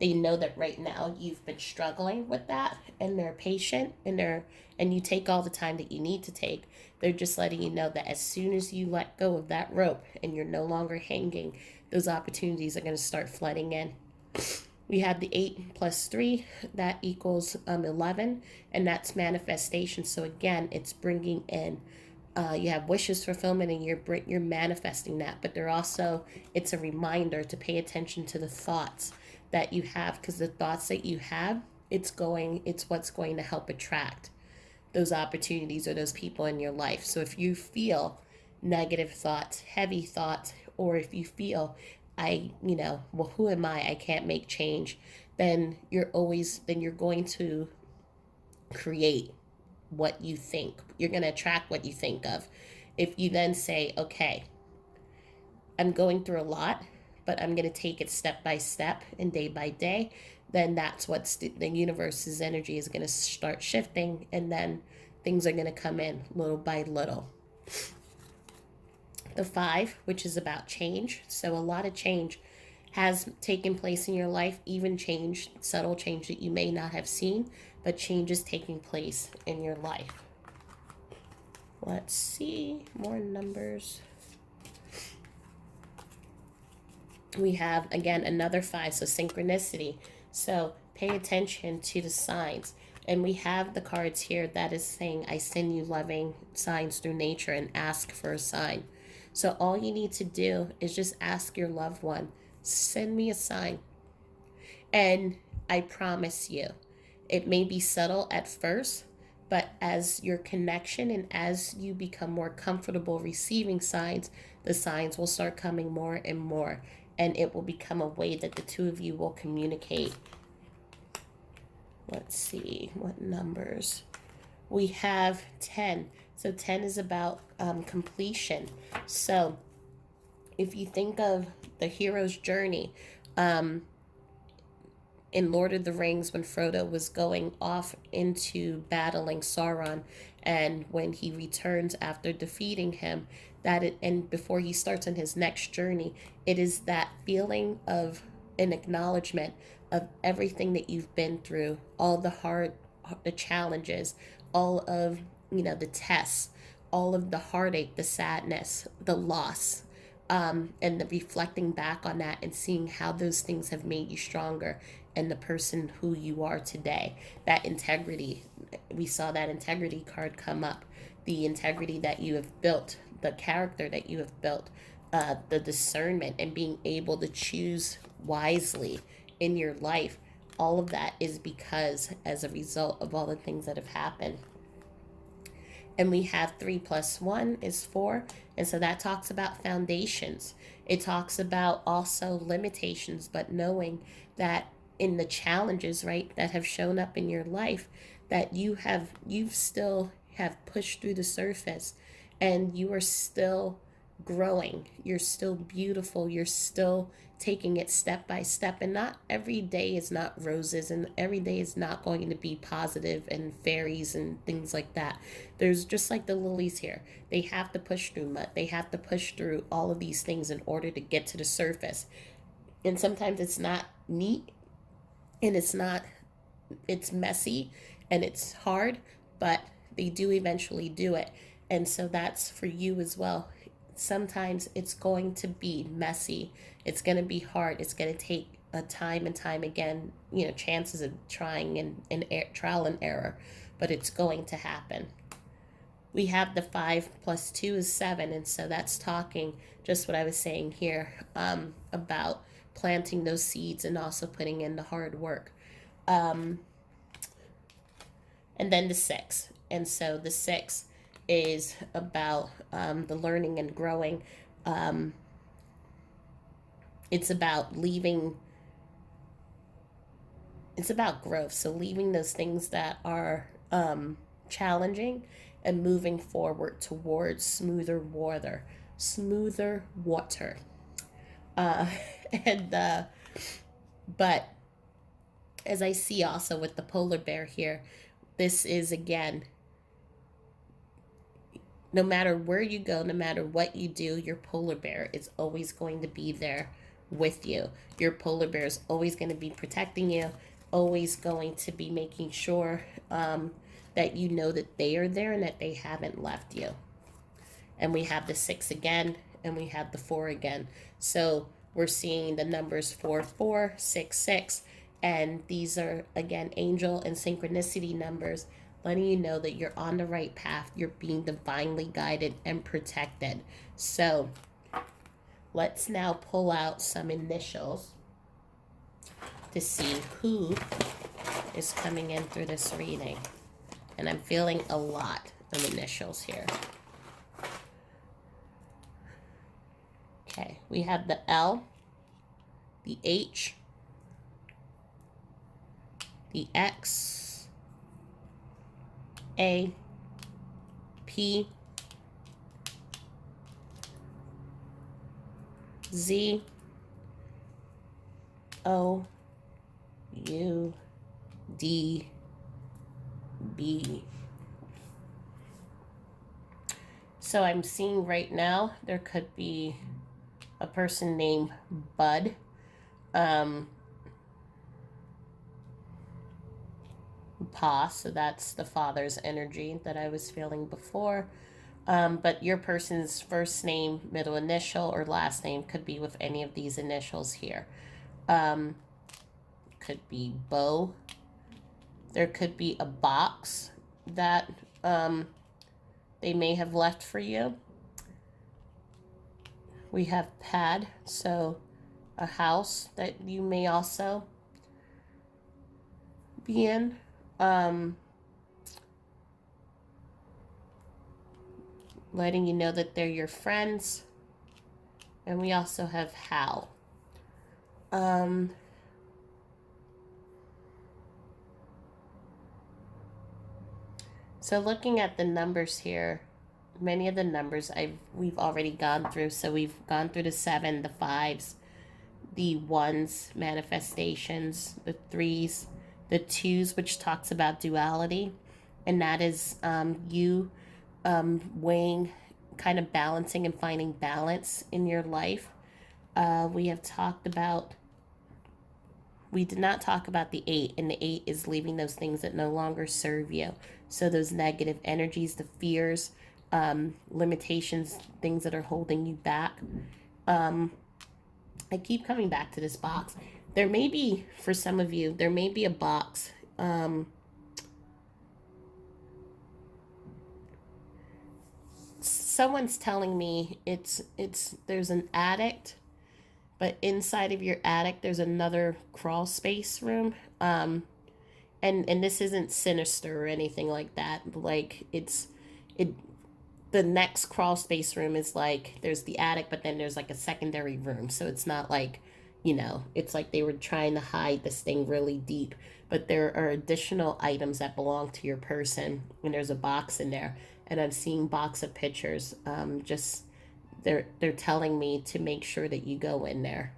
They know that right now you've been struggling with that, and they're patient, and you take all the time that you need to take. They're just letting you know that as soon as you let go of that rope and you're no longer hanging, those opportunities are going to start flooding in. We have the 8 plus 3, that equals 11, and that's manifestation. So again, it's bringing in, you have wishes fulfillment, and you're manifesting that. But they're also, it's a reminder to pay attention to the thoughts that you have, because the thoughts that you have it's what's going to help attract those opportunities or those people in your life. So if you feel negative thoughts, heavy thoughts, or if you feel well, who am I can't make change, then you're going to create what you think. You're going to attract what you think of. If you then say, okay, I'm going through a lot, but I'm going to take it step by step and day by day, then that's what the universe's energy is going to start shifting, and then things are going to come in little by little. The 5, which is about change. So a lot of change has taken place in your life, even change, subtle change that you may not have seen, but change is taking place in your life. Let's see more numbers. We have, again, another 5, so synchronicity. So pay attention to the signs. And we have the cards here that is saying, I send you loving signs through nature, and ask for a sign. So all you need to do is just ask your loved one, send me a sign. And I promise you, it may be subtle at first, but as your connection and as you become more comfortable receiving signs, the signs will start coming more and more. And it will become a way that the two of you will communicate. Let's see, what numbers? We have 10. So 10 is about completion. So if you think of the hero's journey, in Lord of the Rings, when Frodo was going off into battling Sauron, and when he returns after defeating him, and before he starts on his next journey, it is that feeling of an acknowledgement of everything that you've been through, all the challenges, all of the tests, all of the heartache, the sadness, the loss, and the reflecting back on that and seeing how those things have made you stronger and the person who you are today. That integrity, we saw that integrity card come up. The integrity that you have built, the character that you have built, the discernment and being able to choose wisely in your life. All of that is because as a result of all the things that have happened. And we have 3 + 1 is 4. And so that talks about foundations. It talks about also limitations, but knowing that in the challenges, right, that have shown up in your life, that you've still have pushed through the surface, and you are still growing. You're still beautiful. You're still taking it step by step, and not every day is not roses, and every day is not going to be positive and fairies and things like that. There's just like the lilies here. They have to push through mud. They have to push through all of these things in order to get to the surface. And sometimes it's not neat, and it's messy and it's hard, but they do eventually do it. And so that's for you as well. Sometimes it's going to be messy. It's going to be hard. It's going to take a time and time again, chances of trying and trial and error, but it's going to happen. We have the 5 + 2 is 7. And so that's talking just what I was saying here, about planting those seeds and also putting in the hard work. And then the 6. And so the 6 is about the learning and growing. It's about it's about growth. So leaving those things that are challenging and moving forward towards smoother water. And but as I see also with the polar bear here, this is again, no matter where you go, no matter what you do, your polar bear is always going to be there with you. Your polar bear is always going to be protecting you, always going to be making sure that you know that they are there and that they haven't left you. And we have the 6 again, and we have the 4 again. So we're seeing the numbers 4, 4, 6, 6. And these are, again, angel and synchronicity numbers, letting you know that you're on the right path. You're being divinely guided and protected. So let's now pull out some initials to see who is coming in through this reading. And I'm feeling a lot of initials here. Okay, we have the L, the H, the X, A, P, Z, O, U, D, B. So I'm seeing right now there could be a person named Bud. Pa, so that's the father's energy that I was feeling before. But your person's first name, middle initial, or last name could be with any of these initials here. Could be Bo. There could be a box that they may have left for you. We have pad, so a house that you may also be in. Letting you know that they're your friends. And we also have Hal. So looking at the numbers here, many of the numbers we've already gone through. So we've gone through the 7, the 5s, the 1s, manifestations, the 3s, the 2s, which talks about duality. And that is you weighing, kind of balancing and finding balance in your life. We did not talk about the 8, and the 8 is leaving those things that no longer serve you. So those negative energies, the fears, limitations, things that are holding you back. I keep coming back to this box. There may be, for some of you, there may be a box. Someone's telling me there's an attic, but inside of your attic there's another crawl space room. And this isn't sinister or anything like that. Like the next crawl space room is like there's the attic, but then there's like a secondary room. So it's not like, it's like they were trying to hide this thing really deep. But there are additional items that belong to your person, and there's a box in there. And I'm seeing box of pictures. Just they're telling me to make sure that you go in there,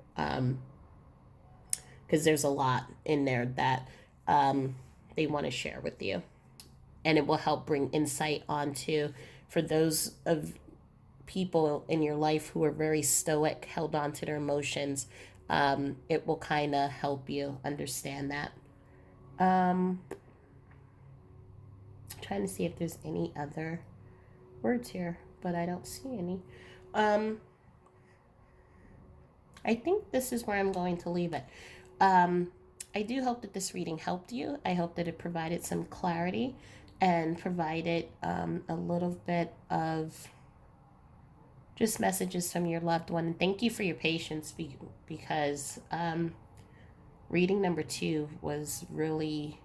because there's a lot in there that they want to share with you, and it will help bring insight onto, for those of people in your life who are very stoic, held on to their emotions. It will kind of help you understand that. Trying to see if there's any other words here, but I don't see any. I think this is where I'm going to leave it. I do hope that this reading helped you. I hope that it provided some clarity and provided a little bit of just messages from your loved one. And thank you for your patience, because reading number 2 was really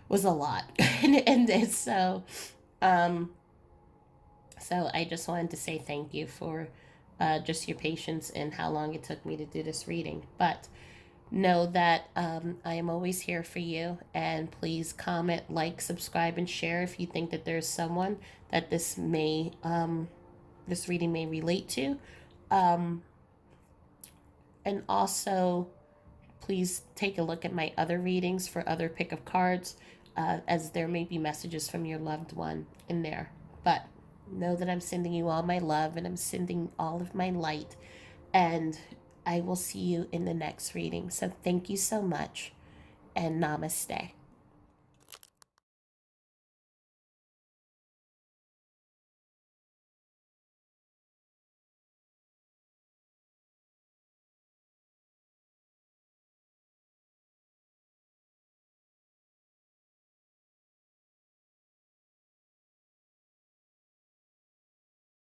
was a lot. and so I just wanted to say thank you for just your patience and how long it took me to do this reading. But know that I am always here for you, and please comment, like, subscribe, and share if you think that there's someone that this reading may relate to. And also, please take a look at my other readings for other pick of cards, as there may be messages from your loved one in there. But know that I'm sending you all my love, and I'm sending all of my light, and I will see you in the next reading. So thank you so much, and namaste.